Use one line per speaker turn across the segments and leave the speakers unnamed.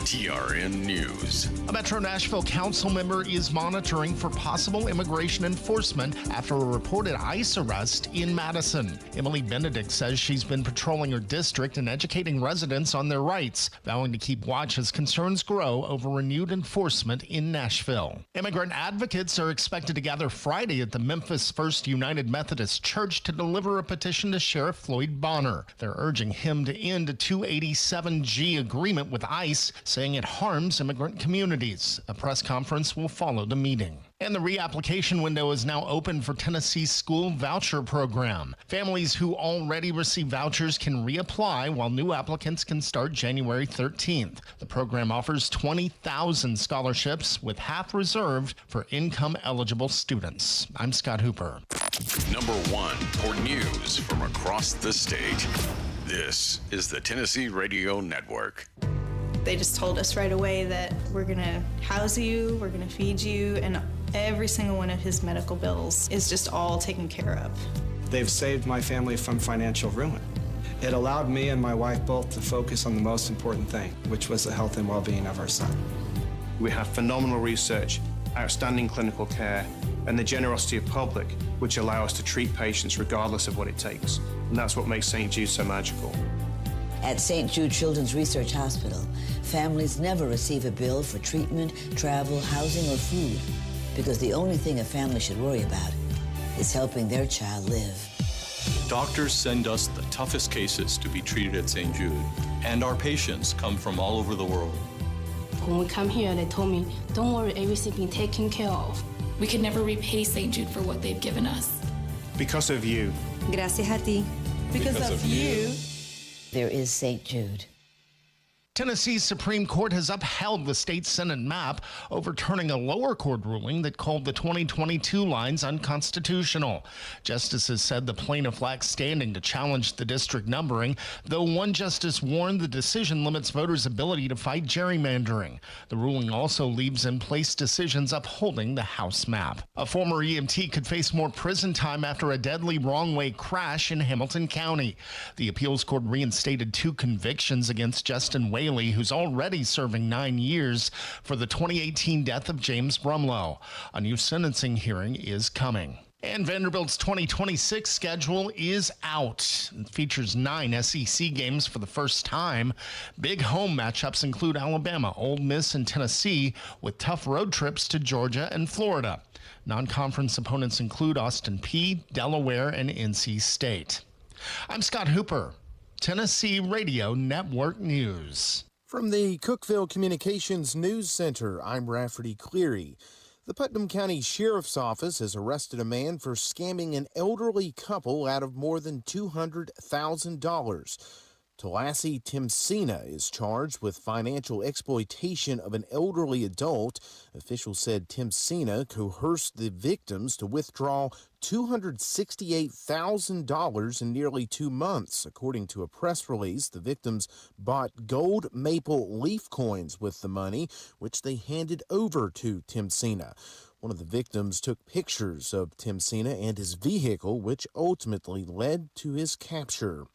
TRN News.
A Metro Nashville council member is monitoring for possible immigration enforcement after a reported ICE arrest in Madison. Emily Benedict says she's been patrolling her district and educating residents on their rights, vowing to keep watch as concerns grow over renewed enforcement in Nashville. Immigrant advocates are expected to gather Friday at the Memphis First United Methodist Church to deliver a petition to Sheriff Floyd Bonner. They're urging him to end a 287G agreement with ICE, saying it harms immigrant communities. A press conference will follow the meeting. And the reapplication window is now open for Tennessee's school voucher program. Families who already receive vouchers can reapply, while new applicants can start January 13th. The program offers 20,000 scholarships, with half reserved for income-eligible students. I'm Scott Hooper.
Number 1 for news from across the state. This is the Tennessee Radio Network.
They just told us right away that we're going to house you, we're going to feed you, and every single one of his medical bills is just all taken care of.
They've saved my family from financial ruin. It allowed me and my wife both to focus on the most important thing, which was the health and well-being of our son.
We have phenomenal research, outstanding clinical care, and the generosity of public, which allow us to treat patients regardless of what it takes. And that's what makes St. Jude so magical.
At St. Jude Children's Research Hospital, families never receive a bill for treatment, travel, housing, or food, because the only thing a family should worry about is helping their child live.
Doctors send us the toughest cases to be treated at St. Jude, and our patients come from all over the world.
When we come here, they told me, don't worry, everything's been taken care of.
We could never repay St. Jude for what they've given us.
Because of you.
Gracias a ti. Because of you.
There is St. Jude.
Tennessee's Supreme Court has upheld the state Senate map, overturning a lower court ruling that called the 2022 lines unconstitutional. Justices said the plaintiff lacks standing to challenge the district numbering, though one justice warned the decision limits voters' ability to fight gerrymandering. The ruling also leaves in place decisions upholding the House map. A former EMT could face more prison time after a deadly wrong-way crash in Hamilton County. The appeals court reinstated 2 convictions against Justin Whaley, who's already serving 9 years for the 2018 death of James Brumlow. A new sentencing hearing is coming. And Vanderbilt's 2026 schedule is out. It features 9 SEC games for the first time. Big home matchups include Alabama, Ole Miss, and Tennessee, with tough road trips to Georgia and Florida. Non-conference opponents include Austin Peay, Delaware, and NC State. I'm Scott Hooper, Tennessee Radio Network News.
From the Cookeville Communications News Center, I'm Rafferty Cleary. The Putnam County Sheriff's Office has arrested a man for scamming an elderly couple out of more than $200,000. Tallahassee Timsina is charged with financial exploitation of an elderly adult. Officials said Timsina coerced the victims to withdraw $268,000 in nearly 2 months. According to a press release, the victims bought gold maple leaf coins with the money, which they handed over to Timsina. One of the victims took pictures of Timsina and his vehicle, which ultimately led to his capture.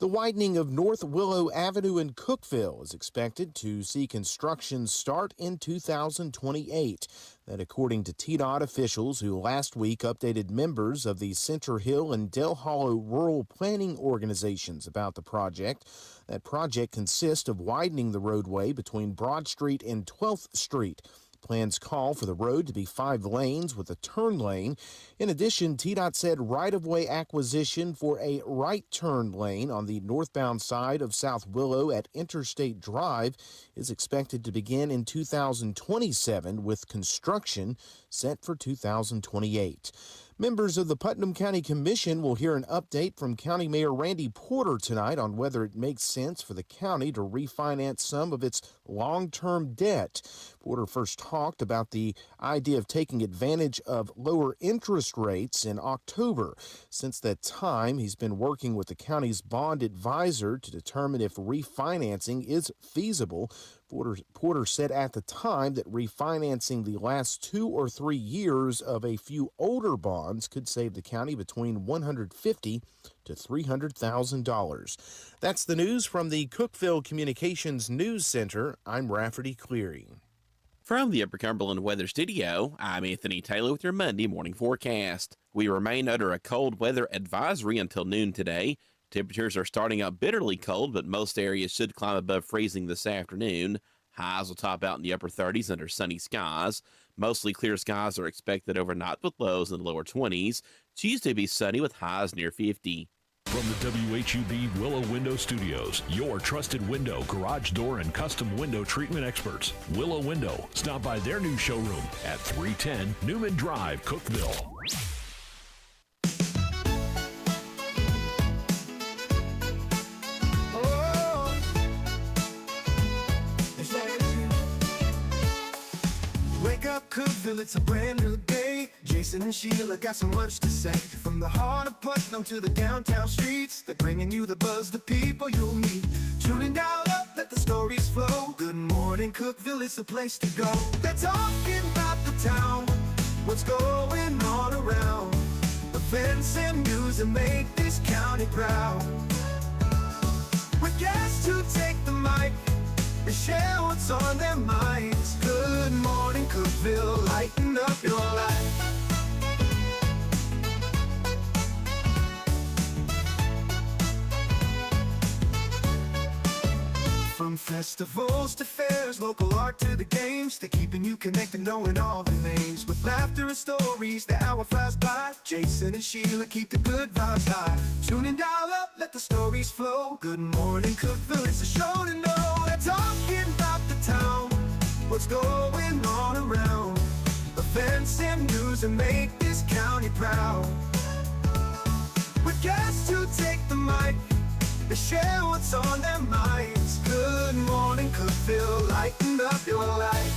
The widening of North Willow Avenue in Cookeville is expected to see construction start in 2028. That according to TDOT officials who last week updated members of the Center Hill and Del Hollow rural planning organizations about the project. That project consists of widening the roadway between Broad Street and 12th Street. Plans call for the road to be 5 lanes with a turn lane. In addition, TDOT said right-of-way acquisition for a right turn lane on the northbound side of South Willow at Interstate Drive is expected to begin in 2027, with construction set for 2028. Members of the Putnam County Commission will hear an update from County Mayor Randy Porter tonight on whether it makes sense for the county to refinance some of its long-term debt. Porter first talked about the idea of taking advantage of lower interest rates in October. Since that time, he's been working with the county's bond advisor to determine if refinancing is feasible. Porter said at the time that refinancing the last 2 or 3 years of a few older bonds could save the county between $150,000 to $300,000. That's the news from the Cookeville Communications News Center. I'm Rafferty Cleary.
From the Upper Cumberland Weather Studio, I'm Anthony Taylor with your Monday morning forecast. We remain under a cold weather advisory until noon today. Temperatures are starting out bitterly cold, but most areas should climb above freezing this afternoon. Highs will top out in the upper 30s under sunny skies. Mostly clear skies are expected overnight with lows in the lower 20s. Tuesday will be sunny with highs near 50.
From the WHUB Willow Window Studios, your trusted window, garage door, and custom window treatment experts. Willow Window. Stop by their new showroom at 310 Newman Drive, Cookeville.
Wake up, Cookeville, it's a brand new day. Jason and Sheila got so much to say. From the heart of Putnam to the downtown streets, they're bringing you the buzz, the people you'll meet. Tuning dial up, let the stories flow. Good morning, Cookeville, it's the place to go. They're talking about the town, what's going on around. Events and news that make this county proud. With guests who take the mic, they share what's on their minds. Good morning, Cookeville, lighten up your life. From festivals to fairs, local art to the games, they're keeping you connected, knowing all the names. With laughter and stories, the hour flies by. Jason and Sheila keep the good vibes high. Tune and dial up, let the stories flow. Good morning, Cookeville, it's a show to know. They're talking about the town, what's going on around. Events and news that make this county proud. With guests who take the mic, they share what's on their minds. Good morning, Cookeville, lighten up your life.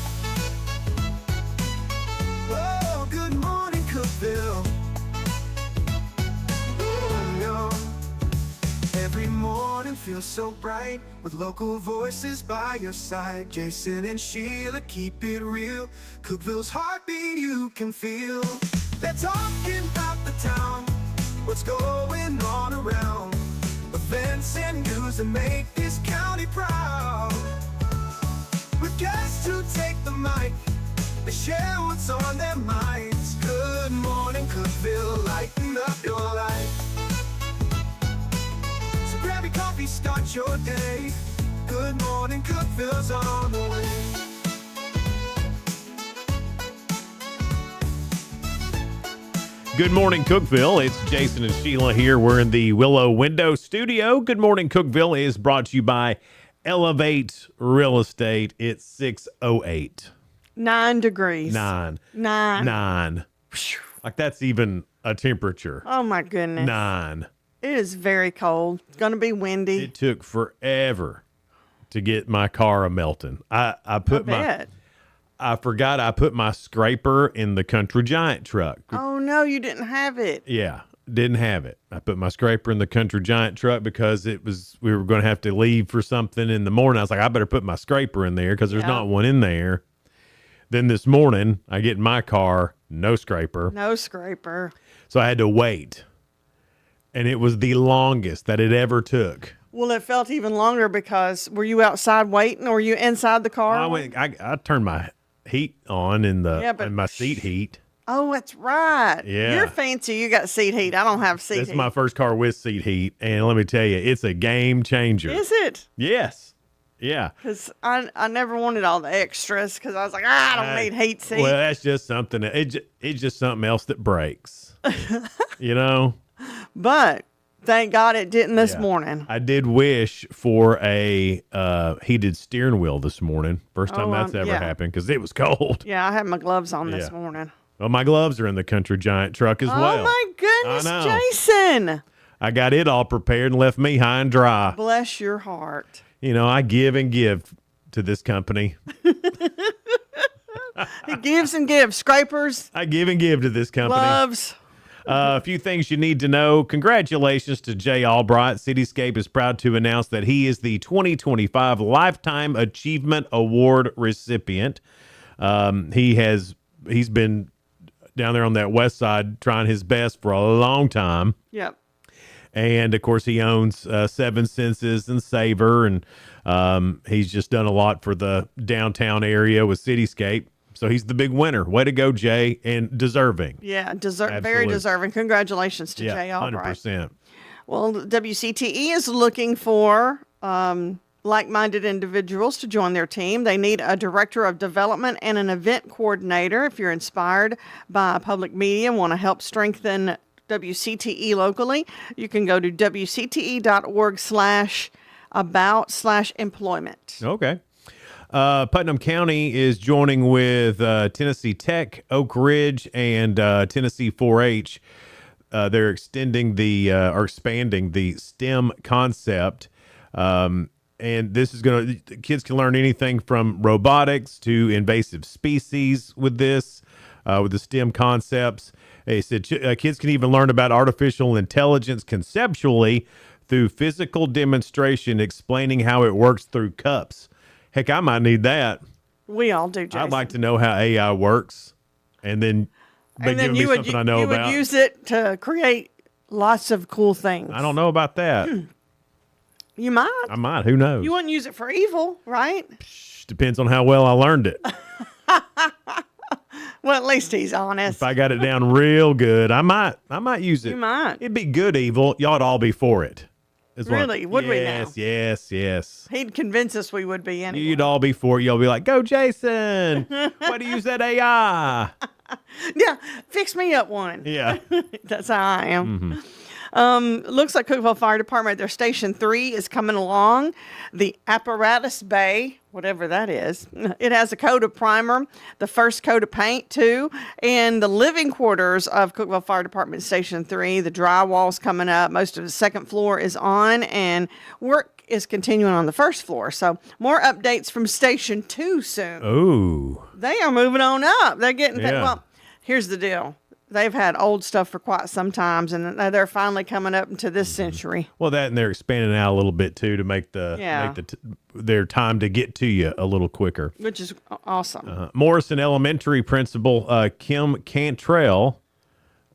Oh, good morning, Cookeville. Oh, no. Every morning feels so bright with local voices by your side. Jason and Sheila keep it real. Cookeville's heartbeat you can feel. They're talking about the town, what's going on around. Events and news that make this county proud. With guests who take the mic, they share what's on their minds. Good morning, Cookeville, lighten up your life. So grab your coffee, start your day. Good morning, Cookeville's on the way.
Good morning, Cookeville. It's Jason and Sheila here. We're in the Willow Window Studio. Good morning, Cookeville is brought to you by Elevate Real Estate. It's 6:08.
9 degrees.
Nine. Like that's even a temperature.
Oh my goodness.
9.
It is very cold. It's going to be windy.
It took forever to get my car a melting. I forgot I put my scraper in the Country Giant truck.
Oh no, you didn't have it.
Yeah, didn't have it. I put my scraper in the Country Giant truck because we were going to have to leave for something in the morning. I was like, I better put my scraper in there because there's not one in there. Then this morning, I get in my car, no scraper.
No scraper.
So I had to wait. And it was the longest that it ever took.
Well, it felt even longer because were you outside waiting or were you inside the car?
I turned my heat on in my seat heat.
Oh, that's right.
Yeah.
You're fancy. You got seat heat. I don't have seat heat.
It's my first car with seat heat. And let me tell you, it's a game changer.
Is it?
Yes. Yeah.
Because I never wanted all the extras because I was like, I don't need heat seats.
Well, that's just something. It's just something else that breaks. You know?
But thank God it didn't this morning.
I did wish for a heated steering wheel this morning. First time that's ever happened because it was cold.
Yeah, I had my gloves on this morning.
Well, my gloves are in the Country Giant truck as well.
Oh, my goodness, Jason.
I got it all prepared and left me high and dry.
Bless your heart.
You know, I give and give to this company.
He gives and gives. Scrapers.
I give and give to this company.
Gloves.
A few things you need to know. Congratulations to Jay Albright. Cityscape is proud to announce that he is the 2025 Lifetime Achievement Award recipient. He's been down there on that west side trying his best for a long time.
Yep.
And of course, he owns Seven Senses and Savor, and he's just done a lot for the downtown area with Cityscape. So he's the big winner. Way to go, Jay, and deserving.
Yeah, very deserving. Congratulations to Jay Albright.
100%.
Well, WCTE is looking for like-minded individuals to join their team. They need a director of development and an event coordinator. If you're inspired by public media and want to help strengthen WCTE locally, you can go to wcte.org/about/employment.
Okay. Putnam County is joining with Tennessee Tech, Oak Ridge, and Tennessee 4-H. They're expanding the STEM concept. And this is kids can learn anything from robotics to invasive species with the STEM concepts. They said kids can even learn about artificial intelligence conceptually through physical demonstration, explaining how it works through cups. Heck, I might need that.
We all do, Jason.
I'd like to know how AI works, and then
you would use it to create lots of cool things.
I don't know about that.
You might.
I might. Who knows?
You wouldn't use it for evil, right?
Depends on how well I learned it.
Well, at least he's honest.
If I got it down real good, I might use it.
You might.
It'd be good evil. Y'all'd all be for it.
Really? Would we now?
Yes.
He'd convince us we would be anyway.
You'd all be for it. Y'all be like, go, Jason. Why do you use that AI?
Yeah, fix me up one.
Yeah.
That's how I am. Looks like Cookeville Fire Department, their Station 3 is coming along. The apparatus bay, whatever that is, it has a coat of primer, the first coat of paint too, and the living quarters of Cookeville Fire Department Station 3, the drywall's coming up. Most of the second floor is on, and work is continuing on the first floor. So more updates from Station 2 soon.
Oh.
They are moving on up. They're getting,
Yeah.
well, here's the deal. They've had old stuff for quite some times, and they're finally coming up into this century.
Well, that and they're expanding out a little bit too to make their time to get to you a little quicker,
Which is awesome.
Morrison Elementary principal Kim Cantrell,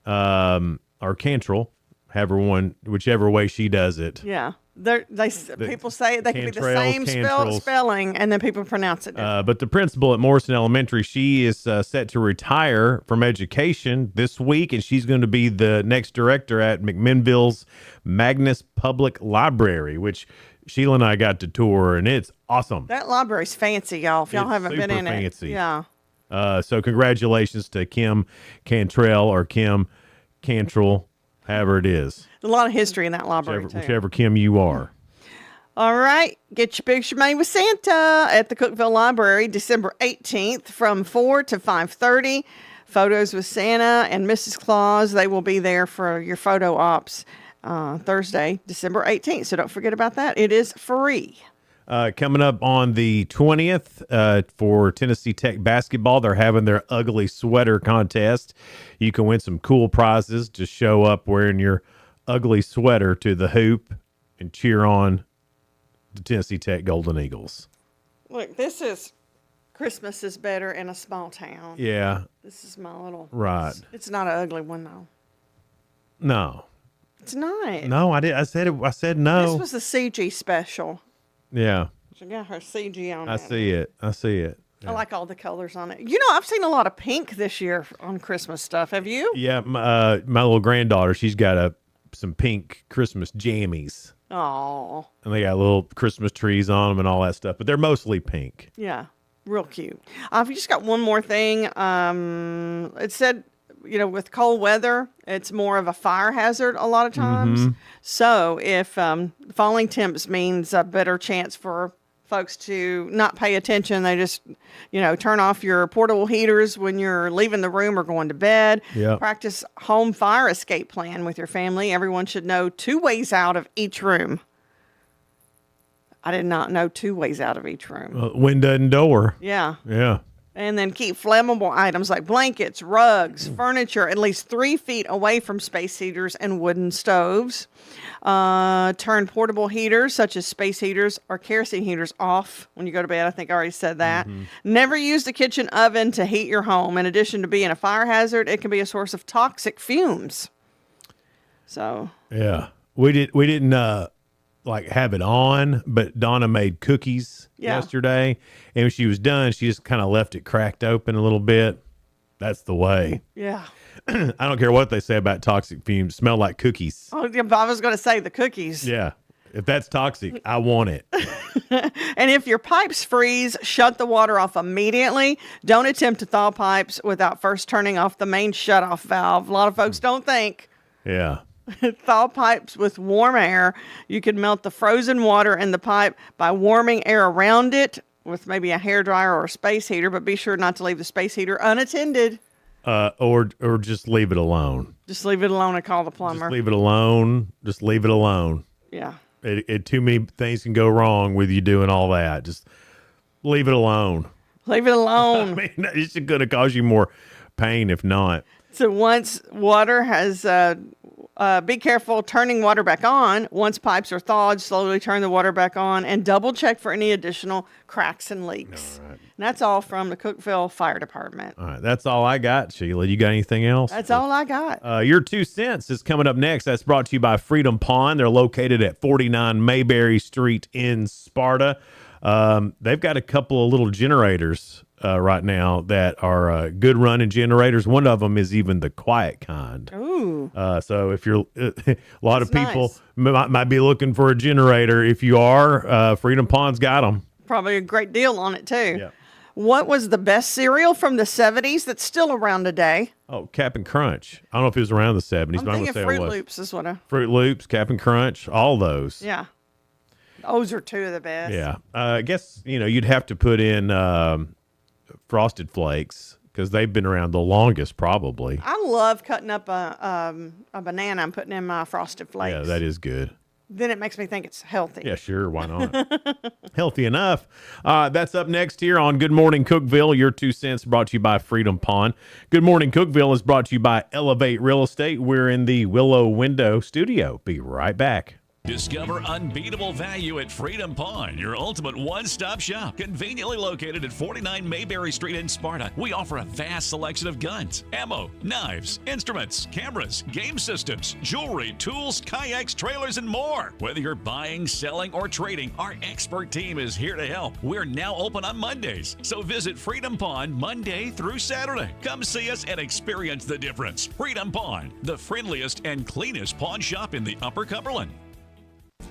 or Cantrell, whichever way she does it.
Yeah. People say they can be the
Cantrells,
same
Cantrells.
spelling, and then people pronounce it different.
But the principal at Morrison Elementary, she is set to retire from education this week, and she's going to be the next director at McMinnville's Magnus Public Library, which Sheila and I got to tour, and it's awesome.
That library's fancy, y'all. If y'all
It's
haven't been
super
in
fancy.
it. Yeah.
So congratulations to Kim Cantrell or Kim Cantrell, however it is.
A lot of history in that library, too.
Whichever Kim you are.
All right. Get your picture made with Santa at the Cookeville Library, December 18th from 4 to 5:30. Photos with Santa and Mrs. Claus. They will be there for your photo ops Thursday, December 18th. So don't forget about that. It is free.
Coming up on the 20th for Tennessee Tech basketball, they're having their ugly sweater contest. You can win some cool prizes. Just show up wearing your ugly sweater to the hoop and cheer on the Tennessee Tech Golden Eagles.
Look, Christmas is better in a small town.
Yeah.
This is my little.
Right.
It's not an ugly one, though.
No.
It's not.
No, I did. I said it. I said no.
This was the CG special.
Yeah.
She got her CG on it.
I see it.
I like all the colors on it. You know, I've seen a lot of pink this year on Christmas stuff. Have you?
Yeah. My little granddaughter, she's got some pink Christmas jammies.
Oh.
And they got little Christmas trees on them and all that stuff, but they're mostly pink.
Yeah. Real cute. I've just got one more thing. It said, with cold weather, it's more of a fire hazard a lot of times.
Mm-hmm.
So if falling temps means a better chance for folks to not pay attention, they just, turn off your portable heaters when you're leaving the room or going to bed.
Yep.
Practice home fire escape plan with your family. Everyone should know 2 ways out of each room. I did not know 2 ways out of each room.
Window and door.
Yeah.
Yeah.
And then keep flammable items like blankets, rugs, furniture at least 3 feet away from space heaters and wooden stoves. Turn portable heaters such as space heaters or kerosene heaters off when you go to bed. I think I already said that. Never use the kitchen oven to heat your home. In addition to being a fire hazard, it can be a source of toxic fumes. So
yeah, we didn't like have it on, but Donna made cookies yesterday, and when she was done, she just kind of left it cracked open a little bit. That's the way.
Yeah.
I don't care what they say about toxic fumes. Smell like cookies.
Oh, yeah, I was going to say the cookies.
Yeah. If that's toxic, I want it.
And if your pipes freeze, shut the water off immediately. Don't attempt to thaw pipes without first turning off the main shutoff valve. A lot of folks don't think.
Yeah.
Thaw pipes with warm air. You can melt the frozen water in the pipe by warming air around it with maybe a hairdryer or a space heater, but be sure not to leave the space heater unattended.
Or just leave it alone.
Just leave it alone and call the plumber.
Just leave it alone. Just leave it alone.
Yeah.
Too many things can go wrong with you doing all that. Just leave it alone.
Leave it alone.
I mean, it's going to cause you more pain if not.
So once water has, be careful turning water back on. Once pipes are thawed, slowly turn the water back on and double check for any additional cracks and leaks.
All right.
And that's all from the Cookeville Fire Department.
All right. That's all I got, Sheila. You got anything else?
That's all I got.
Your 2 cents is coming up next. That's brought to you by Freedom Pond. They're located at 49 Mayberry Street in Sparta. They've got a couple of little generators right now that are good running generators. One of them is even the quiet kind.
Ooh.
So if you're a lot of people might be looking for a generator. If you are, Freedom Pond's got them.
Probably a great deal on it too.
Yeah.
What was the best cereal from the 70s that's still around today?
Oh, Cap'n Crunch. I don't know if it was around the 70s,
I'm
but I'm
thinking
going to say
Fruit
it was.
Loops is what I...
Fruit Loops, Cap'n Crunch, all those.
Yeah. Those are two of the best.
Yeah. I guess, you'd have to put in Frosted Flakes because they've been around the longest probably.
I love cutting up a banana and putting in my Frosted Flakes.
Yeah, that is good.
Then it makes me think it's healthy.
Yeah, sure. Why not? Healthy enough. That's up next here on Good Morning Cookeville. Your 2 cents brought to you by Freedom Pond. Good Morning Cookeville is brought to you by Elevate Real Estate. We're in the Willow Window studio. Be right back.
Discover unbeatable value at Freedom Pond, your ultimate one-stop shop. Conveniently located at 49 Mayberry Street in Sparta, we offer a vast selection of guns, ammo, knives, instruments, cameras, game systems, jewelry, tools, kayaks, trailers, and more. Whether you're buying, selling, or trading, our expert team is here to help. We're now open on Mondays, so visit Freedom Pond Monday through Saturday. Come see us and experience the difference. Freedom Pond, the friendliest and cleanest pawn shop in the Upper Cumberland.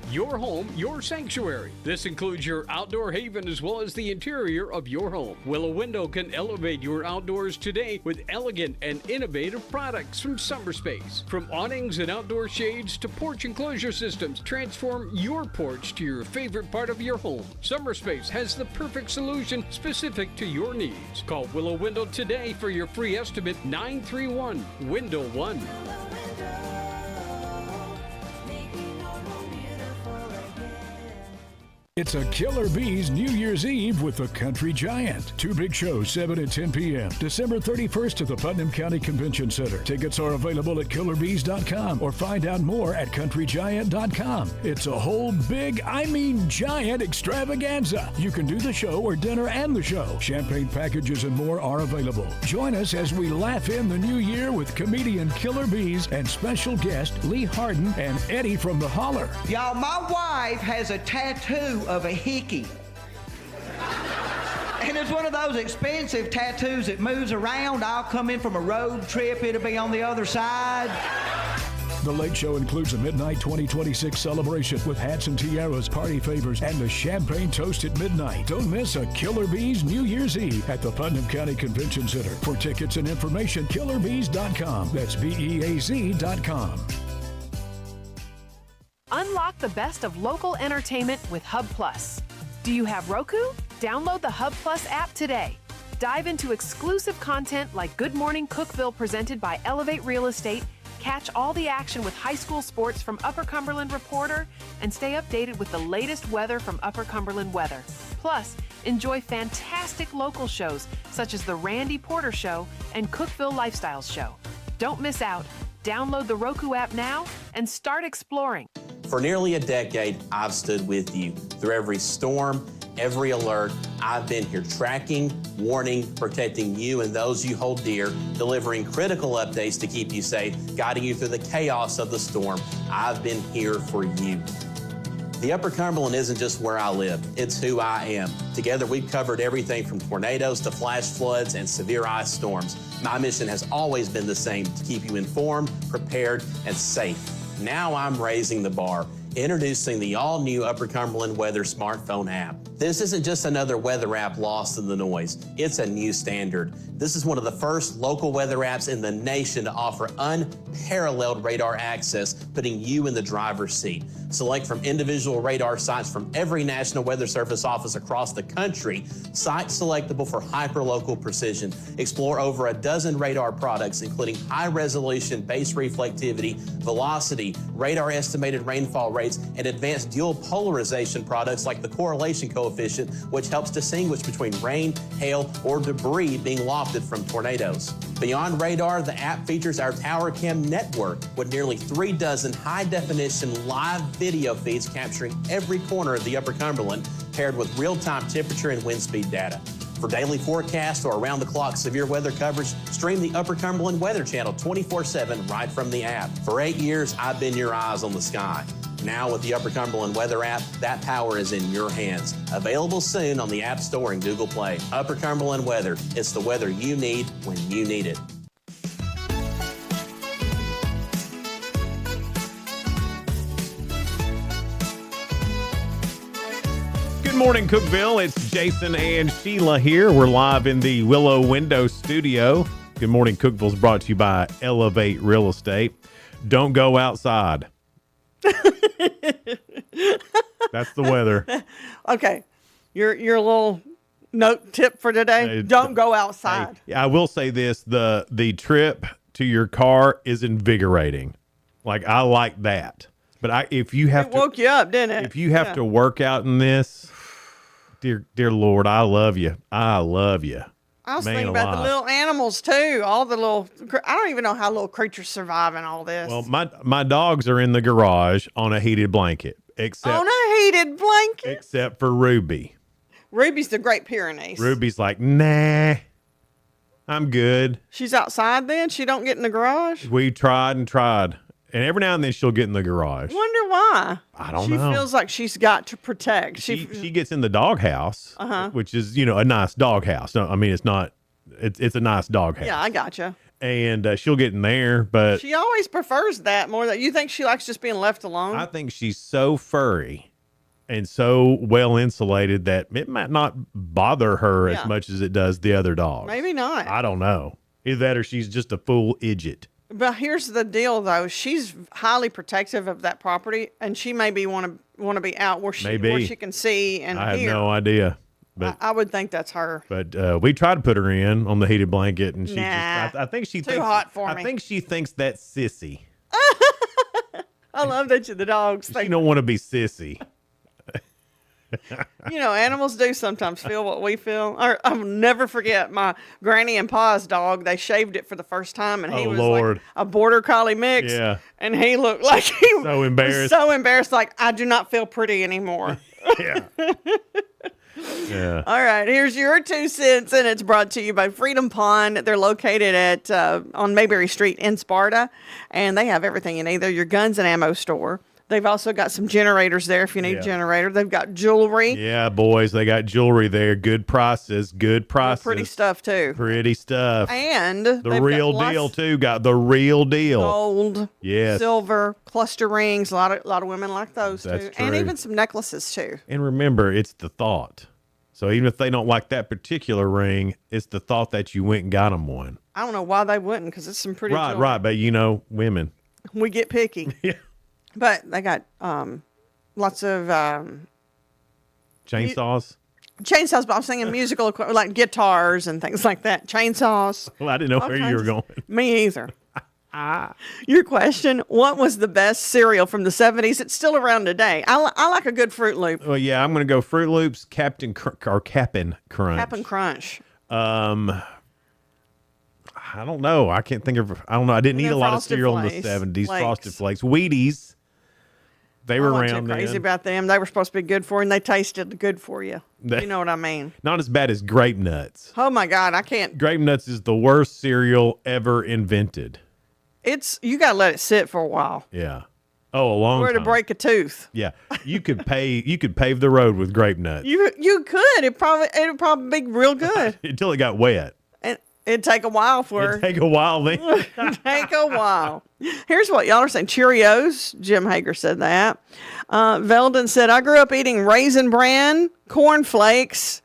Your home, your sanctuary. This includes your outdoor haven as well as the interior of your home. Willow Window can elevate your outdoors today with elegant and innovative products from SummerSpace. From awnings and outdoor shades to porch enclosure systems, transform your porch to your favorite part of your home. SummerSpace has the perfect solution specific to your needs. Call Willow Window today for your free estimate 931-WINDOW-1.
It's a Killer Bees New Year's Eve with the Country Giant. 2 big shows, 7 and 10 p.m. December 31st at the Putnam County Convention Center. Tickets are available at killerbees.com or find out more at countrygiant.com. It's a whole big, giant extravaganza. You can do the show or dinner and the show. Champagne packages and more are available. Join us as we laugh in the new year with comedian Killer Bees and special guest Lee Harden and Eddie from the Holler.
Y'all, my wife has a tattoo of a hickey. And it's one of those expensive tattoos that moves around. I'll come in from a road trip, it'll be on the other side.
The Late Show includes a midnight 2026 celebration with hats and tiaras, party favors, and a champagne toast at midnight. Don't miss a Killer Bees New Year's Eve at the Putnam County Convention Center. For tickets and information, killerbees.com. That's BEAZ.com.
Unlock the best of local entertainment with Hub Plus. Do you have Roku? Download the Hub Plus app today. Dive into exclusive content like Good Morning Cookeville presented by Elevate Real Estate, catch all the action with high school sports from Upper Cumberland Reporter, and stay updated with the latest weather from Upper Cumberland Weather. Plus, enjoy fantastic local shows such as The Randy Porter Show and Cookeville Lifestyles Show. Don't miss out. Download the Roku app now and start exploring.
For nearly a decade, I've stood with you through every storm, every alert. I've been here tracking, warning, protecting you and those you hold dear, delivering critical updates to keep you safe, guiding you through the chaos of the storm. I've been here for you. The Upper Cumberland isn't just where I live, it's who I am. Together, we've covered everything from tornadoes to flash floods and severe ice storms. My mission has always been the same, to keep you informed, prepared, and safe. Now I'm raising the bar, introducing the all-new Upper Cumberland Weather smartphone app. This isn't just another weather app lost in the noise. It's a new standard. This is one of the first local weather apps in the nation to offer unparalleled radar access, putting you in the driver's seat. Select from individual radar sites from every National Weather Service office across the country, sites selectable for hyper-local precision. Explore over a dozen radar products, including high-resolution base reflectivity, velocity, radar estimated rainfall rates, and advanced dual polarization products like the correlation coefficient, which helps distinguish between rain, hail, or debris being lofted from tornadoes. Beyond radar, the app features our Tower Cam network with nearly 3 dozen high-definition live video feeds capturing every corner of the Upper Cumberland, paired with real-time temperature and wind speed data. For daily forecasts or around-the-clock severe weather coverage, stream the Upper Cumberland Weather Channel 24/7 right from the app. For 8 years, I've been your eyes on the sky. Now with the Upper Cumberland Weather app, that power is in your hands. Available soon on the App Store and Google Play. Upper Cumberland Weather. It's the weather you need when you need it.
Good morning, Cookeville. It's Jason and Sheila here. We're live in the Willow Window Studio. Good morning, Cookeville's brought to you by Elevate Real Estate. Don't go outside. That's the weather.
Okay. Your little note tip for today, don't go outside.
Hey, I will say this, the trip to your car is invigorating. Like, I like that. But if you have
it woke you up, didn't it?
If you have to work out in this, dear Lord, I love you. I love you.
I was thinking about the little animals too. All the little, I don't even know how little creatures survive in all this.
Well, my dogs are in the garage on a heated blanket.
On a heated blanket?
Except for Ruby.
Ruby's the Great Pyrenees.
Ruby's like, nah, I'm good.
She's outside then? She don't get in the garage?
We tried and tried. And every now and then she'll get in the garage.
Wonder why.
I don't know.
She feels like she's got to protect.
She gets in the doghouse, which is, a nice doghouse. No, I mean, it's not, it's a nice doghouse.
Yeah, I gotcha.
And she'll get in there, but
she always prefers that more than you think. She likes just being left alone.
I think she's so furry and so well insulated that it might not bother her as much as it does the other dogs.
Maybe not.
I don't know. Either that or she's just a full idiot.
But here's the deal, though. She's highly protective of that property, and she maybe want to be out where she can see and
I
hear.
have no idea. But
I would think that's her.
But we tried to put her in on the heated blanket, and she just, I think she
too
thinks,
hot for me.
I think she thinks that's sissy.
I love that the dogs think.
She don't want to be sissy.
Animals do sometimes feel what we feel. I'll never forget my granny and pa's dog. They shaved it for the first time, and he was like a border collie mix.
Yeah.
And he looked like he
so embarrassed.
was so embarrassed, like, I do not feel pretty anymore.
Yeah. Yeah.
All right, here's your 2 cents, and it's brought to you by Freedom Pond. They're located at on Mayberry Street in Sparta, and they have everything you need. They're your guns and ammo store. They've also got some generators there if you need a generator. They've got jewelry.
Yeah, boys, they got jewelry there. Good prices.
Pretty stuff, too.
Pretty stuff.
And
the real deal, too. Got the real deal.
Gold,
yes,
silver, cluster rings. A lot of women like those,
That's
too.
true.
And even some necklaces, too.
And remember, it's the thought. So even if they don't like that particular ring, it's the thought that you went and got them one.
I don't know why they wouldn't, because it's some pretty jewelry.
Right. But, women.
We get picky.
Yeah.
But they got lots of
chainsaws.
But I'm singing musical equipment like guitars and things like that. Chainsaws.
Well, I didn't know where you were going.
Me either. Your question, what was the best cereal from the 70s? It's still around today. I like a good Fruit Loop.
Well, yeah, I'm going to go Fruit Loops, Cap'n Crunch.
Cap'n Crunch.
I don't know. I can't think of. I don't know. I didn't eat a lot of cereal in the 70s. Frosted Flakes, Wheaties. They were around.
I'm crazy about them. They were supposed to be good for you, and they tasted good for you. You know what I mean?
Not as bad as Grape Nuts.
Oh my God, I can't.
Grape Nuts is the worst cereal ever invented.
You gotta let it sit for a while.
Yeah. Oh, a long
time. Or to break a tooth.
Yeah. You could pave the road with Grape Nuts.
You could. It'd probably be real good.
Until it got wet.
And it'd take a while for
It'd take a while then.
Take a while. Here's what y'all are saying. Cheerios. Jim Hager said that. Veldon said, I grew up eating Raisin Bran cornflakes.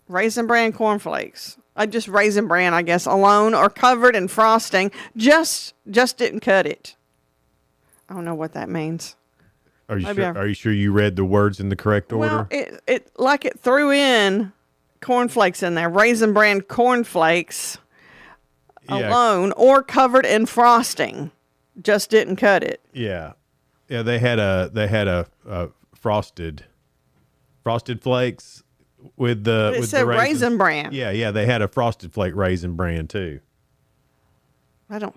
Raisin Bran cornflakes. I just Raisin Bran, I guess, alone or covered in frosting. Just didn't cut it. I don't know what that means.
Are you sure you read the words in the correct order?
Well, it threw in cornflakes in there. Raisin Bran cornflakes alone or covered in frosting. Just didn't cut it.
Yeah. Yeah, they had a frosted flakes with the
said Raisin Bran.
Yeah, they had a Frosted Flake Raisin Bran too.
I don't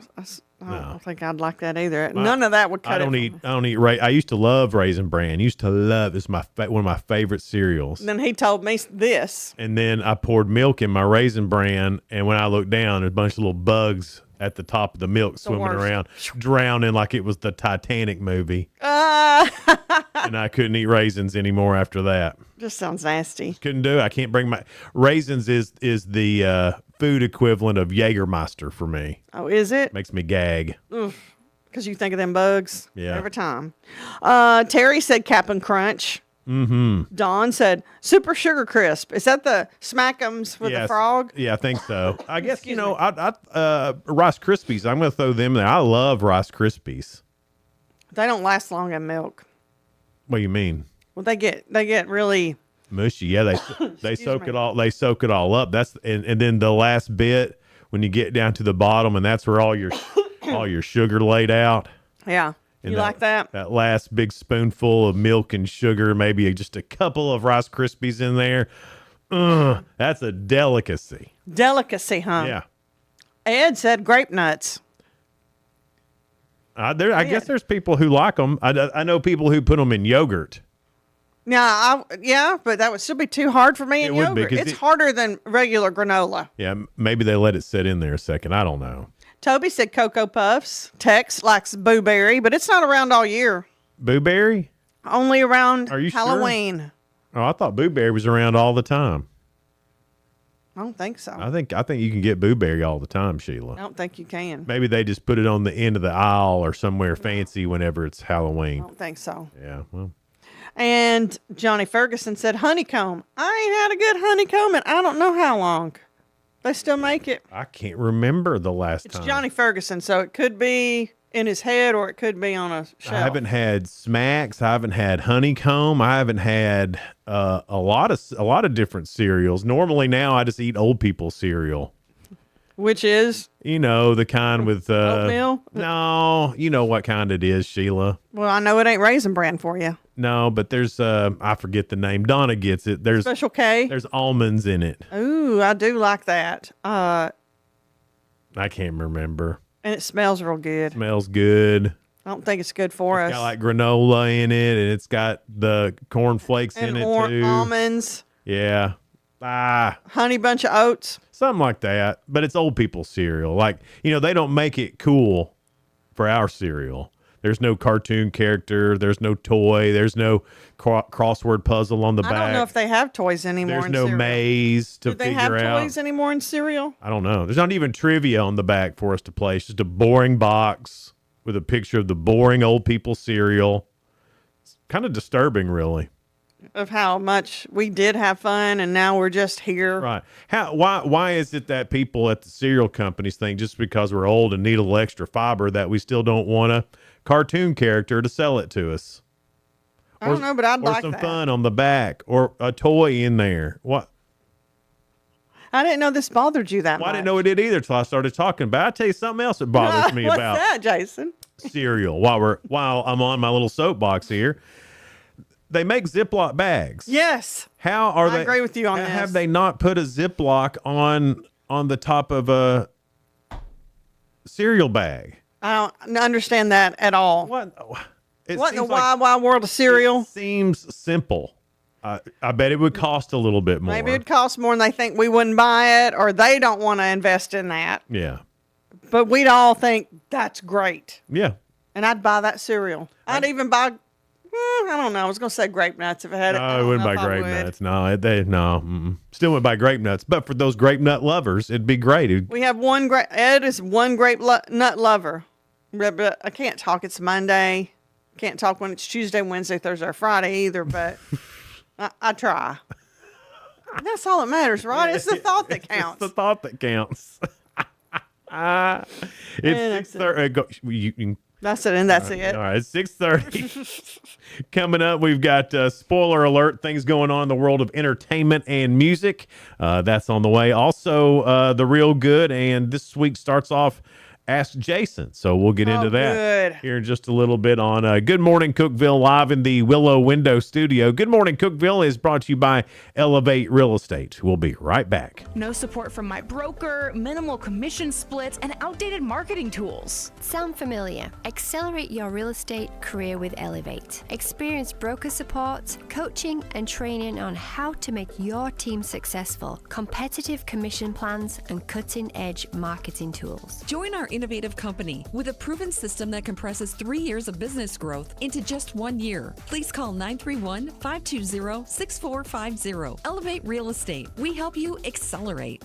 think I'd like that either. None of that would cut it.
I don't eat. I used to love Raisin Bran. It's one of my favorite cereals.
And then he told me this.
And then I poured milk in my Raisin Bran, and when I looked down, there's a bunch of little bugs at the top of the milk swimming around, drowning like it was the Titanic movie. And I couldn't eat raisins anymore after that.
Just sounds nasty.
Couldn't do it. I can't bring my raisins is the food equivalent of Jägermeister for me.
Oh, is it?
Makes me gag.
Because you think of them bugs
every
time. Terry said Cap'n Crunch.
Mm-hmm.
Dawn said Super Sugar Crisp. Is that the Smack'ems with the frog?
Yeah, I think so. I guess, Rice Krispies, I'm going to throw them there. I love Rice Krispies.
They don't last long in milk.
What do you mean?
Well, they get really
mushy. Yeah, they soak it all. They soak it all up. And then the last bit when you get down to the bottom, and that's where all your sugar laid out.
Yeah.
And
you like that?
That last big spoonful of milk and sugar, maybe just a couple of Rice Krispies in there. That's a delicacy.
Delicacy, huh?
Yeah.
Ed said grape nuts.
I guess there's people who like them. I know people who put them in yogurt.
Yeah, but that would still be too hard for me in yogurt. It's harder than regular granola.
Yeah, maybe they let it sit in there a second. I don't know.
Toby said Cocoa Puffs. Tex likes Boo Berry, but it's not around all year.
Boo Berry?
Only around
Are you
Halloween.
Sure? Oh, I thought Boo Berry was around all the time.
I don't think so.
I think you can get Boo Berry all the time, Sheila.
I don't think you can.
Maybe they just put it on the end of the aisle or somewhere fancy whenever it's Halloween.
I don't think so.
Yeah, well.
And Johnny Ferguson said honeycomb. I ain't had a good honeycomb in I don't know how long. They still make it.
I can't remember the last time.
It's Johnny Ferguson, so it could be in his head or it could be on a shelf.
I haven't had Smacks. I haven't had honeycomb. I haven't had a lot of different cereals. Normally now I just eat old people cereal.
Which is?
The kind with
oatmeal?
No, you know what kind it is, Sheila.
Well, I know it ain't Raisin Bran for you.
No, but there's I forget the name. Donna gets it. There's
Special K.
There's almonds in it.
Ooh, I do like that.
I can't remember.
And it smells real good.
Smells good.
I don't think it's good for us.
It's got like granola in it, and it's got the corn flakes in it too.
Almonds.
Yeah.
Honey Bunch of Oats.
Something like that. But it's old people cereal. Like, they don't make it cool for our cereal. There's no cartoon character. There's no toy. There's no crossword puzzle on the back.
I don't know if they have toys anymore
in cereal. There's no maze to figure out.
Do they have toys anymore in cereal?
I don't know. There's not even trivia on the back for us to play. It's just a boring box with a picture of the boring old people cereal. It's kind of disturbing, really.
Of how much we did have fun and now we're just here.
Right. Why is it that people at the cereal companies think just because we're old and need a little extra fiber that we still don't want a cartoon character to sell it to us?
I don't know, but I'd like that.
Or some fun on the back or a toy in there. What?
I didn't know this bothered you that much.
I didn't know it did either until I started talking about it. I'll tell you something else that bothers me
What's
about
that, Jason?
cereal while I'm on my little soapbox here. They make Ziploc bags.
Yes.
How are
I
they?
agree with you on this.
Have they not put a Ziploc on the top of a cereal bag?
I don't understand that at all. What in the wide world of cereal?
It seems simple. I bet it would cost a little bit more.
Maybe it'd cost more than they think we wouldn't buy it, or they don't want to invest in that.
Yeah.
But we'd all think that's great.
Yeah.
And I'd buy that cereal. I'd even buy, I don't know. I was going to say grape nuts if it had it.
No, I wouldn't buy grape nuts. No, no. Still wouldn't buy grape nuts. But for those grape nut lovers, it'd be great.
We have Ed is one grape nut lover. But I can't talk. It's Monday. Can't talk when it's Tuesday, Wednesday, Thursday, or Friday either. But I try. That's all that matters, right? It's the thought that counts.
It's the thought that counts. It's 6:30.
That's it, and that's it.
All right, it's 6:30. Coming up, we've got spoiler alert, things going on in the world of entertainment and music. That's on the way. Also, the real good, and this week starts off Ask Jason. So we'll get into that here in just a little bit on Good Morning Cookeville, live in the Willow Window Studio. Good Morning Cookeville is brought to you by Elevate Real Estate. We'll be right back.
No support from my broker, minimal commission splits, and outdated marketing tools.
Sound familiar? Accelerate your real estate career with Elevate. Experience broker support, coaching, and training on how to make your team successful, competitive commission plans, and cutting-edge marketing tools.
Join our innovative company with a proven system that compresses 3 years of business growth into just 1 year. Please call 931-520-6450. Elevate Real Estate. We help you accelerate.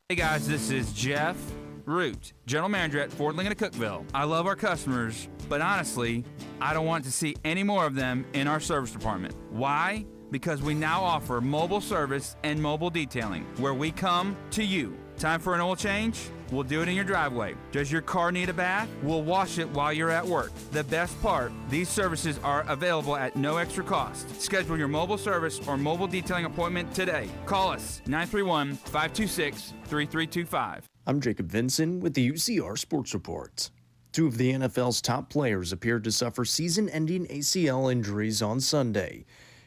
Hey guys, this is Jeff Root, General Manager at Ford Lincoln of Cookeville. I love our customers, but honestly, I don't want to see any more of them in our service department. Why? Because we now offer mobile service and mobile detailing, where we come to you. Time for an oil change? We'll do it in your driveway. Does your car need a bath? We'll wash it while you're at work. The best part, these services are available at no extra cost. Schedule your mobile service or mobile detailing appointment today. Call us 931-526-3325.
I'm Jacob Vinson with the UCR Sports Report. Two of the NFL's top players appeared to suffer season-ending ACL injuries on Sunday.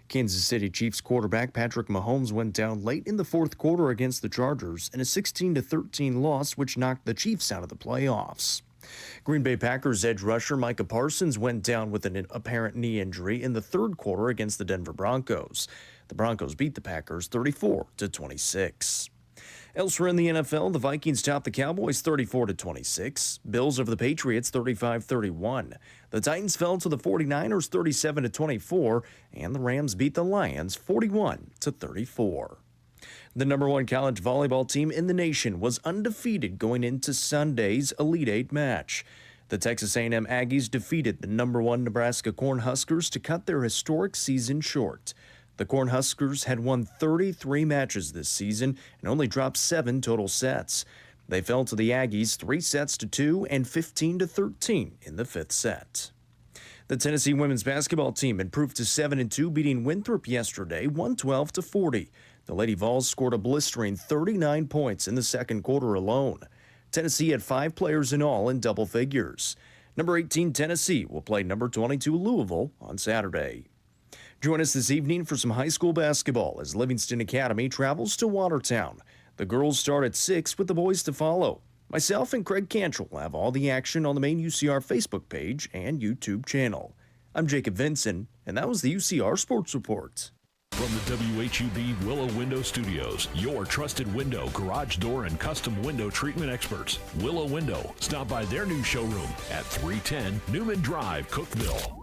Kansas City Chiefs quarterback Patrick Mahomes went down late in the fourth quarter against the Chargers in a 16-13 loss, which knocked the Chiefs out of the playoffs. Green Bay Packers edge rusher Micah Parsons went down with an apparent knee injury in the third quarter against the Denver Broncos. The Broncos beat the Packers 34-26. Elsewhere in the NFL, the Vikings topped the Cowboys 34-26. Bills over the Patriots 35-31. The Titans fell to the 49ers 37-24, and the Rams beat the Lions 41-34. The number one college volleyball team in the nation was undefeated going into Sunday's Elite Eight match. The Texas A&M Aggies defeated the number one Nebraska Cornhuskers to cut their historic season short. The Cornhuskers had won 33 matches this season and only dropped 7 total sets. They fell to the Aggies 3-2 and 15-13 in the fifth set. The Tennessee women's basketball team improved to 7-2, beating Winthrop yesterday 112-40. The Lady Vols scored a blistering 39 points in the second quarter alone. Tennessee had 5 players in all in double figures. Number 18 Tennessee will play number 22 Louisville on Saturday. Join us this evening for some high school basketball as Livingston Academy travels to Watertown. The girls start at 6 with the boys to follow. Myself and Craig Cantrell will have all the action on the main UCR Facebook page and YouTube channel. I'm Jacob Vinson, and that was the UCR Sports Report.
From the WHUB Willow Window Studios, your trusted window, garage door, and custom window treatment experts. Willow Window. Stop by their new showroom at 310 Newman Drive, Cookeville.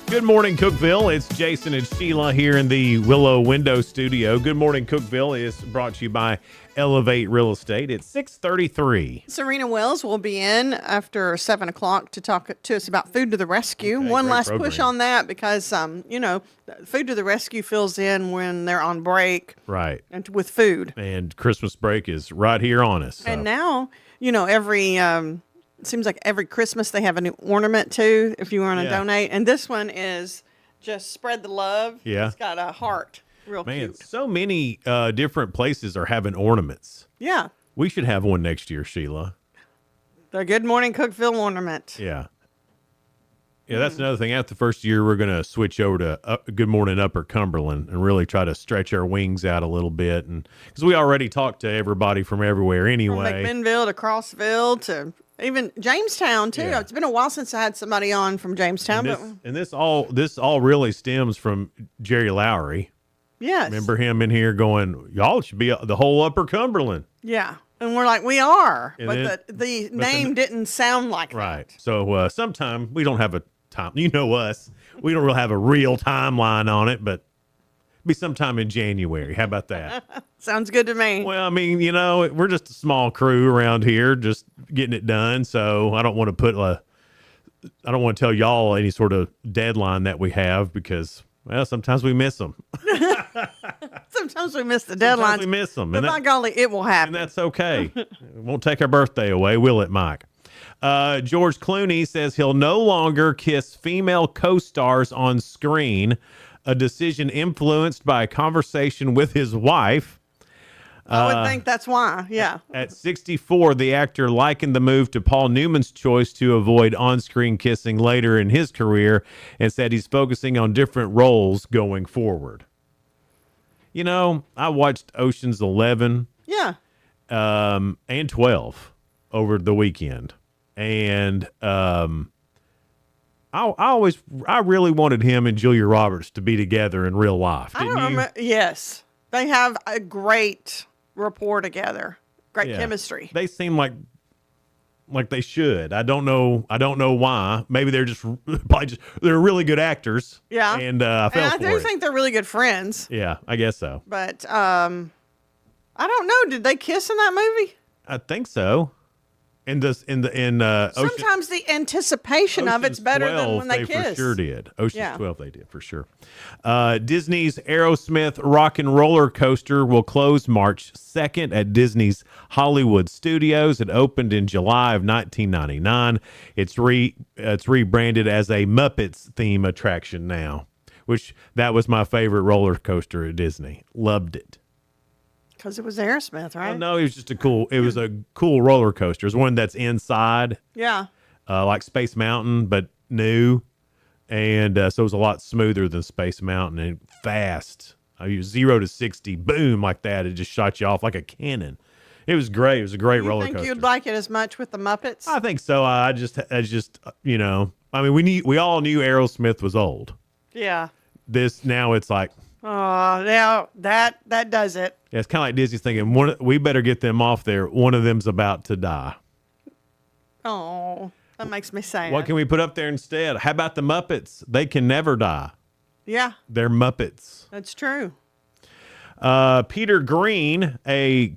Good morning, Cookeville. It's Jason and Sheila here in the Willow Window Studio. Good Morning Cookeville is brought to you by Elevate Real Estate. It's 6:33.
Serena Wells will be in after 7 o'clock to talk to us about Food to the Rescue.
Okay,
One
great
last
program.
push on that because, Food to the Rescue fills in when they're on break.
Right.
And with food.
And Christmas break is right here on us.
And now every seems like every Christmas they have a new ornament too, if you want to donate. And this one is just spread the love.
Yeah.
It's got a heart. Real
Man,
cute.
so many different places are having ornaments.
Yeah.
We should have one next year, Sheila.
The Good Morning Cookeville ornament.
Yeah. Yeah, that's another thing. After the first year, we're going to switch over to Good Morning Upper Cumberland and really try to stretch our wings out a little bit. And because we already talked to everybody from everywhere anyway.
From McMinnville to Crossville to even Jamestown too.
Yeah.
It's been a while since I had somebody on from Jamestown.
This all really stems from Jerry Lowry.
Yes.
Remember him in here going, y'all should be the whole Upper Cumberland.
Yeah. And we're like, we are.
And
But
then-
the name didn't sound like
Right. So sometime we don't have a time. You know us. We don't really have a real timeline on it, but be sometime in January. How about that?
Sounds good to me.
Well, I mean, we're just a small crew around here, just getting it done. So I don't want to tell y'all any sort of deadline that we have because, well, sometimes we miss them.
Sometimes we miss the deadlines.
Sometimes we miss them.
But by golly, it will happen.
And that's okay. It won't take our birthday away, will it, Mike? George Clooney says he'll no longer kiss female co-stars on screen, a decision influenced by a conversation with his wife.
I would think that's why. Yeah.
At 64, the actor likened the move to Paul Newman's choice to avoid on-screen kissing later in his career and said he's focusing on different roles going forward. I watched Ocean's 11
Yeah.
and 12 over the weekend. And I really wanted him and Julia Roberts to be together in real life.
I don't remember. Yes. They have a great rapport together. Great
Yeah.
chemistry.
They seem like they should. I don't know why. Maybe they're they're really good actors.
Yeah.
And I fell
I
for
do
it.
think they're really good friends.
Yeah, I guess so.
But I don't know. Did they kiss in that movie?
I think so. Sometimes
the anticipation of it's better than when they kiss.
For sure did. Ocean's 12 they did for sure. Disney's Aerosmith Rock and Roller Coaster will close March 2nd at Disney's Hollywood Studios. It opened in July of 1999. It's rebranded as a Muppets theme attraction now, which that was my favorite roller coaster at Disney. Loved it.
Because it was Aerosmith, right?
Oh, no, it was a cool roller coaster. It's one that's inside.
Yeah.
Like Space Mountain, but new. And so it was a lot smoother than Space Mountain and fast. You 0 to 60, boom, like that. It just shot you off like a cannon. It was great. It was a great roller
You think
coaster.
you'd like it as much with the Muppets?
I think so. I just we all knew Aerosmith was old.
Yeah.
Now it's like,
Oh, now that does it.
yeah, it's kind of like Disney's thinking, we better get them off there. One of them's about to die.
Oh, that makes me sad.
What can we put up there instead? How about the Muppets? They can never die.
Yeah,
They're Muppets.
that's true.
Peter Green, a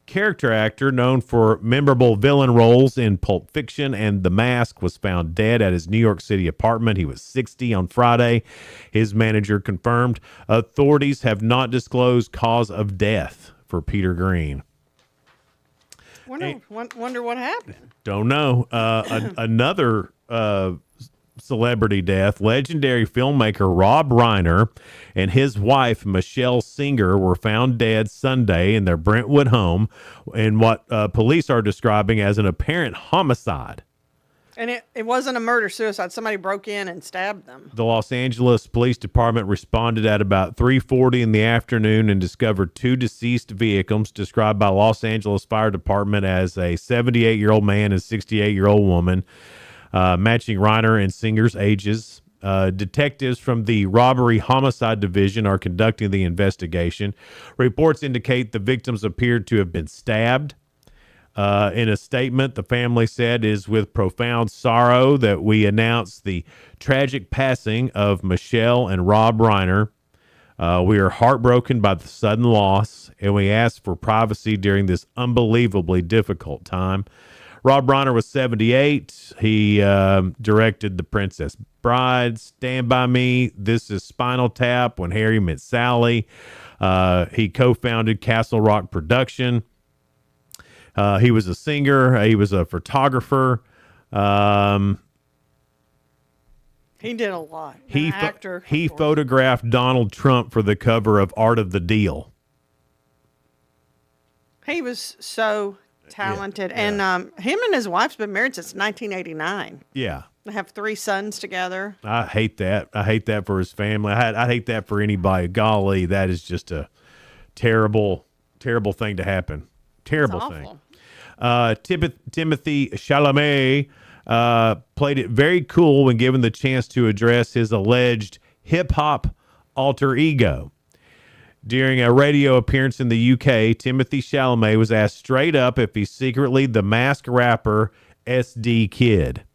character actor known for memorable villain roles in Pulp Fiction and The Mask, was found dead at his New York City apartment. He was 60 on Friday. His manager confirmed. Authorities have not disclosed cause of death for Peter Green.
Wonder what happened.
Don't know. Another celebrity death. Legendary filmmaker Rob Reiner and his wife Michelle Singer were found dead Sunday in their Brentwood home in what police are describing as an apparent homicide.
And it wasn't a murder-suicide. Somebody broke in and stabbed them.
The Los Angeles Police Department responded at about 3:40 in the afternoon and discovered two deceased vehicles described by Los Angeles Fire Department as a 78-year-old man and 68-year-old woman, matching Reiner and Singer's ages. Detectives from the Robbery Homicide Division are conducting the investigation. Reports indicate the victims appeared to have been stabbed. In a statement, the family said, "It is with profound sorrow that we announce the tragic passing of Michelle and Rob Reiner. We are heartbroken by the sudden loss, and we ask for privacy during this unbelievably difficult time." Rob Reiner was 78. He directed The Princess Bride, Stand By Me, This Is Spinal Tap, When Harry Met Sally. He co-founded Castle Rock Production. He was a singer. He was a photographer.
He did a lot.
He
An actor.
he photographed Donald Trump for the cover of Art of the Deal.
He was so talented. And him and his wife's been married since 1989.
Yeah.
They have 3 sons together.
I hate that. I hate that for his family. I hate that for anybody. Golly, that is just a terrible, terrible thing to happen. Terrible thing. Timothy Chalamet played it very cool when given the chance to address his alleged hip-hop alter ego. During a radio appearance in the UK, Timothy Chalamet was asked straight up if he's secretly the masked rapper SD Kid.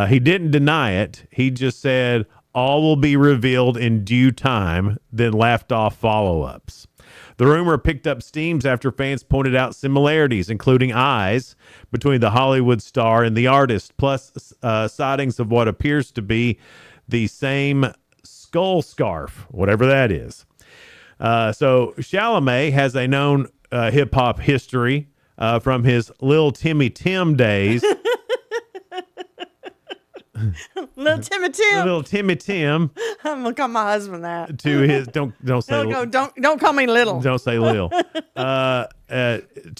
He didn't deny it. He just said, all will be revealed in due time, then laughed off follow-ups. The rumor picked up steams after fans pointed out similarities, including eyes, between the Hollywood star and the artist, plus sightings of what appears to be the same skull scarf, whatever that is. So Chalamet has a known hip-hop history from his Lil Timmy Tim days.
Little Timmy Tim.
Little Timmy Tim.
I'm gonna call my husband that.
To his don't say
don't call me little.
Don't say Lil. To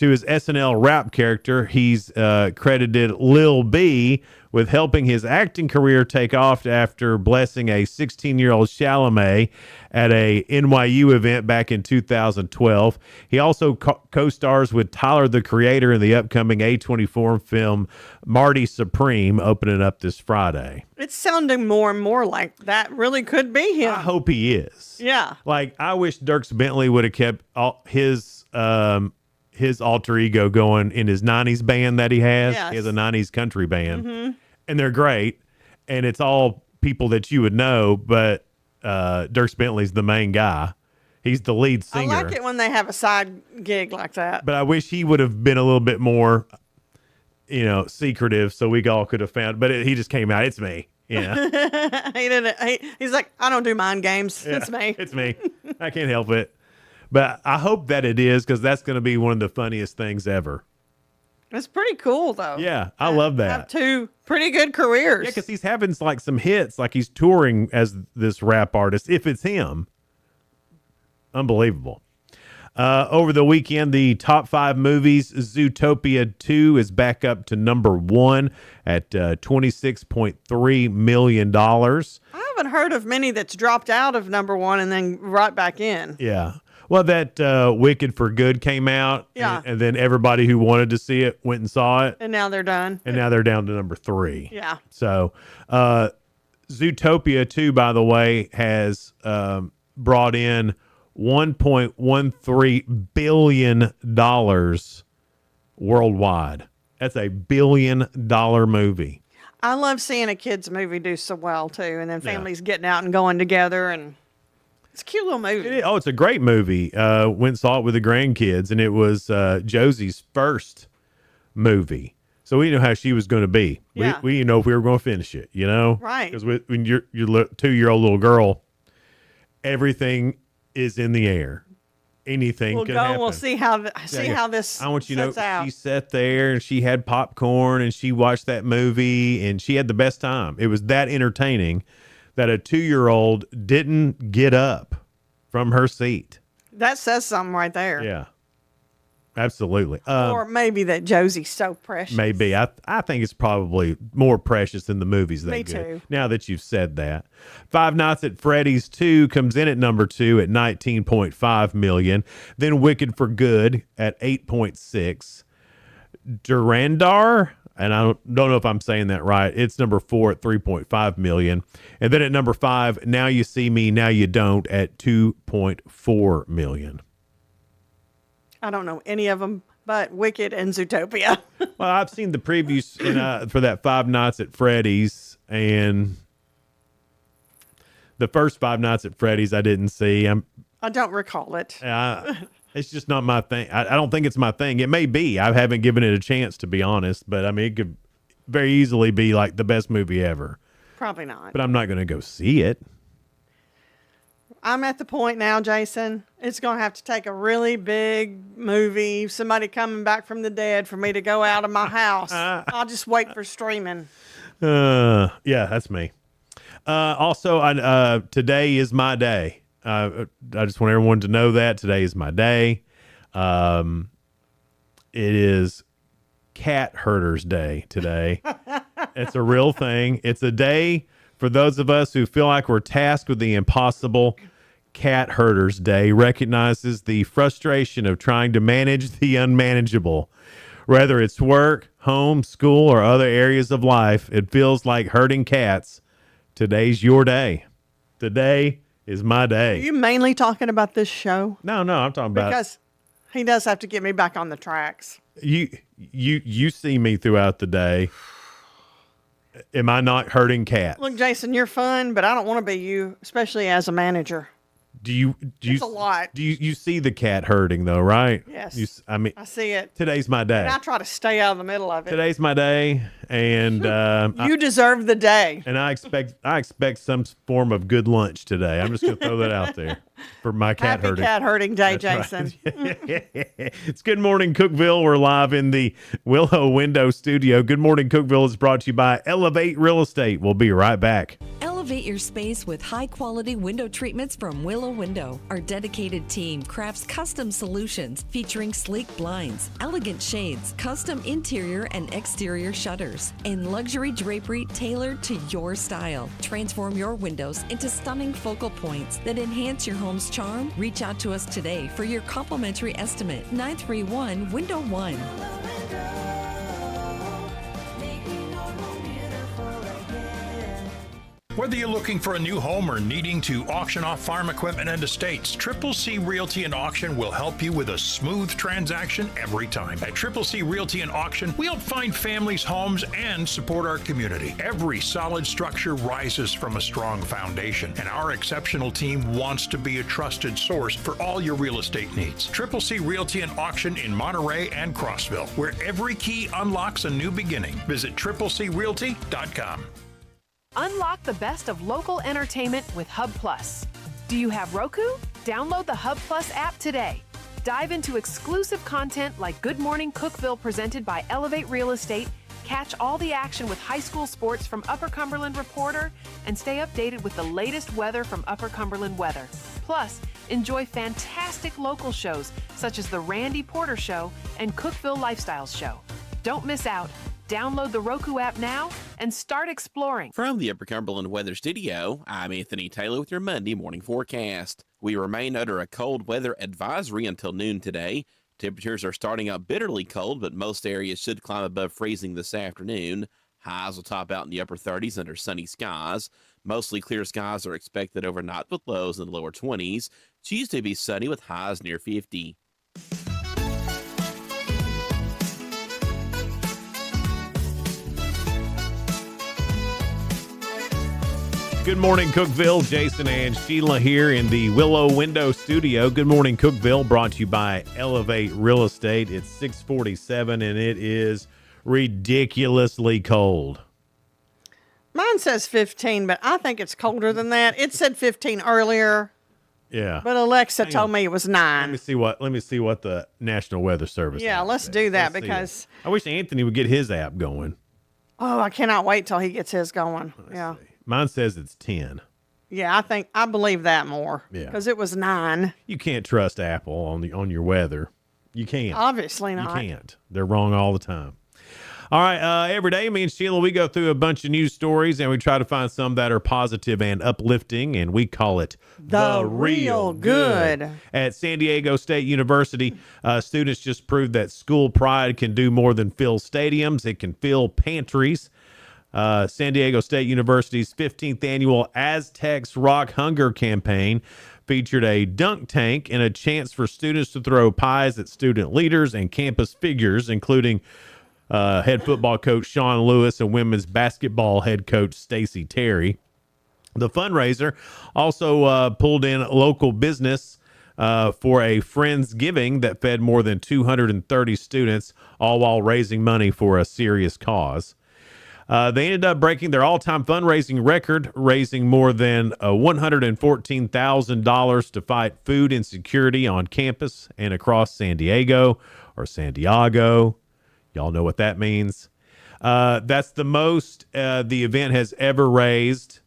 his SNL rap character, he's credited Lil B with helping his acting career take off after blessing a 16-year-old Chalamet at a NYU event back in 2012. He also co-stars with Tyler, the Creator, in the upcoming A24 film Marty Supreme, opening up this Friday.
It's sounding more and more like that really could be him.
I hope he is.
Yeah.
Like, I wish Dierks Bentley would have kept his alter ego going in his 90s band that he has.
Yes.
He has a 90s country band.
Mm-hmm.
And they're great. And it's all people that you would know, but Dierks Bentley's the main guy. He's the lead singer.
I like it when they have a side gig like that.
But I wish he would have been a little bit more, secretive so we all could have found. But he just came out. It's me. Yeah.
He didn't. He's like, I don't do mind games.
Yeah,
It's me.
It's me. I can't help it. But I hope that it is, because that's going to be one of the funniest things ever.
It's pretty cool, though.
Yeah, I love that.
Have 2 pretty good careers.
Yeah, because he's having like some hits, like he's touring as this rap artist, if it's him. Unbelievable. Over the weekend, the top 5 movies, Zootopia 2 is back up to number 1 at $26.3 million.
I haven't heard of many that's dropped out of number 1 and then right back in.
Yeah. Well, that Wicked for Good came out,
Yeah.
and then everybody who wanted to see it went and saw it,
And now they're done.
and now they're down to number 3.
Yeah.
So, Zootopia 2, by the way, has brought in $1.13 billion worldwide. That's a $1 billion movie.
I love seeing a kids movie do so well too, and then families getting out and going together, and it's a cute little movie.
It's a great movie. Went and saw it with the grandkids, and it was Josie's first movie. So we knew how she was going to be.
Yeah.
We didn't know if we were going to finish it,
Right.
Because when you're 2-year-old little girl, everything is in the air. Anything
We'll
can
go.
happen.
We'll see how this.
I want you to know
sets out.
she sat there and she had popcorn and she watched that movie and she had the best time. It was that entertaining that a 2-year-old didn't get up from her seat.
That says something right there.
Yeah, absolutely.
Or maybe that Josie's so precious.
Maybe. I think it's probably more precious than the movies that
Me
good.
too.
Now that you've said that. Five Nights at Freddy's 2 comes in at number 2 at $19.5 million. Then Wicked for Good at 8.6. Durandar, and I don't know if I'm saying that right. It's number 4 at $3.5 million. And then at number 5, Now You See Me, Now You Don't at $2.4 million.
I don't know any of them, but Wicked and Zootopia.
Well, I've seen the previews for that Five Nights at Freddy's, and the first Five Nights at Freddy's I didn't see.
I don't recall it.
It's just not my thing. I don't think it's my thing. It may be. I haven't given it a chance, to be honest, but I mean, it could very easily be like the best movie ever.
Probably not.
But I'm not going to go see it.
I'm at the point now, Jason. It's going to have to take a really big movie, somebody coming back from the dead for me to go out of my house. I'll just wait for streaming.
Yeah, that's me. Also, today is my day. I just want everyone to know that today is my day. It is Cat Herders Day today. It's a real thing. It's a day for those of us who feel like we're tasked with the impossible. Cat Herders Day recognizes the frustration of trying to manage the unmanageable. Whether it's work, home, school, or other areas of life, it feels like herding cats. Today's your day. Today is my
Are
day.
you mainly talking about this show?
No, I'm talking about
Because he does have to get me back on the tracks.
you see me throughout the day. Am I not herding cats?
Look, Jason, you're fun, but I don't want to be you, especially as a manager.
It's
a lot.
Do you see the cat herding though, right?
Yes.
I
I see it.
today's my day.
And I try to stay out of the middle of it.
Today's my day, and
You deserve the day.
and I expect some form of good lunch today. I'm just gonna throw that out there for my cat
Happy
herding.
cat herding day,
That's
Jason.
right. It's Good Morning Cookeville. We're live in the Willow Window Studio. Good Morning Cookeville is brought to you by Elevate Real Estate. We'll be right back.
Elevate your space with high-quality window treatments from Willow Window. Our dedicated team crafts custom solutions featuring sleek blinds, elegant shades, custom interior and exterior shutters, and luxury drapery tailored to your style. Transform your windows into stunning focal points that enhance your home's charm. Reach out to us today for your complimentary estimate. 931 Window 1.
Whether you're looking for a new home or needing to auction off farm equipment and estates, Triple C Realty and Auction will help you with a smooth transaction every time. At Triple C Realty and Auction, we help find families, homes, and support our community. Every solid structure rises from a strong foundation, and our exceptional team wants to be a trusted source for all your real estate needs. Triple C Realty and Auction in Monterey and Crossville, where every key unlocks a new beginning. Visit triplecrealty.com.
Unlock the best of local entertainment with Hub Plus. Do you have Roku? Download the Hub Plus app today. Dive into exclusive content like Good Morning Cookeville presented by Elevate Real Estate. Catch all the action with high school sports from Upper Cumberland Reporter and stay updated with the latest weather from Upper Cumberland Weather. Plus, enjoy fantastic local shows such as The Randy Porter Show and Cookeville Lifestyles Show. Don't miss out. Download the Roku app now and start exploring.
From the Upper Cumberland Weather Studio, I'm Anthony Taylor with your Monday morning forecast. We remain under a cold weather advisory until noon today. Temperatures are starting out bitterly cold, but most areas should climb above freezing this afternoon. Highs will top out in the upper 30s under sunny skies. Mostly clear skies are expected overnight with lows in the lower 20s. Tuesday be sunny with highs near 50.
Good morning, Cookeville. Jason and Sheila here in the Willow Window Studio. Good morning, Cookeville, brought to you by Elevate Real Estate. It's 6:47 and it is ridiculously cold.
Mine says 15, but I think it's colder than that. It said 15 earlier,
Yeah.
but Alexa
Hang
told
on.
me it was
Let
9.
me see what the National Weather Service.
Yeah,
app
let's
says.
do that
Let's see
because,
it. I wish Anthony would get his app going.
oh, I cannot wait till he gets his going. Yeah.
Mine says it's 10.
Yeah, I believe that more.
Yeah.
Because it was 9.
You can't trust Apple on your weather. You can't.
Obviously not.
You can't. They're wrong all the time. All right, every day, me and Sheila, we go through a bunch of news stories and we try to find some that are positive and uplifting, and we call it
The Real Good.
At San Diego State University, students just proved that school pride can do more than fill stadiums. It can fill pantries. San Diego State University's 15th annual Aztecs Rock Hunger campaign featured a dunk tank and a chance for students to throw pies at student leaders and campus figures, including head football coach Sean Lewis and women's basketball head coach Stacey Terry. The fundraiser also pulled in local business for a Friendsgiving that fed more than 230 students, all while raising money for a serious cause. They ended up breaking their all-time fundraising record, raising more than $114,000 to fight food insecurity on campus and across San Diego, or Santiago. Y'all know what that means. That's the most the event has ever raised,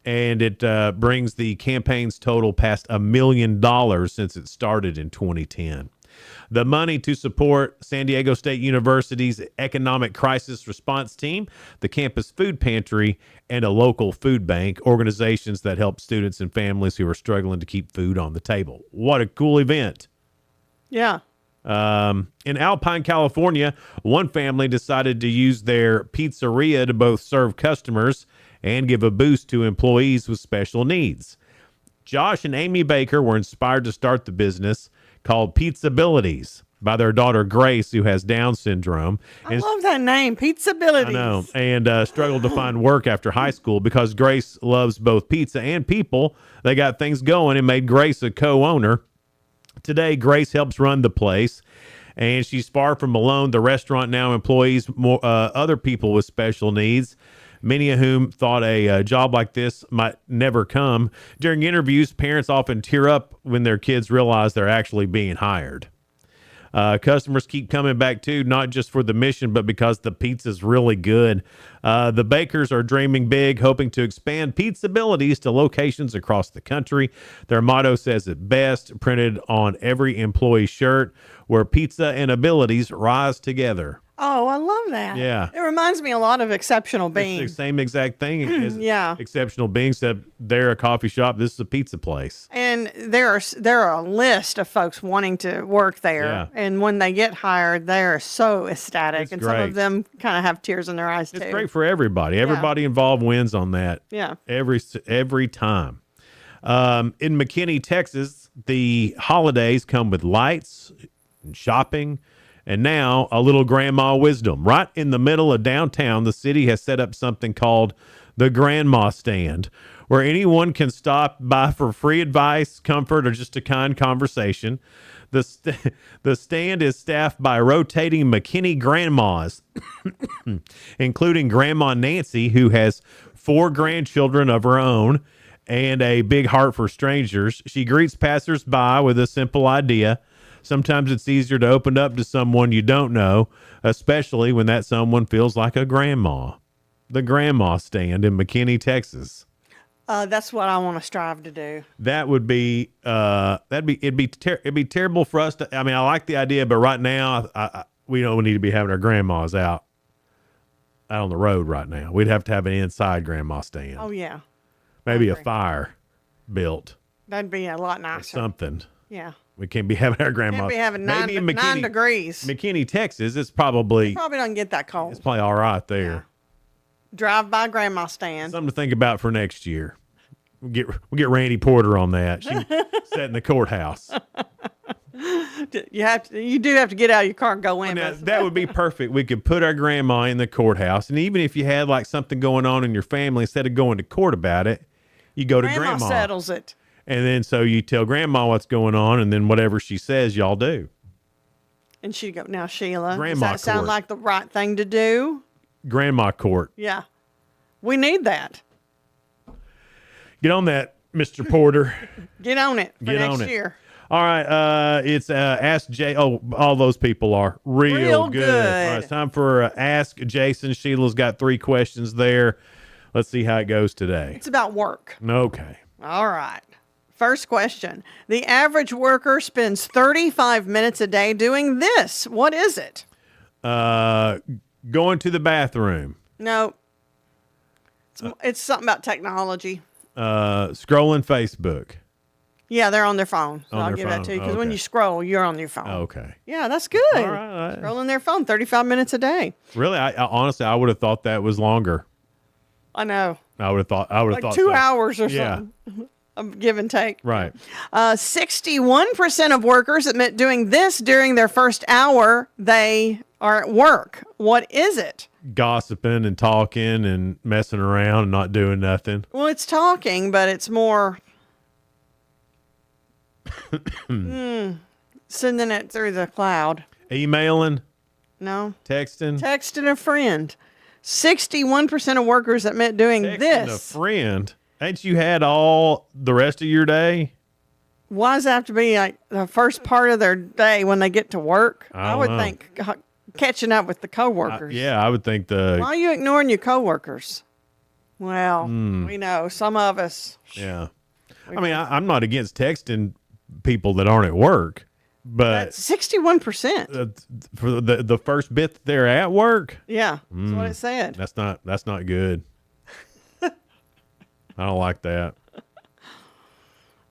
and it brings the campaign's total past $1 million since it started in 2010. The money to support San Diego State University's Economic Crisis Response Team, the campus food pantry, and a local food bank, organizations that help students and families who are struggling to keep food on the table. What a cool event.
Yeah.
In Alpine, California, one family decided to use their pizzeria to both serve customers and give a boost to employees with special needs. Josh and Amy Baker were inspired to start the business called Pizzabilities by their daughter Grace, who has Down syndrome.
I love that name, Pizzabilities.
I know, and struggled to find work after high school. Because Grace loves both pizza and people, they got things going and made Grace a co-owner. Today, Grace helps run the place, and she's far from alone. The restaurant now employs more other people with special needs, many of whom thought a job like this might never come. During interviews, parents often tear up when their kids realize they're actually being hired. Customers keep coming back too, not just for the mission, but because the pizza's really good. The bakers are dreaming big, hoping to expand Pizzabilities to locations across the country. Their motto says it best, printed on every employee shirt, where pizza and abilities rise together.
Oh, I love that.
Yeah.
It reminds me a lot of Exceptional Beans.
It's the same exact thing as
Yeah.
Exceptional Beans, except they're a coffee shop. This is a pizza place.
And there are a list of folks wanting to work there.
Yeah.
And when they get hired, they are so ecstatic.
It's
and some
great.
of them kind of have tears in their eyes,
It's
too.
great for everybody. Everybody involved wins on that.
Yeah.
Every time. In McKinney, Texas, the holidays come with lights and shopping, and now a little grandma wisdom. Right in the middle of downtown, the city has set up something called the Grandma Stand, where anyone can stop by for free advice, comfort, or just a kind conversation. The stand is staffed by rotating McKinney grandmas, including Grandma Nancy, who has 4 grandchildren of her own and a big heart for strangers. She greets passersby with a simple idea. Sometimes it's easier to open up to someone you don't know, especially when that someone feels like a grandma. The Grandma Stand in McKinney, Texas.
That's what I want to strive to do.
That would be it'd be terrible for us to. I mean, I like the idea, but right now, we don't need to be having our grandmas out on the road right now. We'd have to have an inside grandma stand.
Oh, yeah.
Maybe a fire built.
That'd be a lot
Or
nicer.
something.
Yeah.
We can't be having our grandmas.
Can't be having
Maybe in
9 degrees.
McKinney, Texas, it's probably
Probably doesn't get that cold.
it's probably all right there.
Drive by grandma stand.
Something to think about for next year. We'll get Randy Porter on that. She sat in the courthouse.
You do have to get out of your car and go in.
Now, that would be perfect. We could put our grandma in the courthouse, and even if you had like something going on in your family, instead of going to court about it, you go to grandma.
Settles it.
And then so you tell grandma what's going on, and then whatever she says, y'all do.
And she'd go, now, Sheila,
Grandma
does that sound
court.
like the right thing to do?
Grandma court.
Yeah. We need that.
Get on that, Mr. Porter.
Get on it for
Get
next
on it.
year.
All right. It's Ask Jay. Oh, all those people are real good. All right, it's time for Ask Jason. Sheila's got 3 questions there. Let's see how it goes today.
It's about work.
Okay.
All right. First question. The average worker spends 35 minutes a day doing this. What is it?
Going to the bathroom.
No. It's something about technology.
Scrolling Facebook.
Yeah, they're on their phone. So
On
I'll
their
give
phone.
that to you. Because when
Okay.
you scroll, you're on your phone.
Okay.
Yeah, that's good.
All right.
Scrolling their phone 35 minutes a day.
Really? I honestly, I would have thought that was longer.
I know.
I would have thought.
Like 2
so.
hours or
Yeah.
something. Give and take.
Right.
61% of workers admit doing this during their first hour they are at work. What is it?
Gossiping and talking and messing around and not doing nothing.
Well, it's talking, but it's more sending it through the cloud.
Emailing.
No.
Texting.
Texting a friend. 61% of workers admit doing
Texting
this.
a friend. Ain't you had all the rest of your day?
Why does it have to be like the first part of their day when they get to work?
I
I would
don't know.
think catching up with the coworkers.
Yeah, I would think
Why are you ignoring your coworkers? Well, we know some of us.
Yeah. I mean, I'm not against texting people that aren't at work, but
61%.
For the first bit that they're at work.
Yeah, that's what it said.
That's not good. I don't like that.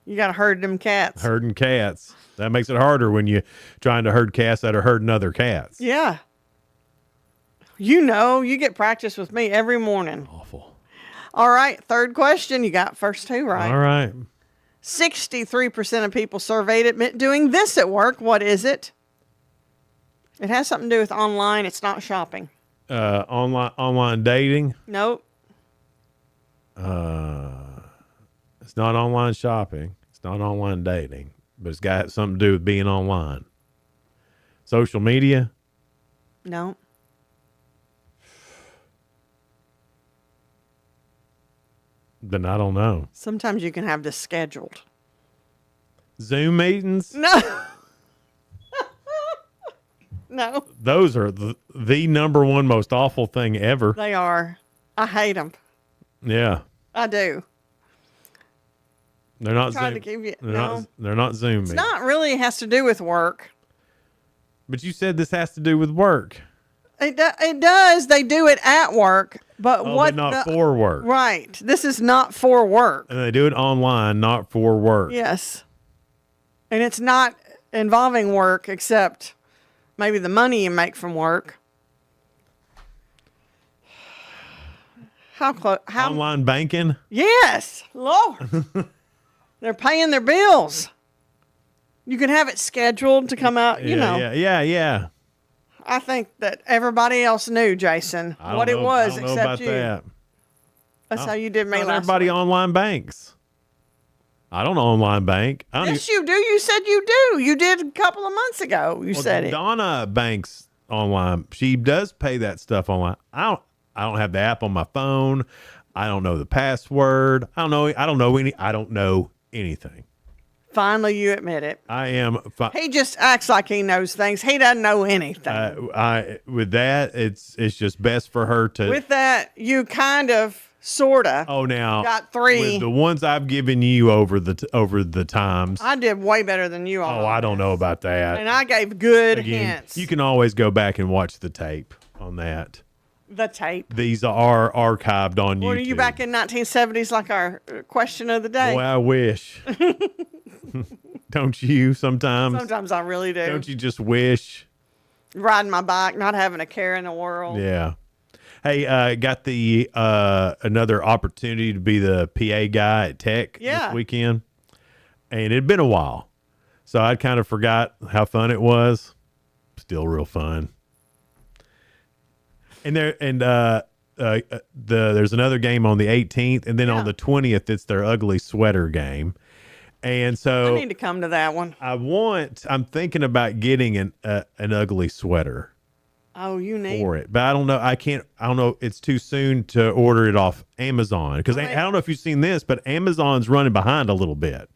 You got to herd them cats.
Herding cats. That makes it harder when you're trying to herd cats that are herding other cats.
Yeah. You get practice with me every morning.
Awful.
All right, third question. You got first two right.
All right.
63% of people surveyed admit doing this at work. What is it? It has something to do with online. It's not shopping.
Online dating.
Nope.
It's not online shopping. It's not online dating, but it's got something to do with being online. Social media.
No.
Then I don't know.
Sometimes you can have this scheduled.
Zoom meetings.
No. No.
Those are the number one most awful thing ever.
They are. I hate them.
Yeah.
I do.
They're not
Trying
Zoom.
to give you-
they're
no.
not. They're not Zoom
It's
meetings.
not really has to do with work.
But you said this has to do with work.
It does. They do it at work, but
Oh,
what?
but not for work.
Right. This is not for work.
And they do it online, not for work.
Yes. And it's not involving work except maybe the money you make from work. How close? How?
Online banking.
Yes. Lord. They're paying their bills. You can have it scheduled to come out, you know.
Yeah.
I think that everybody else knew, Jason,
I don't
what
know-
it was
I don't know
except
about
you.
that.
That's how you did me
Not
last
everybody
week.
online banks. I don't online bank. I don't
Yes, you do. You said you do. You did a couple of months ago. You said it.
Donna banks online. She does pay that stuff online. I don't have the app on my phone. I don't know the password. I don't know anything.
Finally, you admit it.
I am
He just acts like he knows things. He doesn't know anything.
with that, it's just best for her to.
With that, you kind of, sorta.
Oh, now
got three.
With the ones I've given you over the times.
I did way better than you all.
Oh, I don't know about that.
And I gave good
Again,
hints.
you can always go back and watch the tape on that.
The tape.
These are archived on
Were
YouTube.
you back in 1970s like our question of the day?
Boy, I wish. Don't you sometimes?
Sometimes I really do.
Don't you just wish?
Riding my bike, not having a care in the world.
Yeah. Hey, got the another opportunity to be the PA guy at Tech this weekend, and it had been a while, so I kind of forgot how fun it was. Still real fun. And there's another game on the 18th, and then on the 20th it's their ugly sweater game. And so
I need to come to that one.
I'm thinking about getting an ugly sweater.
Oh, you need
for it, but I don't know. I don't know. It's too soon to order it off Amazon because I don't know if you've seen this, but Amazon's running behind a little bit.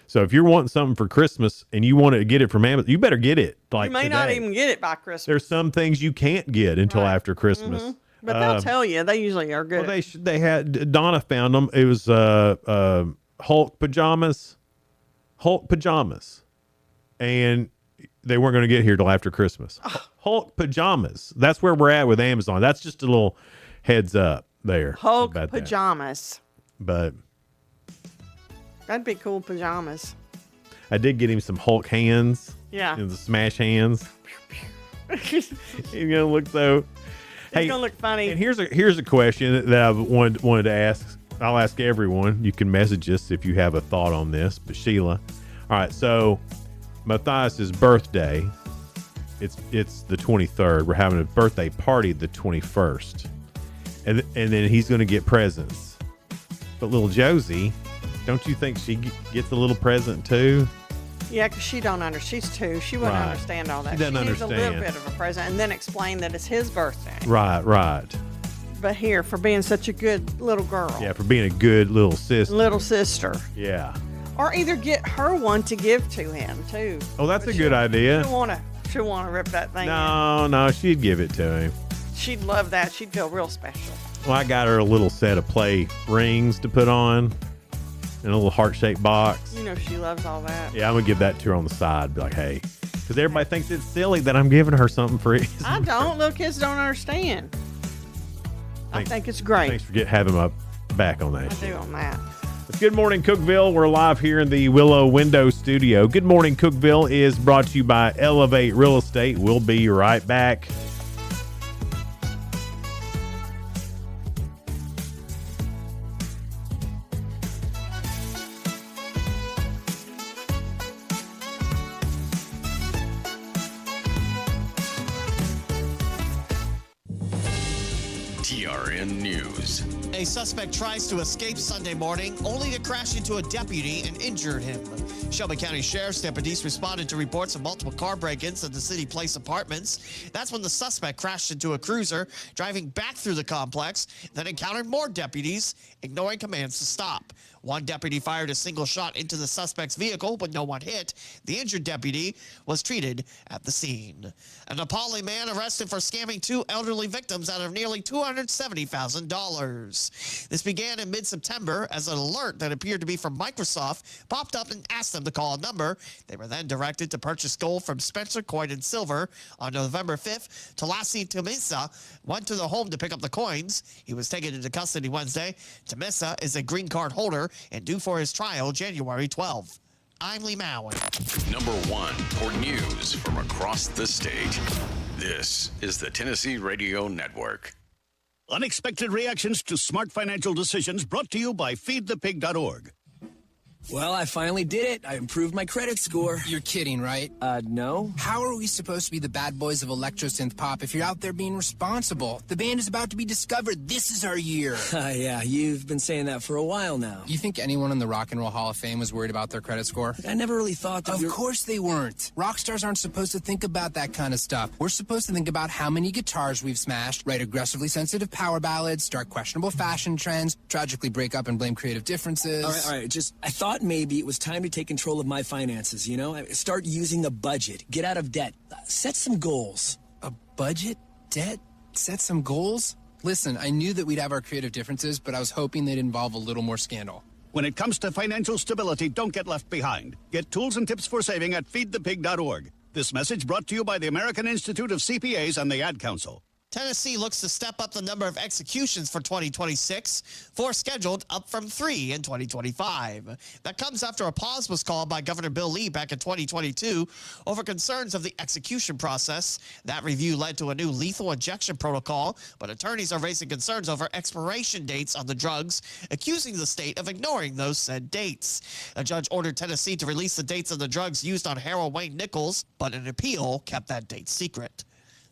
So if you're wanting something for Christmas and you want to get it from Amazon, you better get it.
You may not even get it by Christmas.
There's some things you can't get until after Christmas.
Mm-hmm. But they'll tell you. They usually are good.
Well, they had Donna found them. It was Hulk pajamas, and they weren't going to get here till after Christmas. Hulk pajamas. That's where we're at with Amazon. That's just a little heads up there.
Hulk
about that.
pajamas.
But
That'd be cool pajamas.
I did get him some Hulk hands.
Yeah.
The smash hands. He's gonna look so.
It's gonna look funny.
And here's a question that I've wanted to ask. I'll ask everyone. You can message us if you have a thought on this. But Sheila, all right. So Matthias's birthday. It's the 23rd. We're having a birthday party the 21st, and then he's gonna get presents. But little Josie, don't you think she gets a little present too?
Yeah, because she don't understand. She's 2. She wouldn't understand all that.
She doesn't
needs a little
understand.
bit of a present and then explain that it's his birthday.
Right.
But here, for being such a good little girl.
Yeah, for being a good little sister.
Little sister.
Yeah.
Or either get her one to give to him, too.
Oh, that's a good idea.
She'll want to rip that thing
No, she'd give it to him.
She'd love that. She'd feel real special.
Well, I got her a little set of play rings to put on in a little heart-shaped box.
You know she loves all that.
Yeah, I'm going to give that to her on the side. Be like, hey, because everybody thinks it's silly that I'm giving her something free.
I don't. Little kids don't understand. I think it's great.
Thanks for having my back on that.
I do on that.
It's Good Morning Cookeville. We're live here in the Willow Window Studio. Good Morning Cookeville is brought to you by Elevate Real Estate. We'll be right back.
TRN News.
A suspect tries to escape Sunday morning only to crash into a deputy and injure him. Shelby County Sheriff's deputies responded to reports of multiple car break-ins at the City Place Apartments. That's when the suspect crashed into a cruiser, driving back through the complex, then encountered more deputies, ignoring commands to stop. One deputy fired a single shot into the suspect's vehicle, but no one hit. The injured deputy was treated at the scene. A Nepali man arrested for scamming two elderly victims out of nearly $270,000. This began in mid-September as an alert that appeared to be from Microsoft popped up and asked them to call a number. They were then directed to purchase gold from Spencer Coin and Silver. On November 5th, Talasi Tamisa went to the home to pick up the coins. He was taken into custody Wednesday. Tamisa is a green card holder and due for his trial January 12th. I'm Lee Mowen.
Number 1 for news from across the state. This is the Tennessee Radio Network.
Unexpected reactions to smart financial decisions brought to you by feedthepig.org.
Well, I finally did it. I improved my credit score.
You're kidding, right?
No.
How are we supposed to be the bad boys of electro-synth pop if you're out there being responsible? The band is about to be discovered. This is our year.
Yeah, you've been saying that for a while now.
You think anyone in the Rock and Roll Hall of Fame was worried about their credit score?
I never really thought that.
Of course they weren't. Rock stars aren't supposed to think about that kind of stuff. We're supposed to think about how many guitars we've smashed, write aggressively sensitive power ballads, start questionable fashion trends, tragically break up and blame creative differences.
All right. I thought maybe it was time to take control of my finances, you know? Start using a budget. Get out of debt. Set some goals.
A budget? Debt? Set some goals? Listen, I knew that we'd have our creative differences, but I was hoping they'd involve a little more scandal.
When it comes to financial stability, don't get left behind. Get tools and tips for saving at feedthepig.org. This message brought to you by the American Institute of CPAs and the Ad Council.
Tennessee looks to step up the number of executions for 2026, 4 scheduled up from 3 in 2025. That comes after a pause was called by Governor Bill Lee back in 2022 over concerns of the execution process. That review led to a new lethal injection protocol, but attorneys are raising concerns over expiration dates on the drugs, accusing the state of ignoring those said dates. A judge ordered Tennessee to release the dates of the drugs used on Harold Wayne Nichols, but an appeal kept that date secret.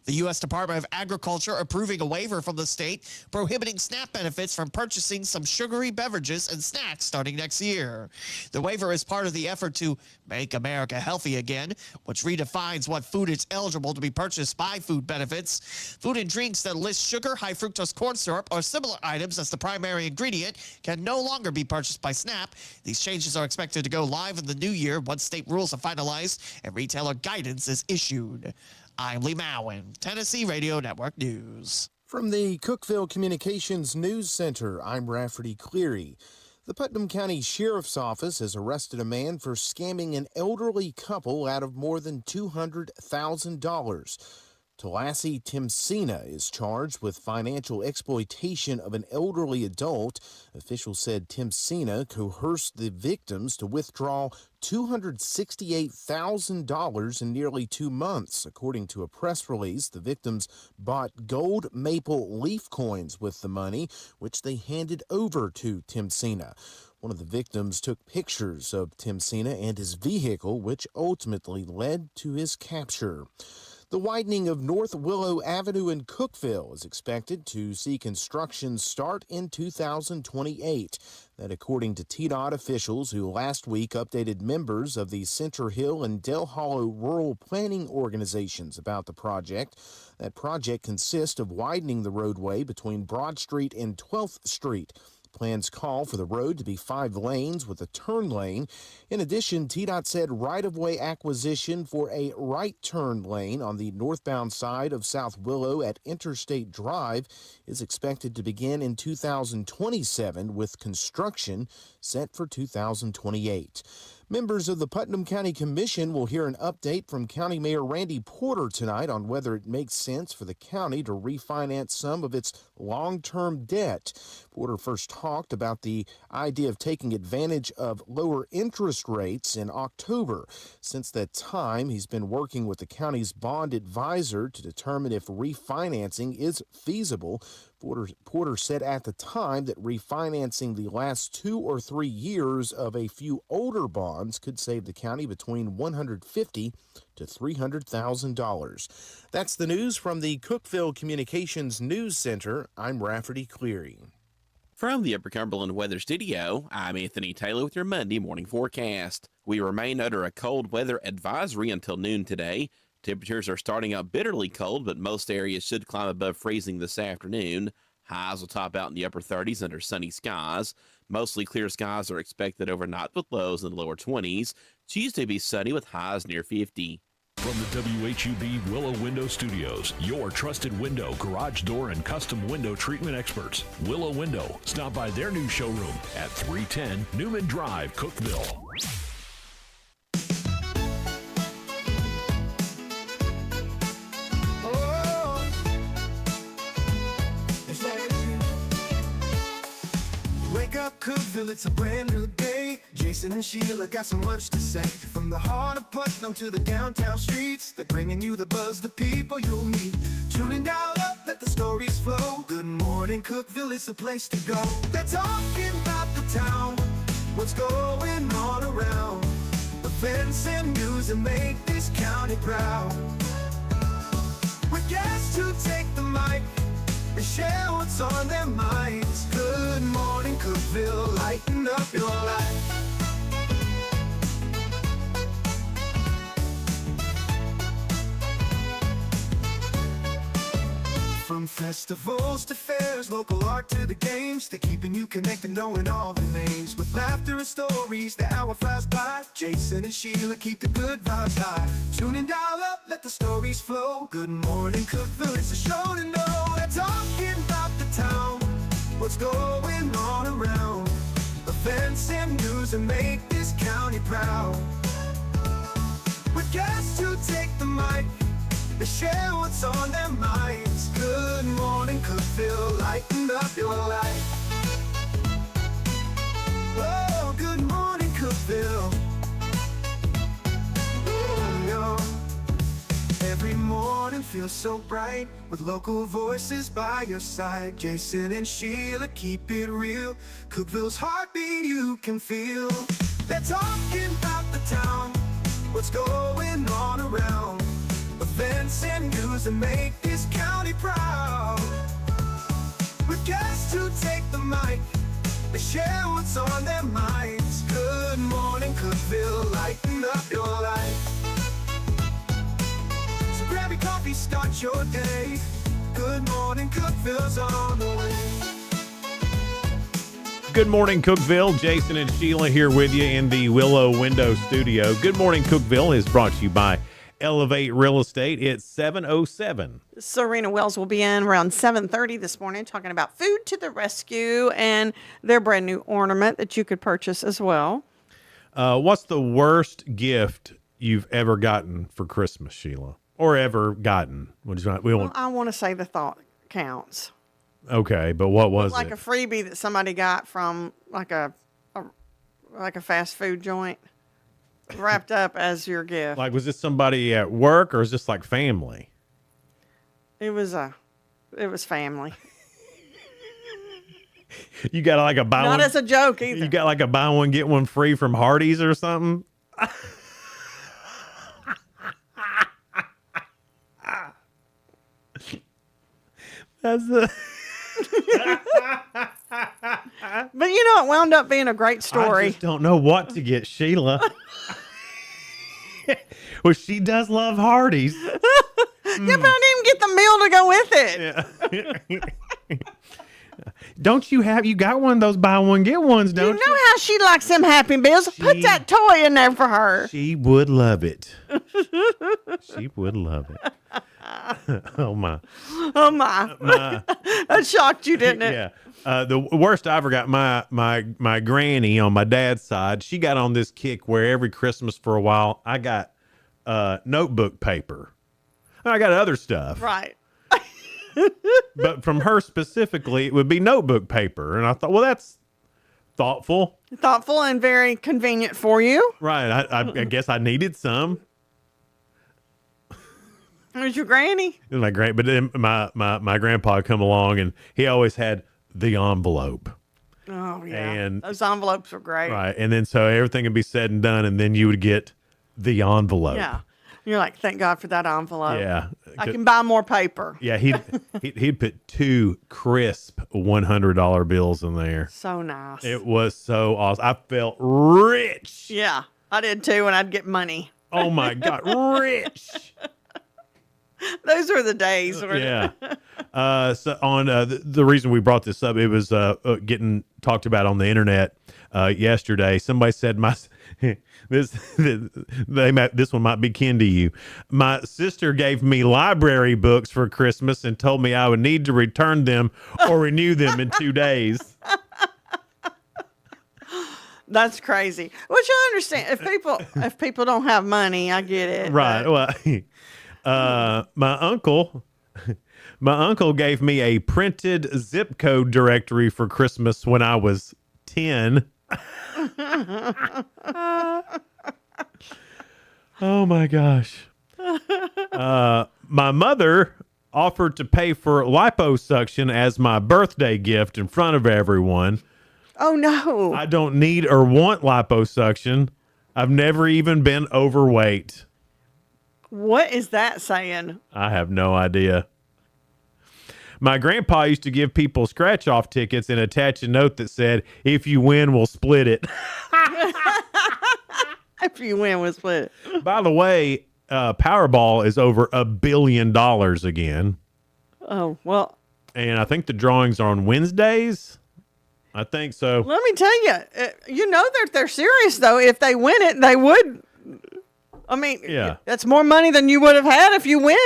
The U.S. Department of Agriculture approving a waiver from the state prohibiting SNAP benefits from purchasing some sugary beverages and snacks starting next year. The waiver is part of the effort to make America healthy again, which redefines what food is eligible to be purchased by food benefits. Food and drinks that list sugar, high fructose corn syrup, or similar items as the primary ingredient can no longer be purchased by SNAP. These changes are expected to go live in the new year once state rules are finalized and retailer guidance is issued. I'm Lee Mowen, Tennessee Radio Network News.
From the Cookeville Communications News Center, I'm Rafferty Cleary. The Putnam County Sheriff's Office has arrested a man for scamming an elderly couple out of more than $200,000. Talasi Timsina is charged with financial exploitation of an elderly adult. Officials said Timsina coerced the victims to withdraw $268,000 in nearly 2 months. According to a press release, the victims bought gold maple leaf coins with the money, which they handed over to Timsina. One of the victims took pictures of Timsina and his vehicle, which ultimately led to his capture. The widening of North Willow Avenue in Cookeville is expected to see construction start in 2028. That according to TDOT officials who last week updated members of the Center Hill and Del Hollow Rural Planning Organizations about the project. That project consists of widening the roadway between Broad Street and 12th Street. Plans call for the road to be 5 lanes with a turn lane. In addition, TDOT said right-of-way acquisition for a right turn lane on the northbound side of South Willow at Interstate Drive is expected to begin in 2027 with construction set for 2028. Members of the Putnam County Commission will hear an update from County Mayor Randy Porter tonight on whether it makes sense for the county to refinance some of its long-term debt. Porter first talked about the idea of taking advantage of lower interest rates in October. Since that time, he's been working with the county's bond advisor to determine if refinancing is feasible. Porter said at the time that refinancing the last 2 or 3 years of a few older bonds could save the county between $150,000 to $300,000. That's the news from the Cookeville Communications News Center. I'm Rafferty Cleary.
From the Upper Cumberland Weather Studio, I'm Anthony Taylor with your Monday morning forecast. We remain under a cold weather advisory until noon today. Temperatures are starting out bitterly cold, but most areas should climb above freezing this afternoon. Highs will top out in the upper 30s under sunny skies. Mostly clear skies are expected overnight with lows in the lower 20s. Tuesday be sunny with highs near 50.
From the WHUB Willow Window Studios, your trusted window, garage door, and custom window treatment experts. Willow Window. Stop by their new showroom at 310 Newman Drive, Cookeville.
Wake up, Cookeville, it's a brand new day. Jason and Sheila got so much to say. From the heart of Putnam to the downtown streets, they're bringing you the buzz, the people you'll meet. Tuning dial up, let the stories flow. Good morning, Cookeville, it's the place to go. They're talking about the town, what's going on around. Events and news that make this county proud. With guests who take the mic and share what's on their minds. Good morning, Cookeville, lighten up your life. From festivals to fairs, local art to the games, they're keeping you connected, knowing all the names. With laughter and stories, the hour flies by. Jason and Sheila keep the good vibes high. Tune and dial up, let the stories flow. Good morning, Cookeville, it's a show to know. They're talking about the town, what's going on around. Events and news that make this county proud. With guests who take the mic, they share what's on their minds. Good morning, Cookeville, lighten up your life. Oh, good morning, Cookeville. Every morning feels so bright with local voices by your side. Jason and Sheila keep it real. Cookeville's heartbeat you can feel. They're talking about the town, what's going on around. Events and news that make this county proud. With guests who take the mic, they share what's on their minds. Good morning, Cookeville, lighten up your life. So grab your coffee, start your day. Good morning, Cookeville's on the way.
Good morning, Cookeville. Jason and Sheila here with you in the Willow Window Studio. Good morning, Cookeville is brought to you by Elevate Real Estate. It's 7:07.
Serena Wells will be in around 7:30 this morning talking about Food to the Rescue and their brand new ornament that you could purchase as well.
What's the worst gift you've ever gotten for Christmas, Sheila? Or ever gotten?
I want to say the thought counts.
Okay, but what was
like
it?
a freebie that somebody got from like a fast food joint wrapped up as your gift.
Like, was this somebody at work or is this like family?
It was family.
You got like a buy
Not
one.
as a joke either.
You got like a buy one get one free from Hardee's or something. That's the.
But it wound up being a great
I
story.
just don't know what to get Sheila. Well, she does love Hardee's.
Yeah, but I didn't get the meal to go with it.
Don't you got one of those buy one get ones, don't you?
You know how she likes them Happy Meals. Put that toy in there for her.
She would love it. She would love it. Oh my.
Oh my. That shocked you, didn't it?
Yeah. The worst I ever got, my granny on my dad's side, she got on this kick where every Christmas for a while I got notebook paper. I got other stuff.
Right.
But from her specifically, it would be notebook paper. And I thought, well, that's thoughtful.
Thoughtful and very convenient for you.
Right. I guess I needed some.
Who's your granny?
It was my but then my grandpa would come along and he always had the envelope.
Oh, yeah.
And
those envelopes were great.
Right. And then so everything would be said and done, and then you would get the envelope.
Yeah. You're like, thank God for that envelope.
Yeah.
I can buy more paper.
Yeah, he'd put 2 crisp $100 bills in there.
So nice.
It was so awesome. I felt rich.
Yeah, I did too when I'd get money.
Oh my God, rich.
Those were the days.
Yeah. So on the reason we brought this up, it was getting talked about on the internet yesterday. Somebody said this one might be kin to you. My sister gave me library books for Christmas and told me I would need to return them or renew them in 2 days.
That's crazy. Which I understand. If people don't have money, I get it.
Right. Well, my uncle gave me a printed zip code directory for Christmas when I was 10. Oh my gosh. My mother offered to pay for liposuction as my birthday gift in front of everyone.
Oh no.
I don't need or want liposuction. I've never even been overweight.
What is that saying?
I have no idea. My grandpa used to give people scratch-off tickets and attach a note that said, "If you win, we'll split it."
If you win, we'll split it.
By the way, Powerball is over $1 billion again.
Oh, well.
And I think the drawings are on Wednesdays. I think so.
Let me tell you, they're serious, though. If they win it, they would. I mean,
yeah,
that's more money than you would have had if you win.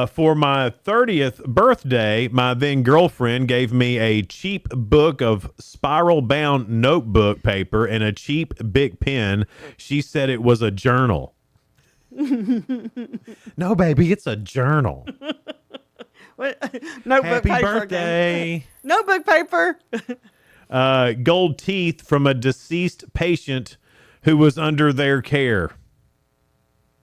For my 30th birthday, my then girlfriend gave me a cheap book of spiral-bound notebook paper and a cheap Bic pen. She said it was a journal. No, baby, it's a journal.
What? Notebook
Happy
paper
birthday.
Again. Notebook paper.
Gold teeth from a deceased patient who was under their care.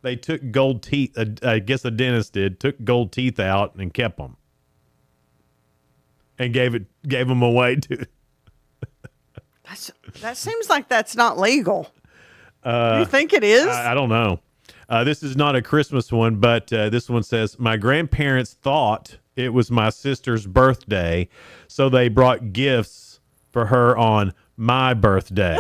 They took gold teeth. I guess a dentist took gold teeth out and kept them, and gave them away to.
That seems like that's not legal. You think it is?
I don't know. This is not a Christmas one, but this one says, my grandparents thought it was my sister's birthday, so they brought gifts for her on my birthday.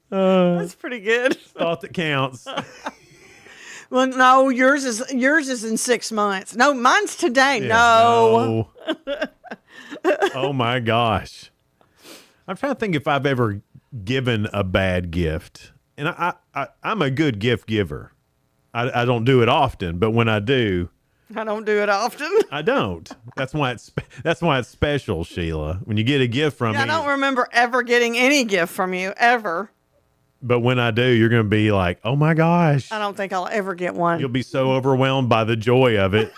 That's pretty good.
Thought that counts.
Well, no, yours is in 6 months. No, mine's today.
Yeah,
no.
Oh my gosh. I'm trying to think if I've ever given a bad gift. And I'm a good gift giver. I don't do it often, but when I do,
I don't do it often.
I don't. That's why it's special, Sheila. When you get a gift from me.
I don't remember ever getting any gift from you ever.
But when I do, you're going to be like, "Oh my gosh."
I don't think I'll ever get one.
You'll be so overwhelmed by the joy of it.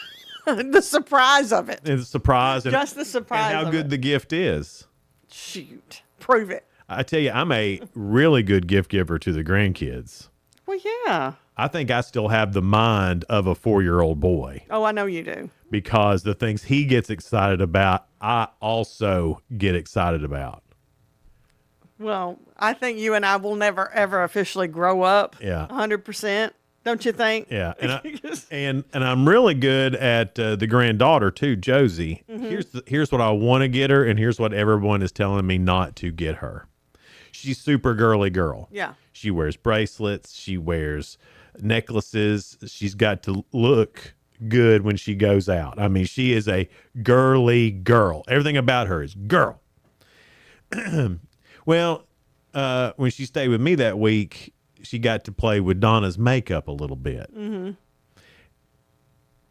The surprise of it.
And the surprise.
Just the surprise
and how good the gift is.
Shoot. Prove it.
I tell you, I'm a really good gift giver to the grandkids.
Well, yeah.
I think I still have the mind of a 4-year-old boy.
Oh, I know you do.
Because the things he gets excited about, I also get excited about.
Well, I think you and I will never, ever officially grow up.
Yeah.
100%. Don't you think?
Yeah, and I'm really good at the granddaughter too, Josie. Here's what I want to get her, and here's what everyone is telling me not to get her. She's super girly girl.
Yeah.
She wears bracelets. She wears necklaces. She's got to look good when she goes out. I mean, she is a girly girl. Everything about her is girl. Well, when she stayed with me that week, she got to play with Donna's makeup a little bit.
Mm-hmm.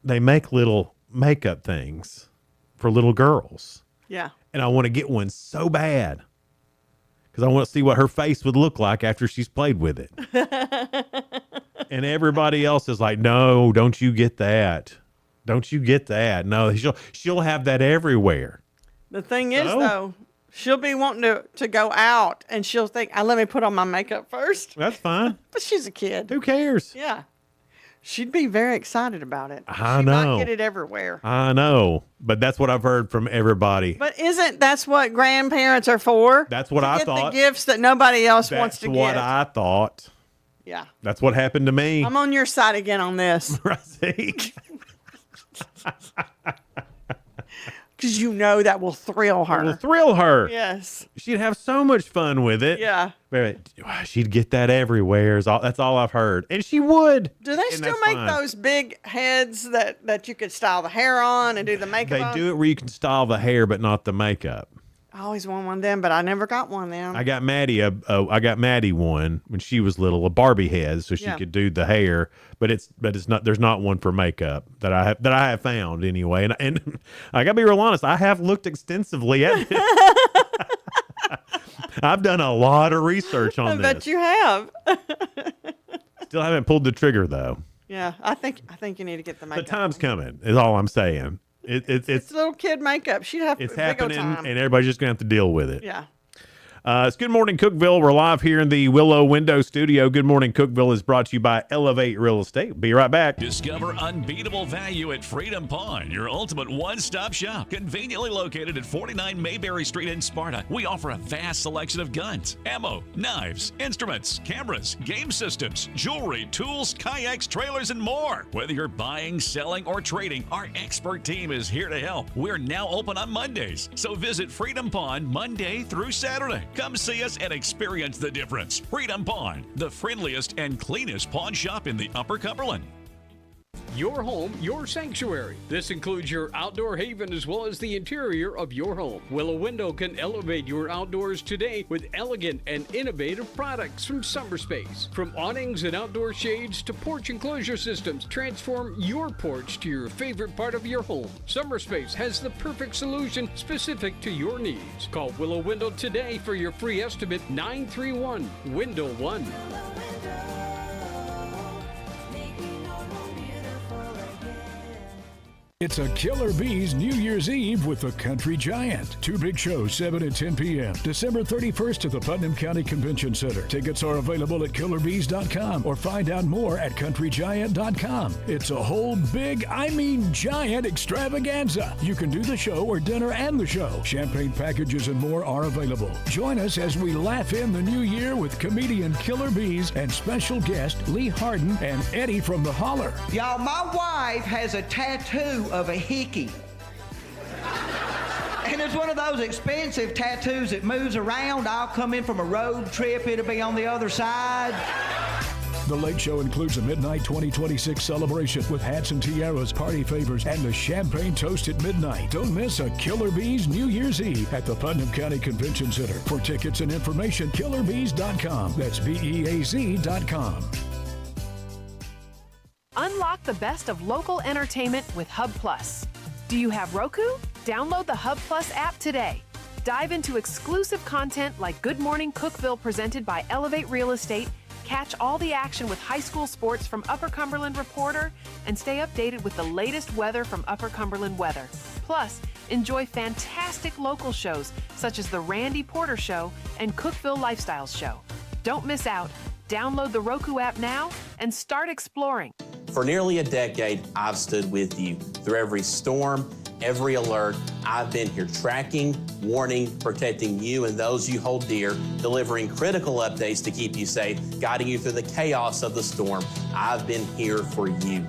They make little makeup things for little girls.
Yeah.
And I want to get one so bad because I want to see what her face would look like after she's played with it. And everybody else is like, no, don't you get that. Don't you get that. No, she'll have that everywhere.
The thing is, though, she'll be wanting to go out, and she'll think, let me put on my makeup first.
That's fine.
But she's a kid.
Who cares?
Yeah. She'd be very excited about it.
I
she
know.
might get it everywhere.
I know. But that's what I've heard from everybody.
But that's what grandparents are for?
That's what I thought.
The gifts that nobody else wants to get.
That's what I thought.
Yeah.
That's what happened to me.
I'm on your side again on this. Because you know that will thrill her.
It will thrill her.
Yes.
She'd have so much fun with it.
Yeah.
She'd get that everywhere. That's all I've heard. And she would.
Do they still make those big heads that you could style the hair on and do the makeup on?
They do it where you can style the hair, but not the makeup.
I always want one of them, but I never got one of them.
I got Maddie one when she was little, a Barbie head, so she could do the hair. But it's not. There's not one for makeup that I have found anyway. And I gotta be real honest. I have looked extensively at it. I've done a lot of research on this.
I bet you have.
Still haven't pulled the trigger though.
Yeah, I think you need to get the makeup.
The time's coming. Is all I'm saying. It's
little kid makeup. She'd have
it's
big old
happening,
time.
and everybody's just gonna have to deal with it.
Yeah.
It's Good Morning Cookeville. We're live here in the Willow Window Studio. Good Morning Cookeville is brought to you by Elevate Real Estate. Be right back.
Discover unbeatable value at Freedom Pawn, your ultimate one-stop shop. Conveniently located at 49 Mayberry Street in Sparta, we offer a vast selection of guns, ammo, knives, instruments, cameras, game systems, jewelry, tools, kayaks, trailers, and more. Whether you're buying, selling, or trading, our expert team is here to help. We're now open on Mondays, so visit Freedom Pawn Monday through Saturday. Come see us and experience the difference. Freedom Pawn, the friendliest and cleanest pawn shop in the Upper Cumberland.
Your home, your sanctuary. This includes your outdoor haven as well as the interior of your home. Willow Window can elevate your outdoors today with elegant and innovative products from SummerSpace. From awnings and outdoor shades to porch enclosure systems, transform your porch to your favorite part of your home. SummerSpace has the perfect solution specific to your needs. Call Willow Window today for your free estimate, 931-WINDOW-1.
It's a Killer Bees New Year's Eve with the Country Giant. Two big shows, 7 and 10 p.m. December 31st at the Putnam County Convention Center. Tickets are available at killerbees.com or find out more at countrygiant.com. It's a whole big, giant extravaganza. You can do the show or dinner and the show. Champagne packages and more are available. Join us as we laugh in the new year with comedian Killer Bees and special guest Lee Harden and Eddie from the Holler.
Y'all, my wife has a tattoo of a hickey. And it's one of those expensive tattoos that moves around. I'll come in from a road trip, it'll be on the other side.
The Late Show includes a midnight 2026 celebration with hats and tiaras, party favors, and a champagne toast at midnight. Don't miss a Killer Bees New Year's Eve at the Putnam County Convention Center. For tickets and information, killerbees.com. That's BEAZ.com.
Unlock the best of local entertainment with Hub Plus. Do you have Roku? Download the Hub Plus app today. Dive into exclusive content like Good Morning Cookeville presented by Elevate Real Estate, catch all the action with high school sports from Upper Cumberland Reporter, and stay updated with the latest weather from Upper Cumberland Weather. Plus, enjoy fantastic local shows such as The Randy Porter Show and Cookeville Lifestyles Show. Don't miss out. Download the Roku app now and start exploring.
For nearly a decade, I've stood with you through every storm
every alert. I've been here tracking, warning, protecting you and those you hold dear, delivering critical updates to keep you safe, guiding you through the chaos of the storm. I've been here for you.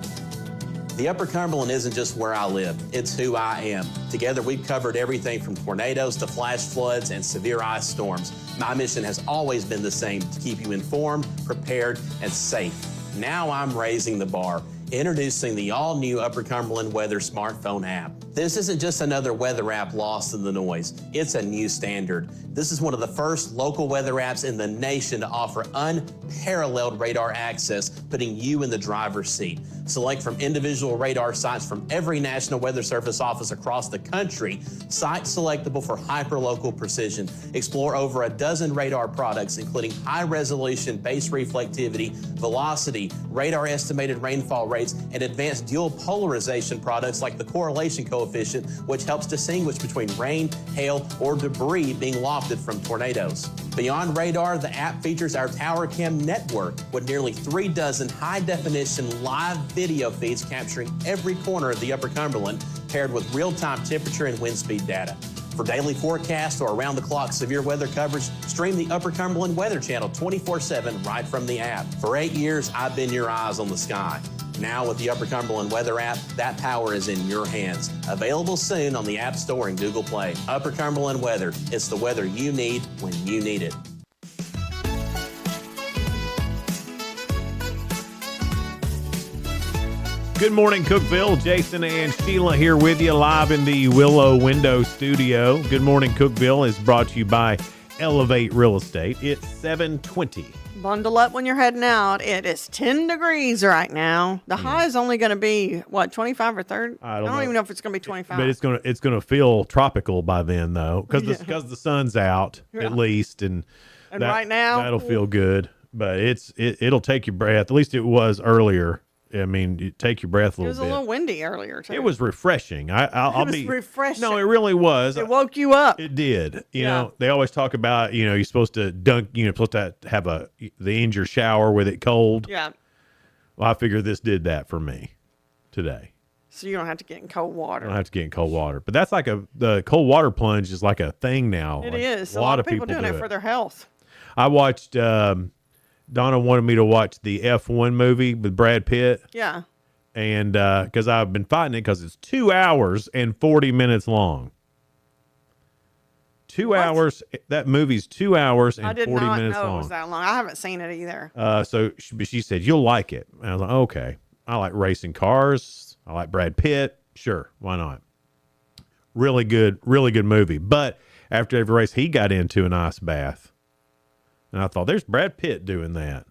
The Upper Cumberland isn't just where I live, it's who I am. Together, we've covered everything from tornadoes to flash floods and severe ice storms. My mission has always been the same, to keep you informed, prepared, and safe. Now I'm raising the bar, introducing the all-new Upper Cumberland Weather smartphone app. This isn't just another weather app lost in the noise. It's a new standard. This is one of the first local weather apps in the nation to offer unparalleled radar access, putting you in the driver's seat. Select from individual radar sites from every National Weather Service office across the country, sites selectable for hyperlocal precision. Explore over a dozen radar products, including high-resolution base reflectivity, velocity, radar estimated rainfall rates, and advanced dual polarization products like the correlation coefficient, which helps distinguish between rain, hail, or debris being lofted from tornadoes. Beyond radar, the app features our Tower Cam network with nearly 3 dozen high-definition live video feeds capturing every corner of the Upper Cumberland, paired with real-time temperature and wind speed data. For daily forecasts or around-the-clock severe weather coverage, stream the Upper Cumberland Weather Channel 24/7 right from the app. For 8 years, I've been your eyes on the sky. Now with the Upper Cumberland Weather app, that power is in your hands. Available soon on the App Store and Google Play. Upper Cumberland Weather. It's the weather you need when you need it.
Good morning, Cookeville. Jason and Sheila here with you live in the Willow Window Studio. Good morning, Cookeville is brought to you by Elevate Real Estate. It's 7:20.
Bundle up when you're heading out. It is 10 degrees right now. The high is only going to be, 25 or 30? I don't even know if it's going to be 25.
But it's gonna feel tropical by then, though, because the sun's out at least, and
right now
that'll feel good. But it'll take your breath. At least it was earlier. I mean, you take your breath a little bit.
It was a little windy earlier, too.
It was refreshing. I'll be
refreshing.
No, it really was.
It woke you up.
It did. You know, they always talk about, you're supposed to dunk, supposed to have the end your shower with it cold.
Yeah.
Well, I figure this did that for me today.
So you don't have to get in cold water.
I don't have to get in cold water. But that's like the cold water plunge is like a thing now.
It
like
is. A lot of people doing it for their health.
I watched, Donna wanted me to watch the F1 movie with Brad Pitt.
Yeah.
And because I've been fighting it because it's 2 hours and 40 minutes long. 2 hours. That movie's 2 hours and 40 minutes long.
I did not know it was that long. I haven't seen it either.
So she said, you'll like it. And I was like, okay. I like racing cars. I like Brad Pitt. Sure. Why not? Really good movie. But after every race, he got into an ice bath. And I thought, there's Brad Pitt doing that.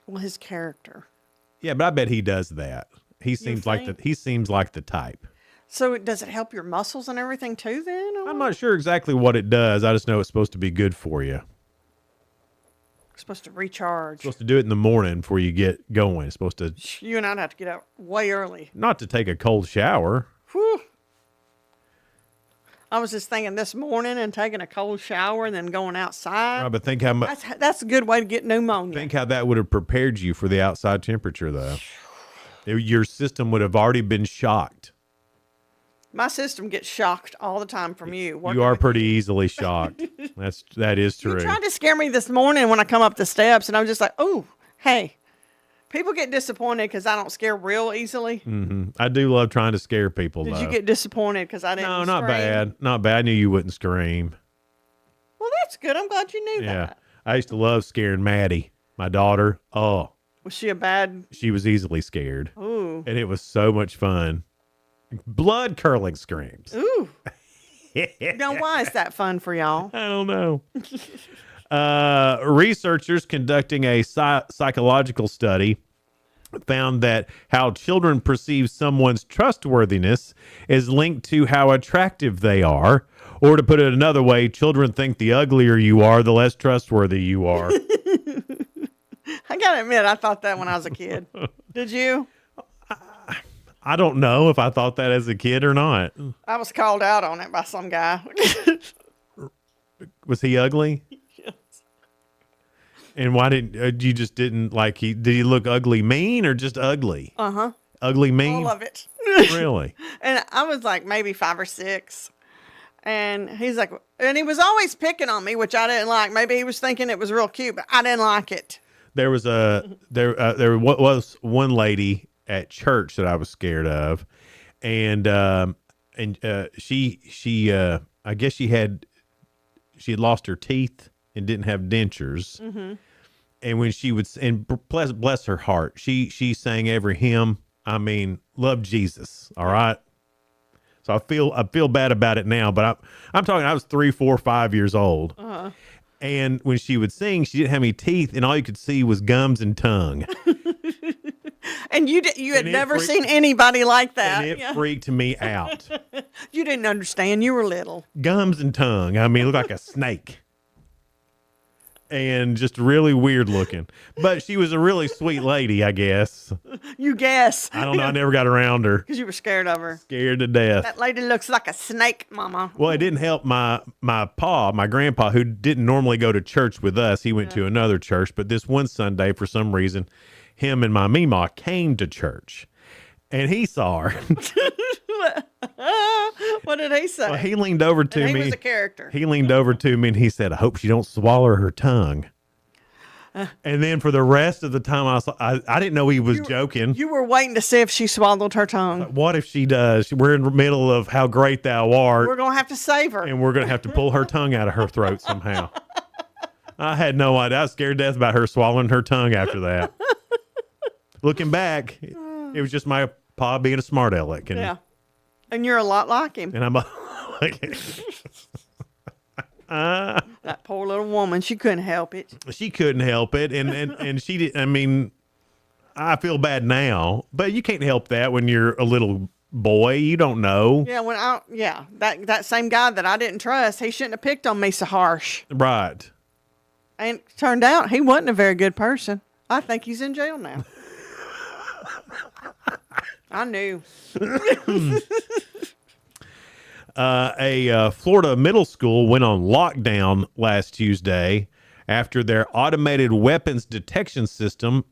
Well, his character.
Yeah, but I bet he does that. He seems like the type.
So does it help your muscles and everything too then?
I'm not sure exactly what it does. I just know it's supposed to be good for you.
It's supposed to recharge.
Supposed to do it in the morning before you get going. It's supposed to.
You and I'd have to get up way early.
Not to take a cold shower.
Whew. I was just thinking this morning and taking a cold shower and then going outside.
Right, but think how much.
That's a good way to get pneumonia.
Think how that would have prepared you for the outside temperature, though. Your system would have already been shocked.
My system gets shocked all the time from you.
You are pretty easily shocked. That is true.
You tried to scare me this morning when I come up the steps, and I was just like, "Oh, hey." People get disappointed because I don't scare real easily.
Mm-hmm. I do love trying to scare people, though.
Did you get disappointed because I didn't
No, not
scream?
bad. Not bad. I knew you wouldn't scream.
Well, that's good. I'm glad you knew that.
I used to love scaring Maddie, my daughter. Oh.
Was she a bad?
She was easily scared.
Ooh.
And it was so much fun. Blood-curdling screams.
Ooh. Now, why is that fun for y'all?
I don't know. Researchers conducting a psychological study found that how children perceive someone's trustworthiness is linked to how attractive they are. Or to put it another way, children think the uglier you are, the less trustworthy you are.
I gotta admit, I thought that when I was a kid. Did you?
I don't know if I thought that as a kid or not.
I was called out on it by some guy.
Was he ugly?
Yes.
And why didn't you just didn't like did he look ugly mean or just ugly?
Uh-huh.
Ugly mean?
All of it.
Really?
And I was like maybe 5 or 6. And he's like, and he was always picking on me, which I didn't like. Maybe he was thinking it was real cute, but I didn't like it.
There was there was one lady at church that I was scared of, and she I guess she had lost her teeth and didn't have dentures.
Mm-hmm.
And when she would, and bless her heart, she sang every hymn. I mean, love Jesus. All right. So I feel bad about it now, but I'm talking, I was 3, 4, 5 years old.
Uh-huh.
And when she would sing, she didn't have any teeth, and all you could see was gums and tongue.
And you had never seen anybody like that.
And it freaked me out.
You didn't understand. You were little.
Gums and tongue. I mean, it looked like a snake. And just really weird looking. But she was a really sweet lady, I guess.
You guess.
I don't know. I never got around her.
Because you were scared of her.
Scared to death.
That lady looks like a snake, Mama.
Well, it didn't help my grandpa, who didn't normally go to church with us. He went to another church. But this one Sunday, for some reason, him and my Meemaw came to church. And he saw her.
What did he say?
Well, he leaned over to me.
He was a character.
He leaned over to me and he said, "I hope she don't swallow her tongue." And then for the rest of the time, I didn't know he was joking.
You were waiting to see if she swallowed her tongue.
What if she does? We're in the middle of How Great Thou Art.
We're going to have to save her.
And we're going to have to pull her tongue out of her throat somehow. I had no idea. I was scared to death about her swallowing her tongue after that. Looking back, it was just my pa being a smart aleck. And,
yeah. And you're a lot like him.
And I'm like...
that poor little woman, she couldn't help it.
She couldn't help it, and she did. I mean, I feel bad now, but you can't help that when you're a little boy. You don't know.
Yeah, that same guy that I didn't trust, he shouldn't have picked on me so harsh.
Right.
And it turned out he wasn't a very good person. I think he's in jail now. I knew.
A Florida middle school went on lockdown last Tuesday after their automated weapons detection system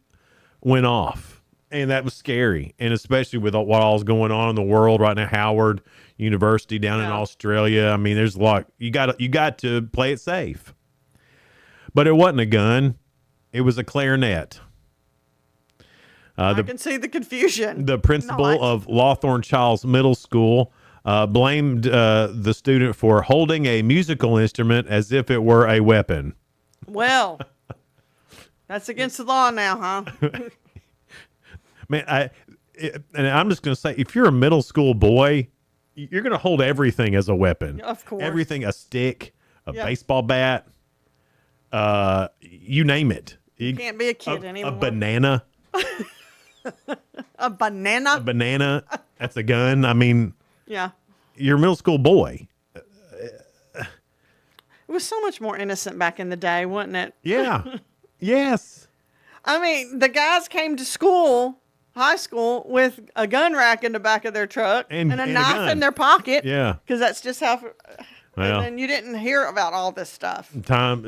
went off. And that was scary. And especially with what all's going on in the world right now, Howard University down in Australia. I mean, there's a lot. You got to play it safe. But it wasn't a gun. It was a clarinet.
I can see the confusion.
The principal of Lawthorne Childs Middle School blamed the student for holding a musical instrument as if it were a weapon.
Well, that's against the law now, huh?
Man, and I'm just going to say, if you're a middle school boy, you're going to hold everything as a weapon.
Of course.
Everything, a stick, a baseball bat, you name it.
You can't be a kid anymore.
A banana.
A banana?
A banana. That's a gun. I mean...
Yeah.
You're a middle school boy.
It was so much more innocent back in the day, wasn't it?
Yeah. Yes.
I mean, the guys came to school, high school, with a gun rack in the back of their truck and a knife in their pocket.
Yeah.
Because that's just how...
Well,
and you didn't hear about all this stuff.
Times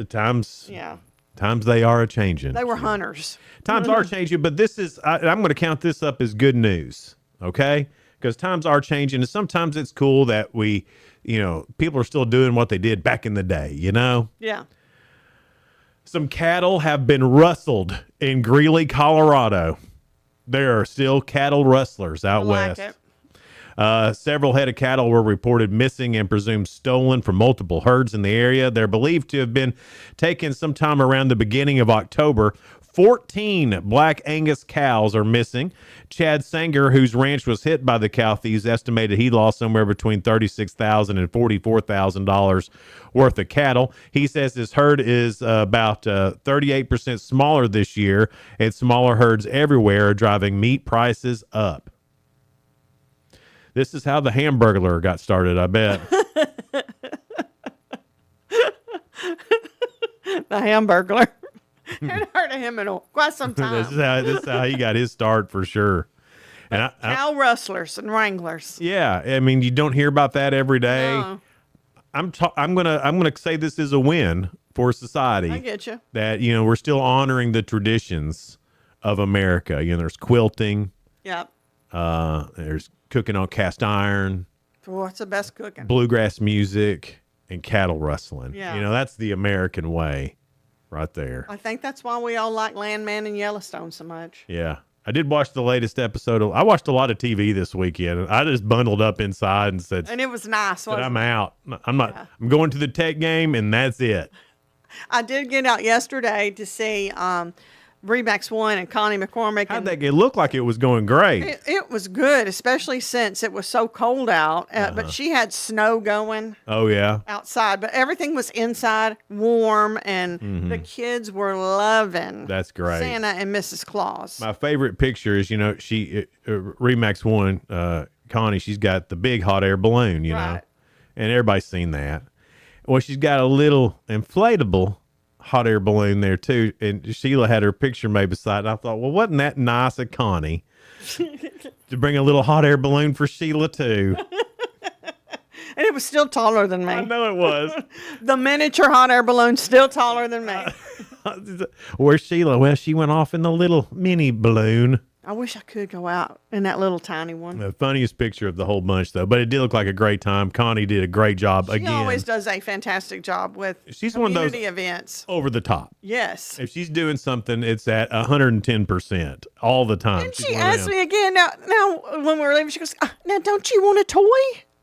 they are a-changing.
They were hunters.
Times are changing, but this is... I'm going to count this up as good news, okay? Because times are changing, and sometimes it's cool that people are still doing what they did back in the day,
Yeah.
Some cattle have been rustled in Greeley, Colorado. There are still cattle rustlers out west. Several head of cattle were reported missing and presumed stolen from multiple herds in the area. They're believed to have been taken sometime around the beginning of October. 14 Black Angus cows are missing. Chad Sanger, whose ranch was hit by the cow thieves, estimated he lost somewhere between $36,000 and $44,000 worth of cattle. He says his herd is about 38% smaller this year, and smaller herds everywhere are driving meat prices up. This is how the Hamburglar got started, I bet.
The Hamburglar. Hadn't heard of him in quite some time.
This is how he got his start for sure. And
cow rustlers and wranglers.
Yeah, I mean, you don't hear about that every day.
No.
I'm gonna say this is a win for society.
I get you.
That we're still honoring the traditions of America. There's quilting.
Yep.
There's cooking on cast iron,
What's the best cooking?
bluegrass music, and cattle rustling.
Yeah.
You know, that's the American way right there.
I think that's why we all like Landman and Yellowstone so much.
Yeah. I did watch the latest episode. I watched a lot of TV this weekend. I just bundled up inside and said,
And it was nice.
that
Wasn't
I'm
it?
out. I'm going to the Tech game, and that's it.
I did get out yesterday to see Remax One and Connie McCormick.
How'd that get? It looked like it was going great.
It was good, especially since it was so cold out. But she had snow going
Oh, yeah.
outside, but everything was inside, warm, and the kids were loving
That's great.
Santa and Mrs. Claus.
My favorite picture is, she Remax One, Connie, she's got the big hot air balloon, you know, and everybody's seen that. Well, she's got a little inflatable hot air balloon there too, and Sheila had her picture made beside it. I thought, well, wasn't that nice of Connie to bring a little hot air balloon for Sheila too?
And it was still taller than me.
I know it was.
The miniature hot air balloon still taller than me.
Where's Sheila? Well, she went off in the little mini balloon.
I wish I could go out in that little tiny one.
The funniest picture of the whole bunch, though. But it did look like a great time. Connie did a great job
She
again.
always does a fantastic job with
She's one of those
community events.
over the top.
Yes.
If she's doing something, it's at 110% all the time.
And
She's
she
one of
asked
them.
me again now when we were leaving, she goes, now don't you want a toy?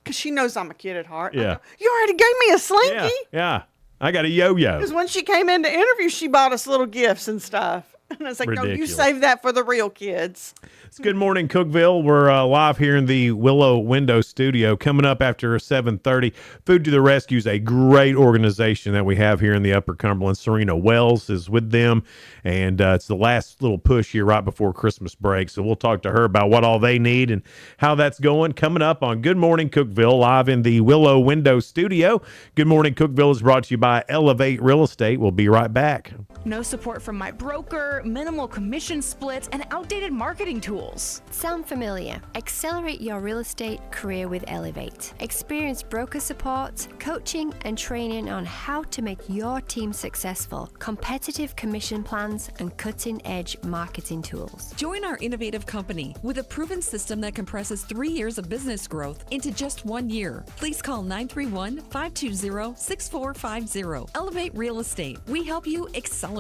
Because she knows I'm a kid at heart.
Yeah.
You already gave me a slinky.
Yeah. I got a yo-yo.
Because when she came in to interview, she bought us little gifts and stuff. And I was like, no, you
Ridiculous.
save that for the real kids.
It's Good Morning Cookeville. We're live here in the Willow Window Studio. Coming up after 7:30, Food to the Rescue is a great organization that we have here in the Upper Cumberland. Serena Wells is with them, and it's the last little push here right before Christmas break. So we'll talk to her about what all they need and how that's going. Coming up on Good Morning Cookeville, live in the Willow Window Studio. Good Morning Cookeville is brought to you by Elevate Real Estate. We'll be right back.
No support from my broker, minimal commission splits, and outdated marketing tools.
Sound familiar? Accelerate your real estate career with Elevate. Experience broker support, coaching, and training on how to make your team successful, competitive commission plans, and cutting-edge marketing tools.
Join our innovative company with a proven system that compresses 3 years of business growth into just 1 year. Please call 931-520-6450. Elevate Real Estate. We help you accelerate.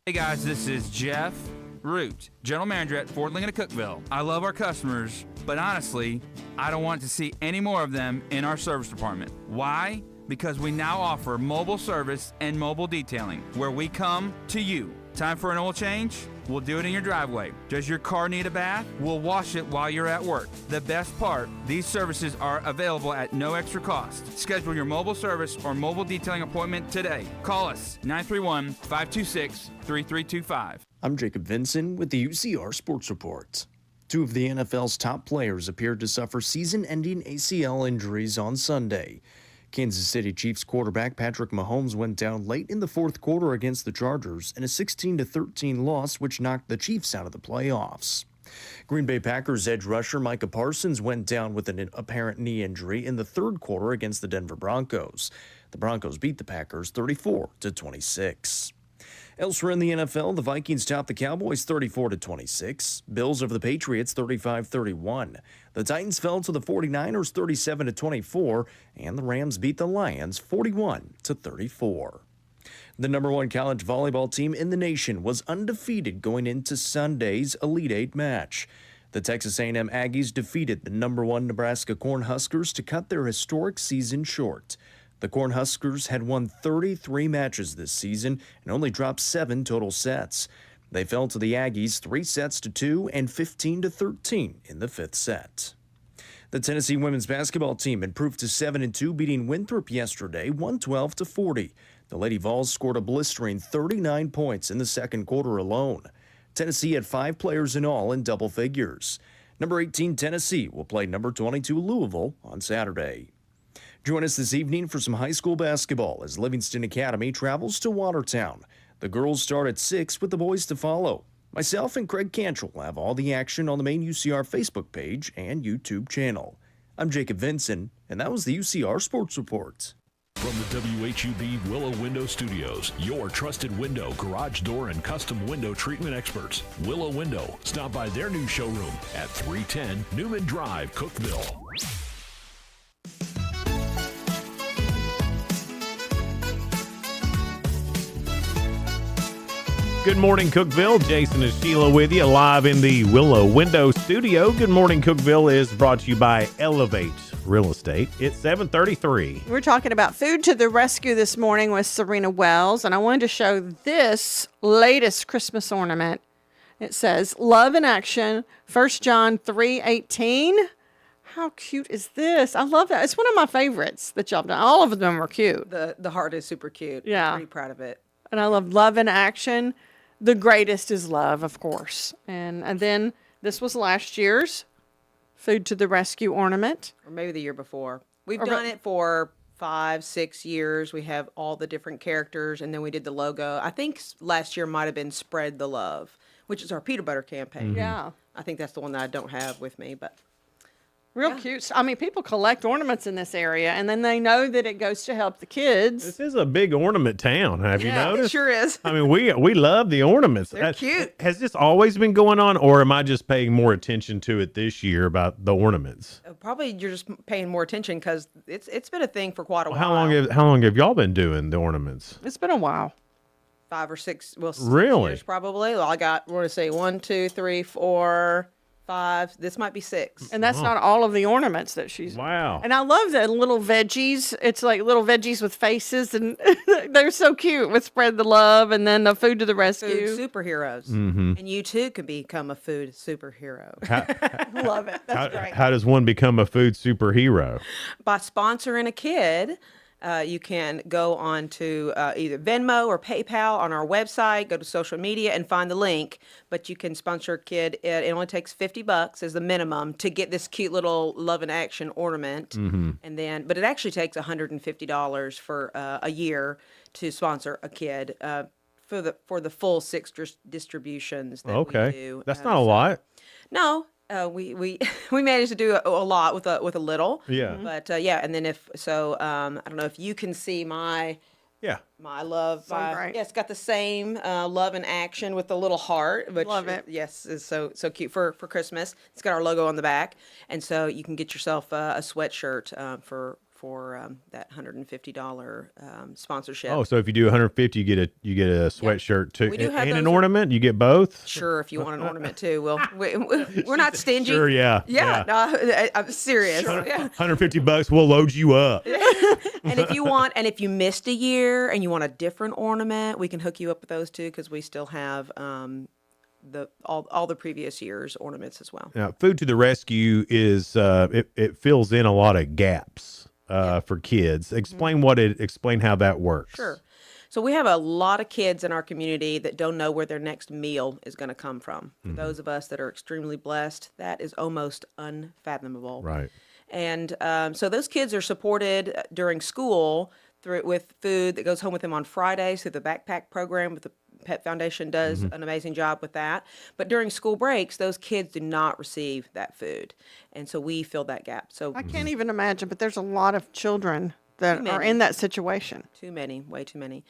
Hey guys, this is Jeff Root, General Manager at Ford Lincoln of Cookeville. I love our customers, but honestly, I don't want to see any more of them in our service department. Why? Because we now offer mobile service and mobile detailing, where we come to you. Time for an oil change? We'll do it in your driveway. Does your car need a bath? We'll wash it while you're at work. The best part, these services are available at no extra cost. Schedule your mobile service or mobile detailing appointment today. Call us 931-526-3325.
I'm Jacob Vinson with the UCR Sports Report. Two of the NFL's top players appeared to suffer season-ending ACL injuries on Sunday. Kansas City Chiefs quarterback Patrick Mahomes went down late in the fourth quarter against the Chargers in a 16-13 loss, which knocked the Chiefs out of the playoffs. Green Bay Packers edge rusher Micah Parsons went down with an apparent knee injury in the third quarter against the Denver Broncos. The Broncos beat the Packers 34-26. Elsewhere in the NFL, the Vikings topped the Cowboys 34-26. Bills over the Patriots 35-31. The Titans fell to the 49ers 37-24, and the Rams beat the Lions 41-34. The number one college volleyball team in the nation was undefeated going into Sunday's Elite Eight match. The Texas A&M Aggies defeated the number one Nebraska Cornhuskers to cut their historic season short. The Cornhuskers had won 33 matches this season and only dropped 7 total sets. They fell to the Aggies 3-2 and 15-13 in the fifth set. The Tennessee women's basketball team improved to 7-2, beating Winthrop yesterday 112-40. The Lady Vols scored a blistering 39 points in the second quarter alone. Tennessee had 5 players in all in double figures. Number 18 Tennessee will play number 22 Louisville on Saturday. Join us this evening for some high school basketball as Livingston Academy travels to Watertown. The girls start at 6 with the boys to follow. Myself and Craig Cantrell will have all the action on the main UCR Facebook page and YouTube channel. I'm Jacob Vinson, and that was the UCR Sports Report.
From the WHUB Willow Window Studios, your trusted window, garage door, and custom window treatment experts. Willow Window. Stop by their new showroom at 310 Newman Drive, Cookeville.
Good morning, Cookeville. Jason and Sheila with you live in the Willow Window Studio. Good morning, Cookeville is brought to you by Elevate Real Estate. It's 7:33.
We're talking about food to the rescue this morning with Serena Wells, and I wanted to show this latest Christmas ornament. It says, "Love in Action," 1 John 3:18. How cute is this? I love that. It's one of my favorites that y'all done. All of them are cute.
The heart is super cute.
Yeah.
I'm pretty proud of it.
And I love Love in Action. The greatest is love, of course. And then this was last year's Food to the Rescue ornament.
Or maybe the year before. We've
Or-
done it for 5-6 years. We have all the different characters, and then we did the logo. I think last year might have been Spread the Love, which is our peanut butter campaign.
Yeah.
I think that's the one that I don't have with me, but
Real cute. I mean, people collect ornaments in this area, and then they know that it goes to help the kids.
This is a big ornament town. Have you noticed?
it sure is.
I mean, we love the ornaments.
They're cute.
Has this always been going on, or am I just paying more attention to it this year about the ornaments?
Probably you're just paying more attention because it's been a thing for quite a while.
How long have y'all been doing the ornaments?
It's been a while.
5 or 6, well, 6
Really?
years probably. Well, I got, we're going to say 1, 2, 3, 4, 5. This might be 6.
And that's not all of the ornaments that she's.
Wow.
And I love the little veggies. It's like little veggies with faces, and they're so cute with Spread the Love and then the Food to the Rescue.
Food superheroes.
Mhm.
And you too can become a food superhero.
Love it. That's great.
How does one become a food superhero?
By sponsoring a kid, you can go on to either Venmo or PayPal on our website, go to social media and find the link. But you can sponsor a kid. It only takes $50 as the minimum to get this cute little Love in Action ornament.
Mhm.
And then, but it actually takes $150 for a year to sponsor a kid for the full 6 distributions that we
Okay,
do.
that's not a lot.
No, we we managed to do a lot with a little.
Yeah.
But yeah, and then I don't know if you can see my love.
So great.
Yeah, it's got the same Love in Action with the little heart. Which,
Love it.
Yes, is so cute for Christmas. It's got our logo on the back, and so you can get yourself a sweatshirt for that $150 sponsorship.
Oh, so if you do 150, you get a sweatshirt too,
We do have
and an
those-
ornament. You get both.
Sure, if you want an ornament too. We're not stingy.
Sure, yeah,
Yeah, no, I'm serious. Yeah.
$150, we'll load you up.
And if you missed a year and you want a different ornament, we can hook you up with those too, because we still have all the previous year's ornaments as well.
Now, Food to the Rescue is it fills in a lot of gaps for kids. Explain how that works.
Sure. So we have a lot of kids in our community that don't know where their next meal is going to come from. For those of us that are extremely blessed, that is almost unfathomable.
Right.
And so those kids are supported during school with food that goes home with them on Fridays through the backpack program with the Pet Foundation does an amazing job with that. But during school breaks, those kids do not receive that food. And so we fill that gap. So
I can't even imagine, but there's a lot of children that
Too
are
many.
in that situation.
Too many, way too many.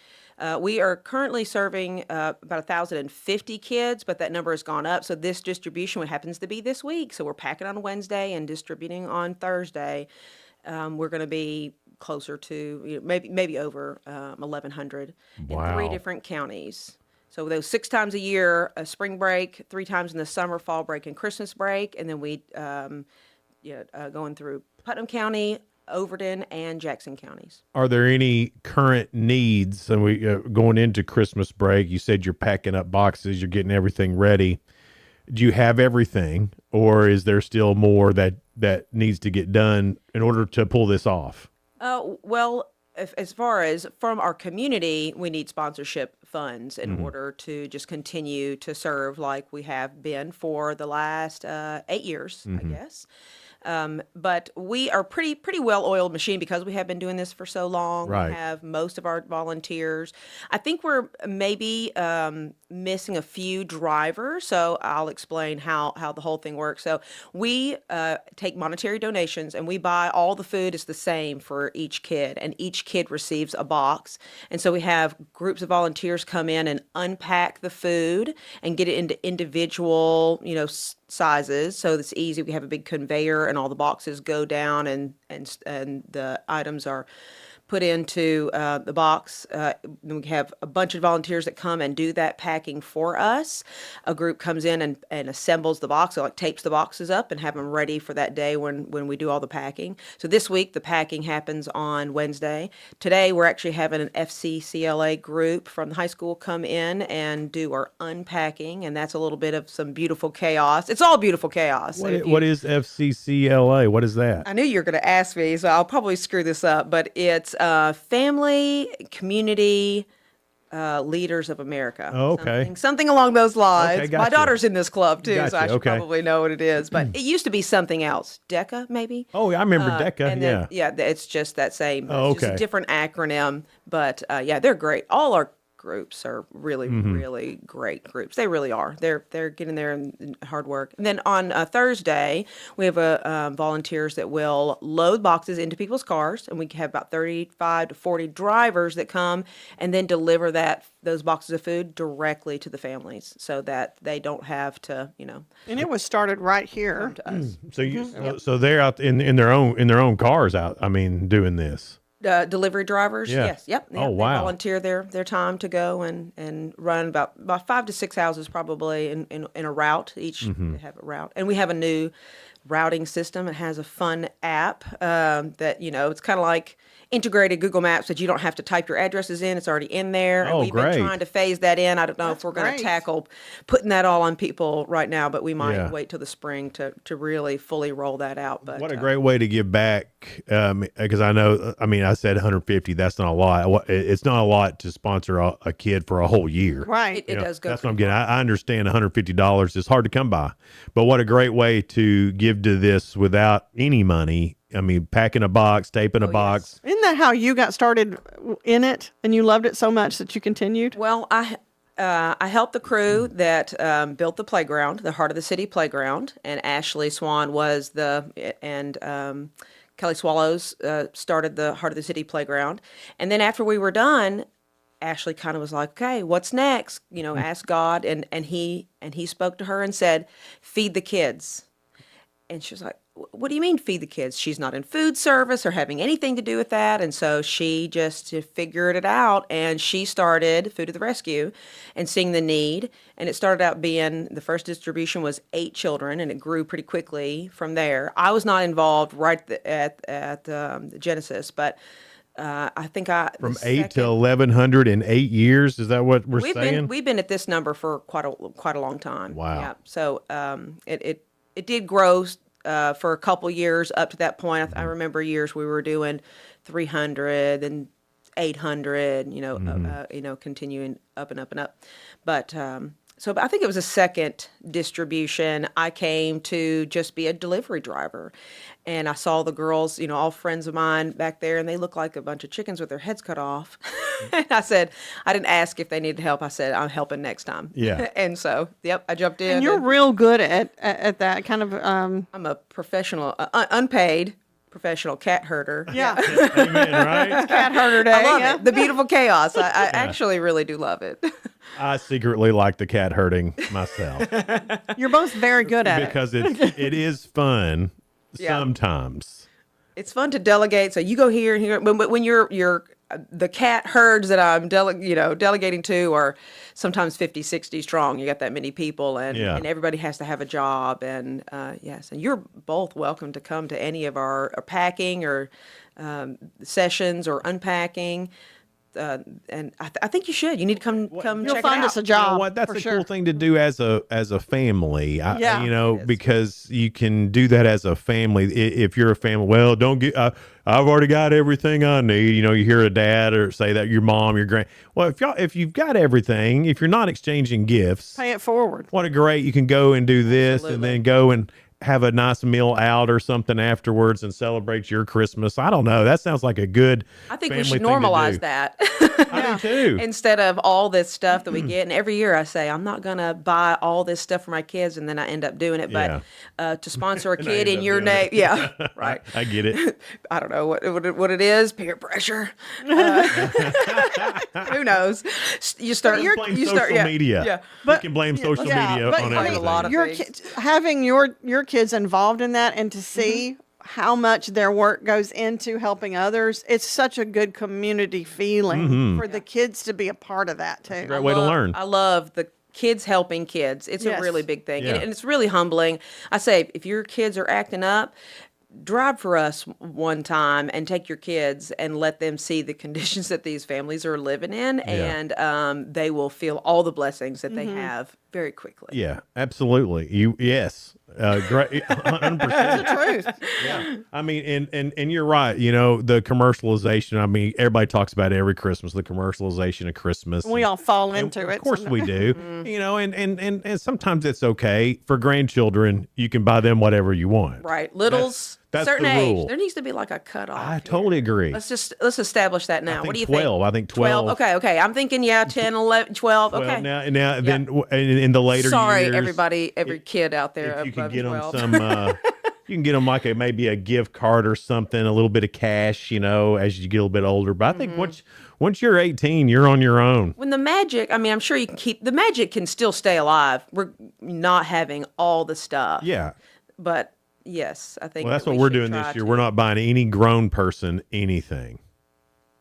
We are currently serving about 1,050 kids, but that number has gone up. So this distribution happens to be this week. So we're packing on Wednesday and distributing on Thursday. We're going to be closer to maybe over 1,100 in 3
Wow.
different counties. So those 6 times a year, a spring break, 3 times in the summer, fall break, and Christmas break, and then we going through Putnam County, Overton, and Jackson counties.
Are there any current needs? And we going into Christmas break, you said you're packing up boxes, you're getting everything ready. Do you have everything, or is there still more that needs to get done in order to pull this off?
Well, as far as from our community, we need sponsorship funds in order to just continue to serve like we have been for the last 8 years, I guess. But we are pretty well-oiled machine because we have been doing this for so long.
Right.
We have most of our volunteers. I think we're maybe missing a few drivers, so I'll explain how the whole thing works. So we take monetary donations, and we buy all the food is the same for each kid, and each kid receives a box. And so we have groups of volunteers come in and unpack the food and get it into individual, sizes, so it's easy. We have a big conveyor, and all the boxes go down, and the items are put into the box. Then we have a bunch of volunteers that come and do that packing for us. A group comes in and assembles the box, so like tapes the boxes up and have them ready for that day when we do all the packing. So this week the packing happens on Wednesday. Today we're actually having an FCCLA group from the high school come in and do our unpacking, and that's a little bit of some beautiful chaos. It's all beautiful chaos. So
What is FCCLA? What is that?
I knew you were going to ask me, so I'll probably screw this up, but it's Family Community Leaders of America.
Oh, okay.
Something along those lines.
Okay,
My
gotcha.
daughter's in this club too, so
Gotcha,
I should
okay.
probably know what it is. But it used to be something else. DECA, maybe?
Oh, I remember DECA,
and then, it's just that same.
Oh,
It's just
okay.
a different acronym, but they're great. All our groups are really, really great groups. They really are. They're getting there and hard work. And then on Thursday, we have volunteers that will load boxes into people's cars, and we have about 35 to 40 drivers that come and then deliver those boxes of food directly to the families, so that they don't have to,
And it was started right here.
to us.
So they're out in their own cars out. I mean, doing this.
Delivery drivers,
Yeah.
yes, yep.
Oh,
They
wow.
volunteer their time to go and run about 5 to 6 houses probably in a route. Each they have a route, and we have a new routing system. It has a fun app that it's kind of like integrated Google Maps, that you don't have to type your addresses in; it's already in there. And
Oh,
we've
great.
been trying to phase that in. I don't know if we're going
great.
to tackle putting that all on people right now, but we might
Yeah.
wait till the spring to really fully roll that out. But
What a great way to give back, because I know, I said 150, that's not a lot. It's not a lot to sponsor a kid for a whole year.
Right.
it does go.
That's what I'm getting. I understand $150 is hard to come by, but what a great way to give to this without any money. I mean, packing a box, taping a box.
Isn't that how you got started in it, and you loved it so much that you continued?
Well, I helped the crew that built the playground, the Heart of the City playground, and Ashley Swan was Kelly Swallows started the Heart of the City playground. And then after we were done, Ashley kind of was like, okay, what's next? Ask God. And he spoke to her and said, feed the kids. And she was like, what do you mean feed the kids? She's not in food service or having anything to do with that. And so she just figured it out, and she started Food to the Rescue and seeing the need. And it started out being, the first distribution was 8 children, and it grew pretty quickly from there. I was not involved right at Genesis, but I think
From 8 to 1,100 in 8 years. Is that what we're saying?
We've been at this number for quite a long time.
Wow.
Yeah. So it did grow for a couple years up to that point. I remember years we were doing 300 and 800. Continuing up and up and up. But so I think it was a second distribution. I came to just be a delivery driver, and I saw the girls, all friends of mine back there, and they looked like a bunch of chickens with their heads cut off. And I said, I didn't ask if they needed help. I said, I'm helping next time.
Yeah.
And so, yep, I jumped in.
And you're real good at that kind of.
I'm a professional, unpaid professional cat herder.
Yeah.
Amen, right?
It's cat herder day.
I love
yeah.
it. The beautiful chaos. I actually really do love it.
I secretly like the cat herding myself
You're both very good at
because
it.
it is fun
Yeah.
sometimes.
It's fun to delegate. So you go here and here. But when you're the cat herds that I'm delegating to are sometimes 50, 60 strong. You got that many people, and everybody has to have a job. And yes, and you're both welcome to come to any of our packing or sessions or unpacking. And I think you should. You need to come
You'll
check
find
it out.
us a job.
You know what? That's
for
a
sure.
cool thing to do as a family.
Yeah.
Because you can do that as a family. If you're a family, well, don't get. I've already got everything I need. You hear a dad or say that your mom, your grand. Well, if you've got everything, if you're not exchanging gifts,
Pay it forward.
what a great you can go and do this and then go and have a nice meal out or something afterwards and celebrate your Christmas. I don't know. That sounds like a good
I think we
family
should
thing to
normalize
do.
that.
I do too.
Instead of all this stuff that we get. And every year I say, I'm not going to buy all this stuff for my kids. And then I end up doing it. But to sponsor a
And I
kid
end
in
up
your
doing
name.
it.
Yeah, right.
I get it.
I don't know what it is. Peer pressure. Who knows? You start.
You blame
You
social
start. Yeah,
media.
Yeah.
you can blame social media
but
on
I mean,
everything.
a lot of
your
things.
having your kids involved in that and to see how much their work goes into helping others, it's such a good community feeling for the kids to be a part of that too.
Great way to learn.
I love the kids helping kids. It's
Yes.
a really big thing.
Yeah.
And it's really humbling. I say, if your kids are acting up, drive for us one time and take your kids and let them see the conditions that these families are living in. And they will feel all the blessings that they have very quickly.
Yeah, absolutely. Yes. Great. 100%.
That's the truth.
Yeah. I mean, and you're right. You know, the commercialization. I mean, everybody talks about it every Christmas, the commercialization of Christmas.
We all fall into it.
Of course we do. You know, and sometimes it's okay for grandchildren. You can buy them whatever you want.
Right. Littles,
That's
certain
the
age.
rule.
There needs to be like a cutoff.
I totally agree.
Let's establish that now.
I think
What do you
12.
think?
I think 12.
Okay. I'm thinking 10, 11, 12.
Well,
Okay.
now then in the later
Sorry,
years,
everybody, every kid out there
if you can
above
get
12.
them some you can get them like maybe a gift card or something, a little bit of cash, you know, as you get a little bit older. But I think once you're 18, you're on your own.
When the magic, I mean, I'm sure you can keep the magic can still stay alive. We're not having all the stuff.
Yeah.
But yes, I think
Well, that's
that
what
we
we're
should
doing
try
this year.
to.
We're not buying any grown person anything.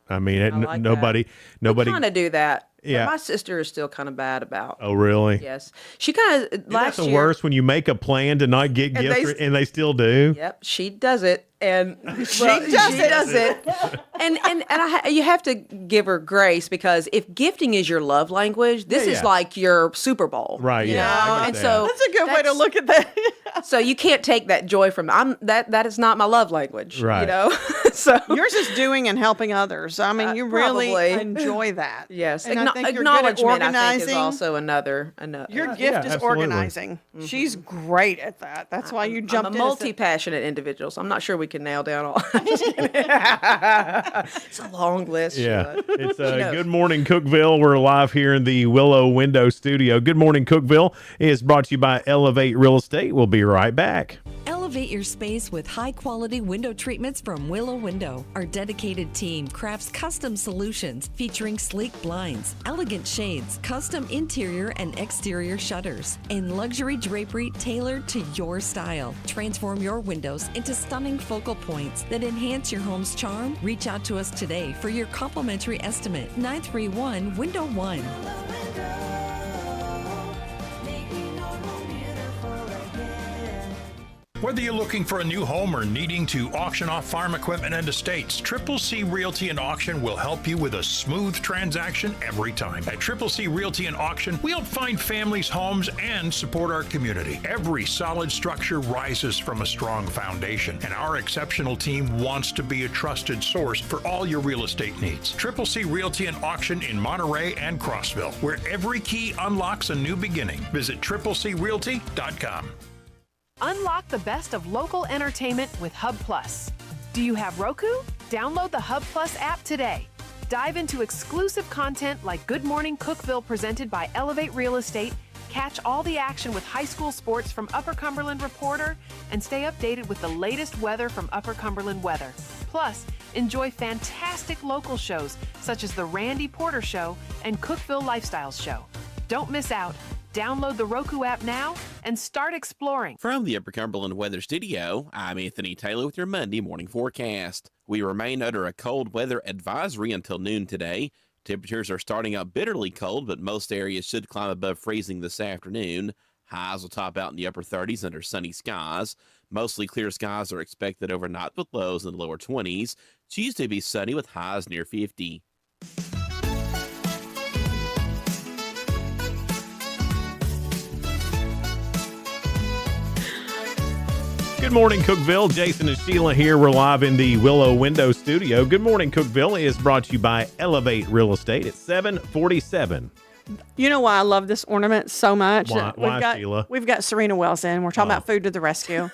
I mean,
like
nobody.
kind of do that.
Yeah.
But my sister is still kind of bad about.
Oh, really?
Yes, she kind of
Isn't
last
that the
year.
worst when you make a plan to not get
And
gifts
they-
and they still do?
Yep, she does it, and
She does it.
and you have to give her grace because if gifting is your love language, this
Yeah,
is
yeah.
like your Super Bowl,
Right,
you
yeah, I
know?
get
And
that.
so
That's a good way to look at that.
so you can't take that joy from that is not my love language,
Right.
You know, so
Yours is doing and helping others. I mean, you really
probably.
enjoy that.
yes,
And I think you're good at
acknowledgement. I think is
organizing.
also another.
Your
Yeah,
gift is
absolutely.
organizing. She's great at that. That's why you jumped
I'm
in.
a
and said-
multi-passionate individual, so I'm not sure we can nail down all. It's a long list.
Yeah.
Sheila.
It's
She knows.
Good Morning Cookeville. We're live here in the Willow Window Studio. Good Morning Cookeville is brought to you by Elevate Real Estate. We'll be right back.
Elevate your space with high-quality window treatments from Willow Window. Our dedicated team crafts custom solutions featuring sleek blinds, elegant shades, custom interior and exterior shutters, and luxury drapery tailored to your style. Transform your windows into stunning focal points that enhance your home's charm. Reach out to us today for your complimentary estimate. 931 Window 1.
Whether you're looking for a new home or needing to auction off farm equipment and estates, Triple C Realty and Auction will help you with a smooth transaction every time. At Triple C Realty and Auction, we help find families, homes, and support our community. Every solid structure rises from a strong foundation, and our exceptional team wants to be a trusted source for all your real estate needs. Triple C Realty and Auction in Monterey and Crossville, where every key unlocks a new beginning. Visit triplecrealty.com.
Unlock the best of local entertainment with Hub Plus. Do you have Roku? Download the Hub Plus app today. Dive into exclusive content like Good Morning Cookeville presented by Elevate Real Estate, catch all the action with high school sports from Upper Cumberland Reporter, and stay updated with the latest weather from Upper Cumberland Weather. Plus, enjoy fantastic local shows such as The Randy Porter Show and Cookeville Lifestyles Show. Don't miss out. Download the Roku app now and start exploring.
From the Upper Cumberland Weather Studio, I'm Anthony Taylor with your Monday morning forecast. We remain under a cold weather advisory until noon today. Temperatures are starting out bitterly cold, but most areas should climb above freezing this afternoon. Highs will top out in the upper 30s under sunny skies. Mostly clear skies are expected overnight with lows in the lower 20s. Tuesday be sunny with highs near 50.
Good morning, Cookeville. Jason and Sheila here. We're live in the Willow Window Studio. Good Morning, Cookeville is brought to you by Elevate Real Estate at 747
You know why I love this ornament so much?
Why, Sheila?
We've got Serena Wells in. We're talking about food to the rescue.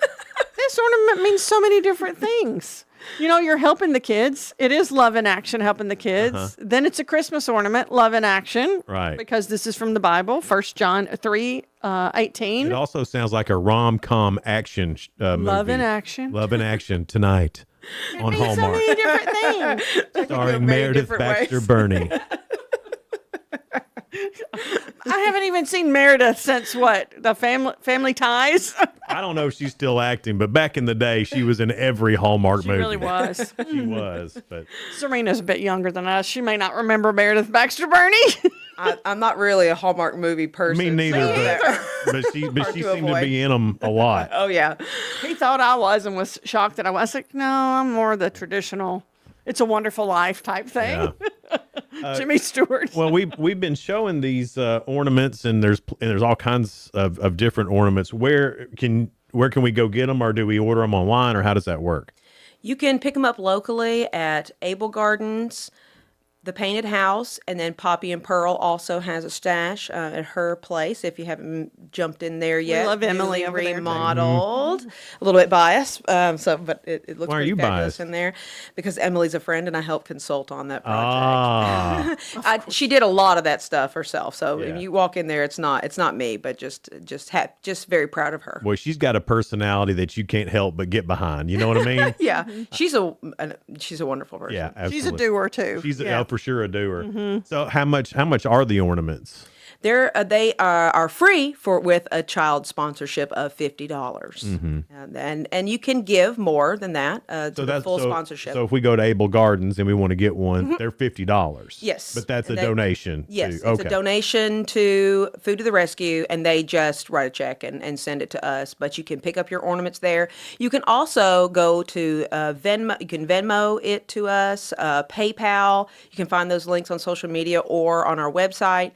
This ornament means so many different things. You know, you're helping the kids. It is love in action, helping the kids. Then it's a Christmas ornament, love in action.
Right.
Because this is from the Bible, 1 John 3:18.
It also sounds like a rom-com action movie.
Love in action.
Love in Action tonight on
It means so
Hallmark.
many different things.
Starring Meredith Baxter Burney.
I haven't even seen Meredith since what? The Family Ties?
I don't know if she's still acting, but back in the day, she was in every Hallmark movie.
She really was.
She was, but
Serena's a bit younger than us. She may not remember Meredith Baxter Burney.
I'm not really a Hallmark movie person.
me neither.
so-
But she
Hard
seemed
to
to
avoid.
be in them a lot.
Oh yeah.
He thought I was and was shocked that I was. Like, no, I'm more the traditional, It's a Wonderful Life type thing. Jimmy Stewart.
Well, we've been showing these ornaments, and there's all kinds of different ornaments. Where can we go get them, or do we order them online, or how does that work?
You can pick them up locally at Abel Gardens, the Painted House, and then Poppy and Pearl also has a stash at her place. If you haven't jumped in there yet,
love Emily
Newly
over there, too.
remodeled. A little bit biased, but it looks
Why are
pretty
you
fabulous
biased?
in there because Emily's a friend and I help consult on that
Ah,
project. She did a lot of that stuff herself. So
Yeah.
when you walk in there, it's not me, but just very proud of her.
boy, she's got a personality that you can't help but get behind. You know what I mean?
Yeah, she's a wonderful person.
Yeah, absolutely.
She's a doer too.
She's
Yeah.
for sure a doer.
Mhm.
So how much are the ornaments?
They are free with a child sponsorship of $50, and you can give more than that to the full sponsorship.
So if we go to Abel Gardens and we want to get one,
Mhm.
they're $50.
Yes,
but that's a
and
donation.
Yes,
to,
it's a donation to Food to the Rescue, and they just write a check and send it to us. But you can pick up your ornaments there. You can also go to Venmo. You can Venmo it to us, PayPal. You can find those links on social media or on our website.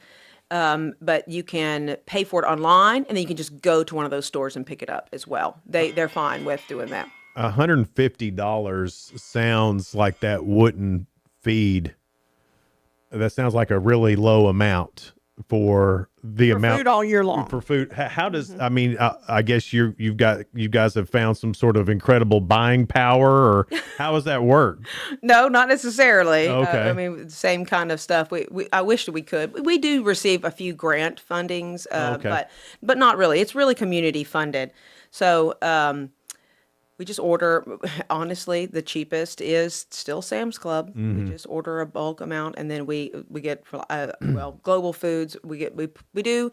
But you can pay for it online, and then you can just go to one of those stores and pick it up as well. They're fine with doing that.
$150 sounds like that wouldn't feed. That sounds like a really low amount for the amount
food all year long.
For food, how does I mean? I guess you guys have found some sort of incredible buying power, or how does that work?
No, not necessarily.
Okay.
I mean, same kind of stuff. I wish that we could. We do receive a few grant fundings,
Okay.
but not really. It's really community funded. So we just order. Honestly, the cheapest is still Sam's Club.
Mhm.
We just order a bulk amount, and then we get Global Foods. We do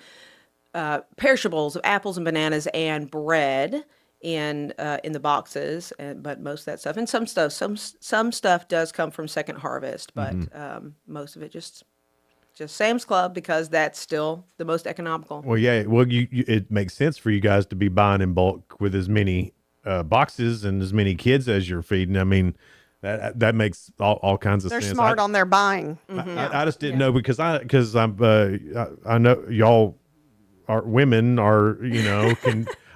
perishables of apples and bananas and bread in the boxes, but most of that stuff and some stuff does come from Second Harvest, but most of it just Sam's Club because that's still the most economical.
Well, yeah. Well, it makes sense for you guys to be buying in bulk with as many boxes and as many kids as you're feeding. I mean, that makes all kinds of
They're
sense.
smart on their buying.
I just didn't know because I know y'all are women are,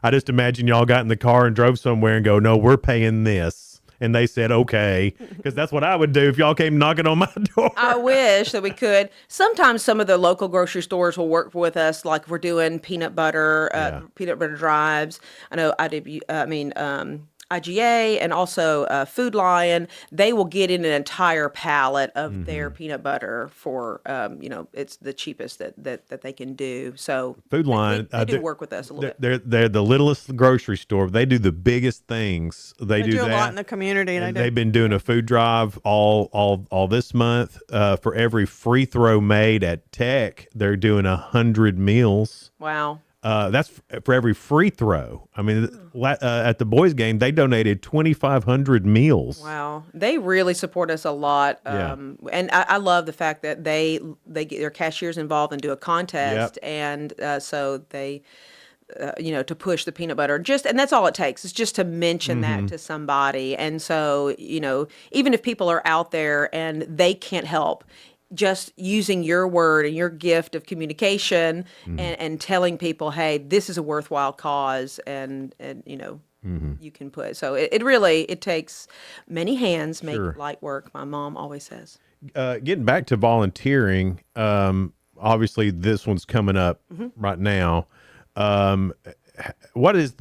I just imagine y'all got in the car and drove somewhere and go, no, we're paying this. And they said, okay, because that's what I would do if y'all came knocking on my door.
I wish that we could. Sometimes some of the local grocery stores will work with us, like if we're doing peanut butter drives. I know IGA and also Food Lion, they will get in an entire pallet of their peanut butter for, it's the cheapest that they can do. So
Food Lion,
they do work with us a little bit.
They're the littlest grocery store. They do the biggest things. They do
a
that.
lot in the community.
And they've been doing a food drive all this month. For every free throw made at Tech, they're doing 100 meals.
Wow.
That's for every free throw. I mean, at the boys' game, they donated 2,500 meals.
Wow, they really support us a lot, and I love the fact that they get their cashiers involved and do a contest, and so they, to push the peanut butter. And that's all it takes is just to mention that to somebody, and so even if people are out there and they can't help. Just using your word and your gift of communication and telling people, hey, this is a worthwhile cause and you can put, so it really takes many hands make light work. My mom always says.
Getting back to volunteering, obviously this one's coming up right now. What is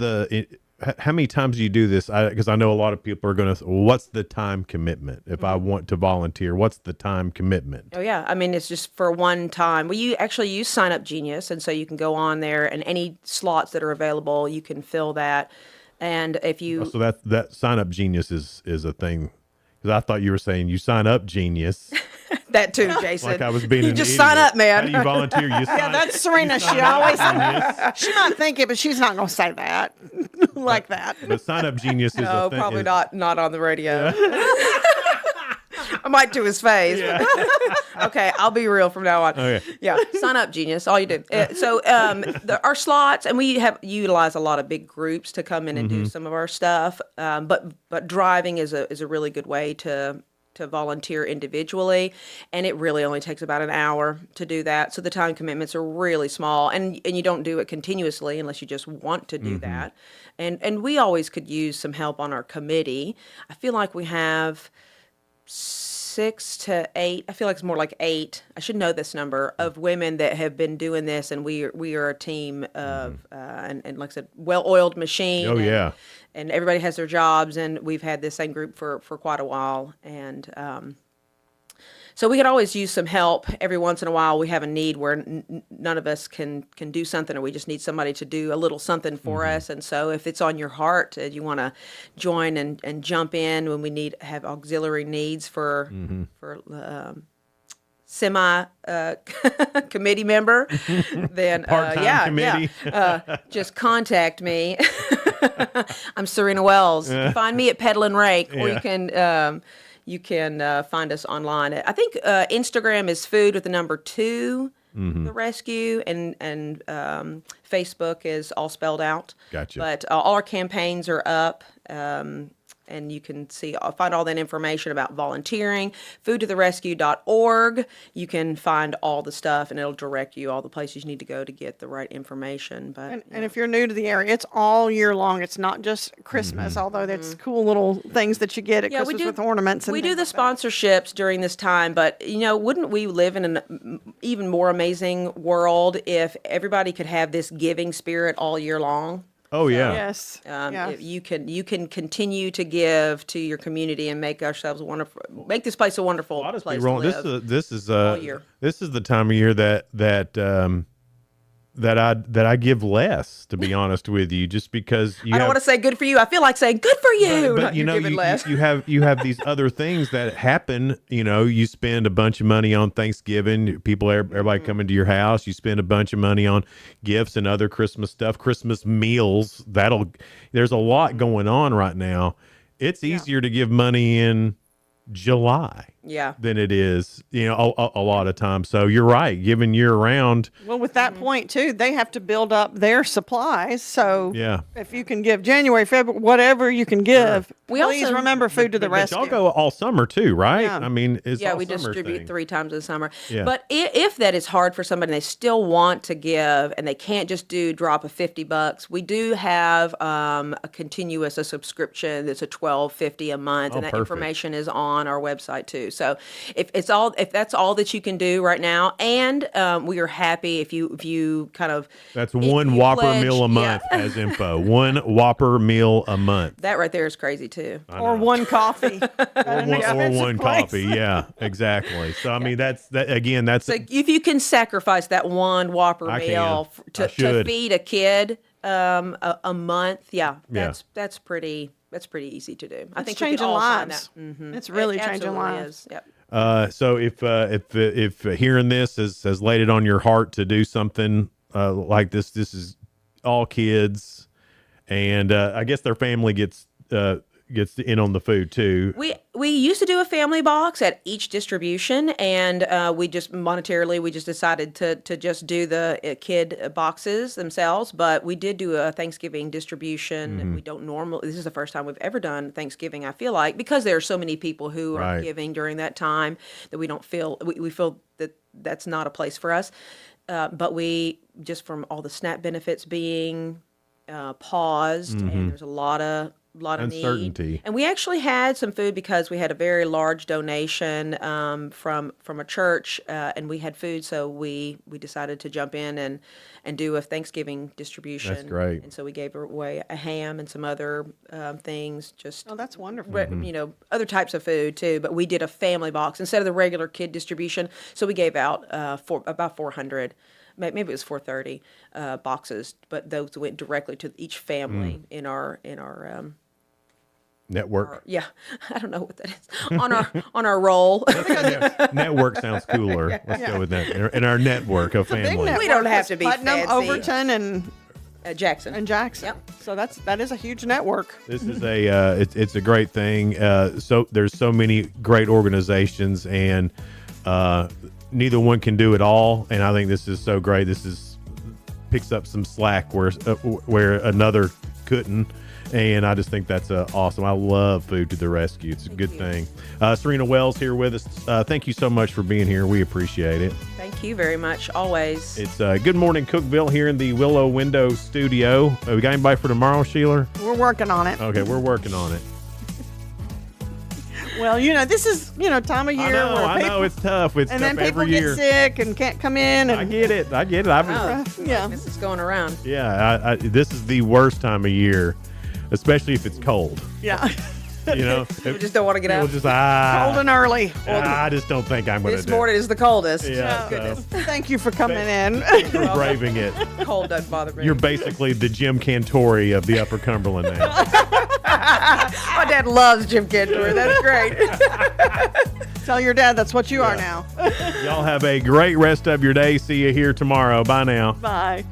how many times do you do this? Because I know a lot of people are going to, what's the time commitment? If I want to volunteer, what's the time commitment?
Oh yeah, I mean it's just for one time. Well, you actually use Sign Up Genius, and so you can go on there, and any slots that are available, you can fill that. And if you
So that Sign Up Genius is a thing, because I thought you were saying you sign up Genius.
that too, Jason,
Like I was being
you
an
just
idiot.
sign up, man.
How do you volunteer? You sign,
Yeah, that's Serena. She always she might think it, but she's not going to say that like that.
But Sign Up Genius is
No,
a thing.
probably not on the radio. I might to his face. But okay, I'll be real from now on.
Okay.
Yeah, Sign Up Genius. All you do. Our slots, and we have utilize a lot of big groups to come in and do some of our stuff. But driving is a really good way to volunteer individually, and it really only takes about an hour to do that. So the time commitments are really small, and you don't do it continuously unless you just want to do that. And we always could use some help on our committee. I feel like we have 6 to 8. I feel like it's more like 8. I should know this number of women that have been doing this, and we are a team of and like I said, well-oiled machine.
Oh, yeah.
And everybody has their jobs, and we've had this same group for quite a while, and so we could always use some help. Every once in a while we have a need where none of us can do something, or we just need somebody to do a little something for us. And so if it's on your heart and you want to join and jump in when we have auxiliary needs for semi committee member, then
Part-time committee.
just contact me. I'm Serena Wells. You can find me at Peddlin' Rake, or you can find us online. I think Instagram is food with the number 2, the rescue, and Facebook is all spelled out.
Gotcha.
But all our campaigns are up. And you can find all that information about volunteering. Foodtotherescue.org. You can find all the stuff, and it'll direct you all the places you need to go to get the right information. But
And if you're new to the area, it's all year long. It's not just Christmas, although that's cool little things that you get at Christmas with ornaments. And
we do the
things like
sponsorships during this time, but wouldn't we live in an even more amazing world if everybody could have this giving spirit all year long?
Oh yeah.
Yes.
You can continue to give to your community and make ourselves wonderful. Make this place a wonderful place to live.
This is
all year.
This is the time of year that I give less, to be honest with you, just because
I don't want to say good for you. I feel like saying good for you.
But you have these other things that happen. You spend a bunch of money on Thanksgiving. Everybody coming to your house. You spend a bunch of money on gifts and other Christmas stuff, Christmas meals. There's a lot going on right now. It's easier to give money in July than it is a lot of times. So you're right, giving year round.
Well, with that point too, they have to build up their supplies. So if you can give January, February, whatever you can give, please remember Food to the Rescue.
Y'all go all summer too, right?
Yeah.
I mean, it's all
we
summer
distribute
thing.
3 times in the summer.
Yeah.
But if that is hard for somebody and they still want to give and they can't just drop a $50, we do have a subscription that's a $12.50 a month, and that
perfect.
information is on our website too. So if that's all that you can do right now, and we are happy if you kind of
That's one Whopper
pledge,
meal a month as info. One Whopper meal a month.
that right there is crazy too.
Or one coffee.
Or one coffee. Yeah, exactly. So I mean, that's
So if you can sacrifice that one Whopper
I
meal
can.
to feed a kid a month, that's pretty easy to do. I
It's
think we could
changing
all find
lives.
that. Mhm.
It's really
It
changing
absolutely
lives.
is. Yep.
So if hearing this has laid it on your heart to do something like this is all kids, and I guess their family gets in on the food too.
We used to do a family box at each distribution, and we just decided to just do the kid boxes themselves. But we did do a Thanksgiving distribution. We don't normally. This is the first time we've ever done Thanksgiving. I feel like because there are so many people who are giving during that time that we don't feel we feel that that's not a place for us. But we just from all the SNAP benefits being paused, and there's a lot of lot of
Uncertainty.
need. And we actually had some food because we had a very large donation from a church, and we had food, so we decided to jump in and do a Thanksgiving distribution.
That's great.
And so we gave away a ham and some other things, just
that's wonderful.
Other types of food too. But we did a family box instead of the regular kid distribution. So we gave out about 400. Maybe it was 430 boxes, but those went directly to each family in our
network.
yeah, I don't know what that is on our roll.
Network sounds cooler. Let's go with that. In our network of families.
We don't have to be
Putnam,
fancy.
Overton, and
Jackson.
Yep. So that is a huge network.
This is it's a great thing. So there's so many great organizations, and neither one can do it all. And I think this is so great. This picks up some slack where another couldn't. And I just think that's awesome. I love Food to the Rescue. It's a good thing. Serena Wells here with us. Thank you so much for being here. We appreciate it.
Thank you very much. Always.
It's Good Morning Cookeville here in the Willow Window Studio. We got anybody for tomorrow, Sheila?
We're working on it.
Okay, we're working on it.
Well, this is, time of year where
I know it's tough. It's
and
tough
then people
every year.
get sick and can't come in. And
I get it.
yeah.
This is going around.
Yeah, this is the worst time of year, especially if it's cold.
Yeah.
We just don't want to get out.
Just
Cold and early.
I just don't think I'm going to do it.
This morning is the coldest.
Yeah,
Goodness.
Thank you for coming in.
For braving it.
Cold doesn't bother me.
You're basically the Jim Cantori of the Upper Cumberland now.
My dad loves Jim Cantor. That's great.
Tell your dad that's what you are now.
Y'all have a great rest of your day. See you here tomorrow. Bye now.
Bye.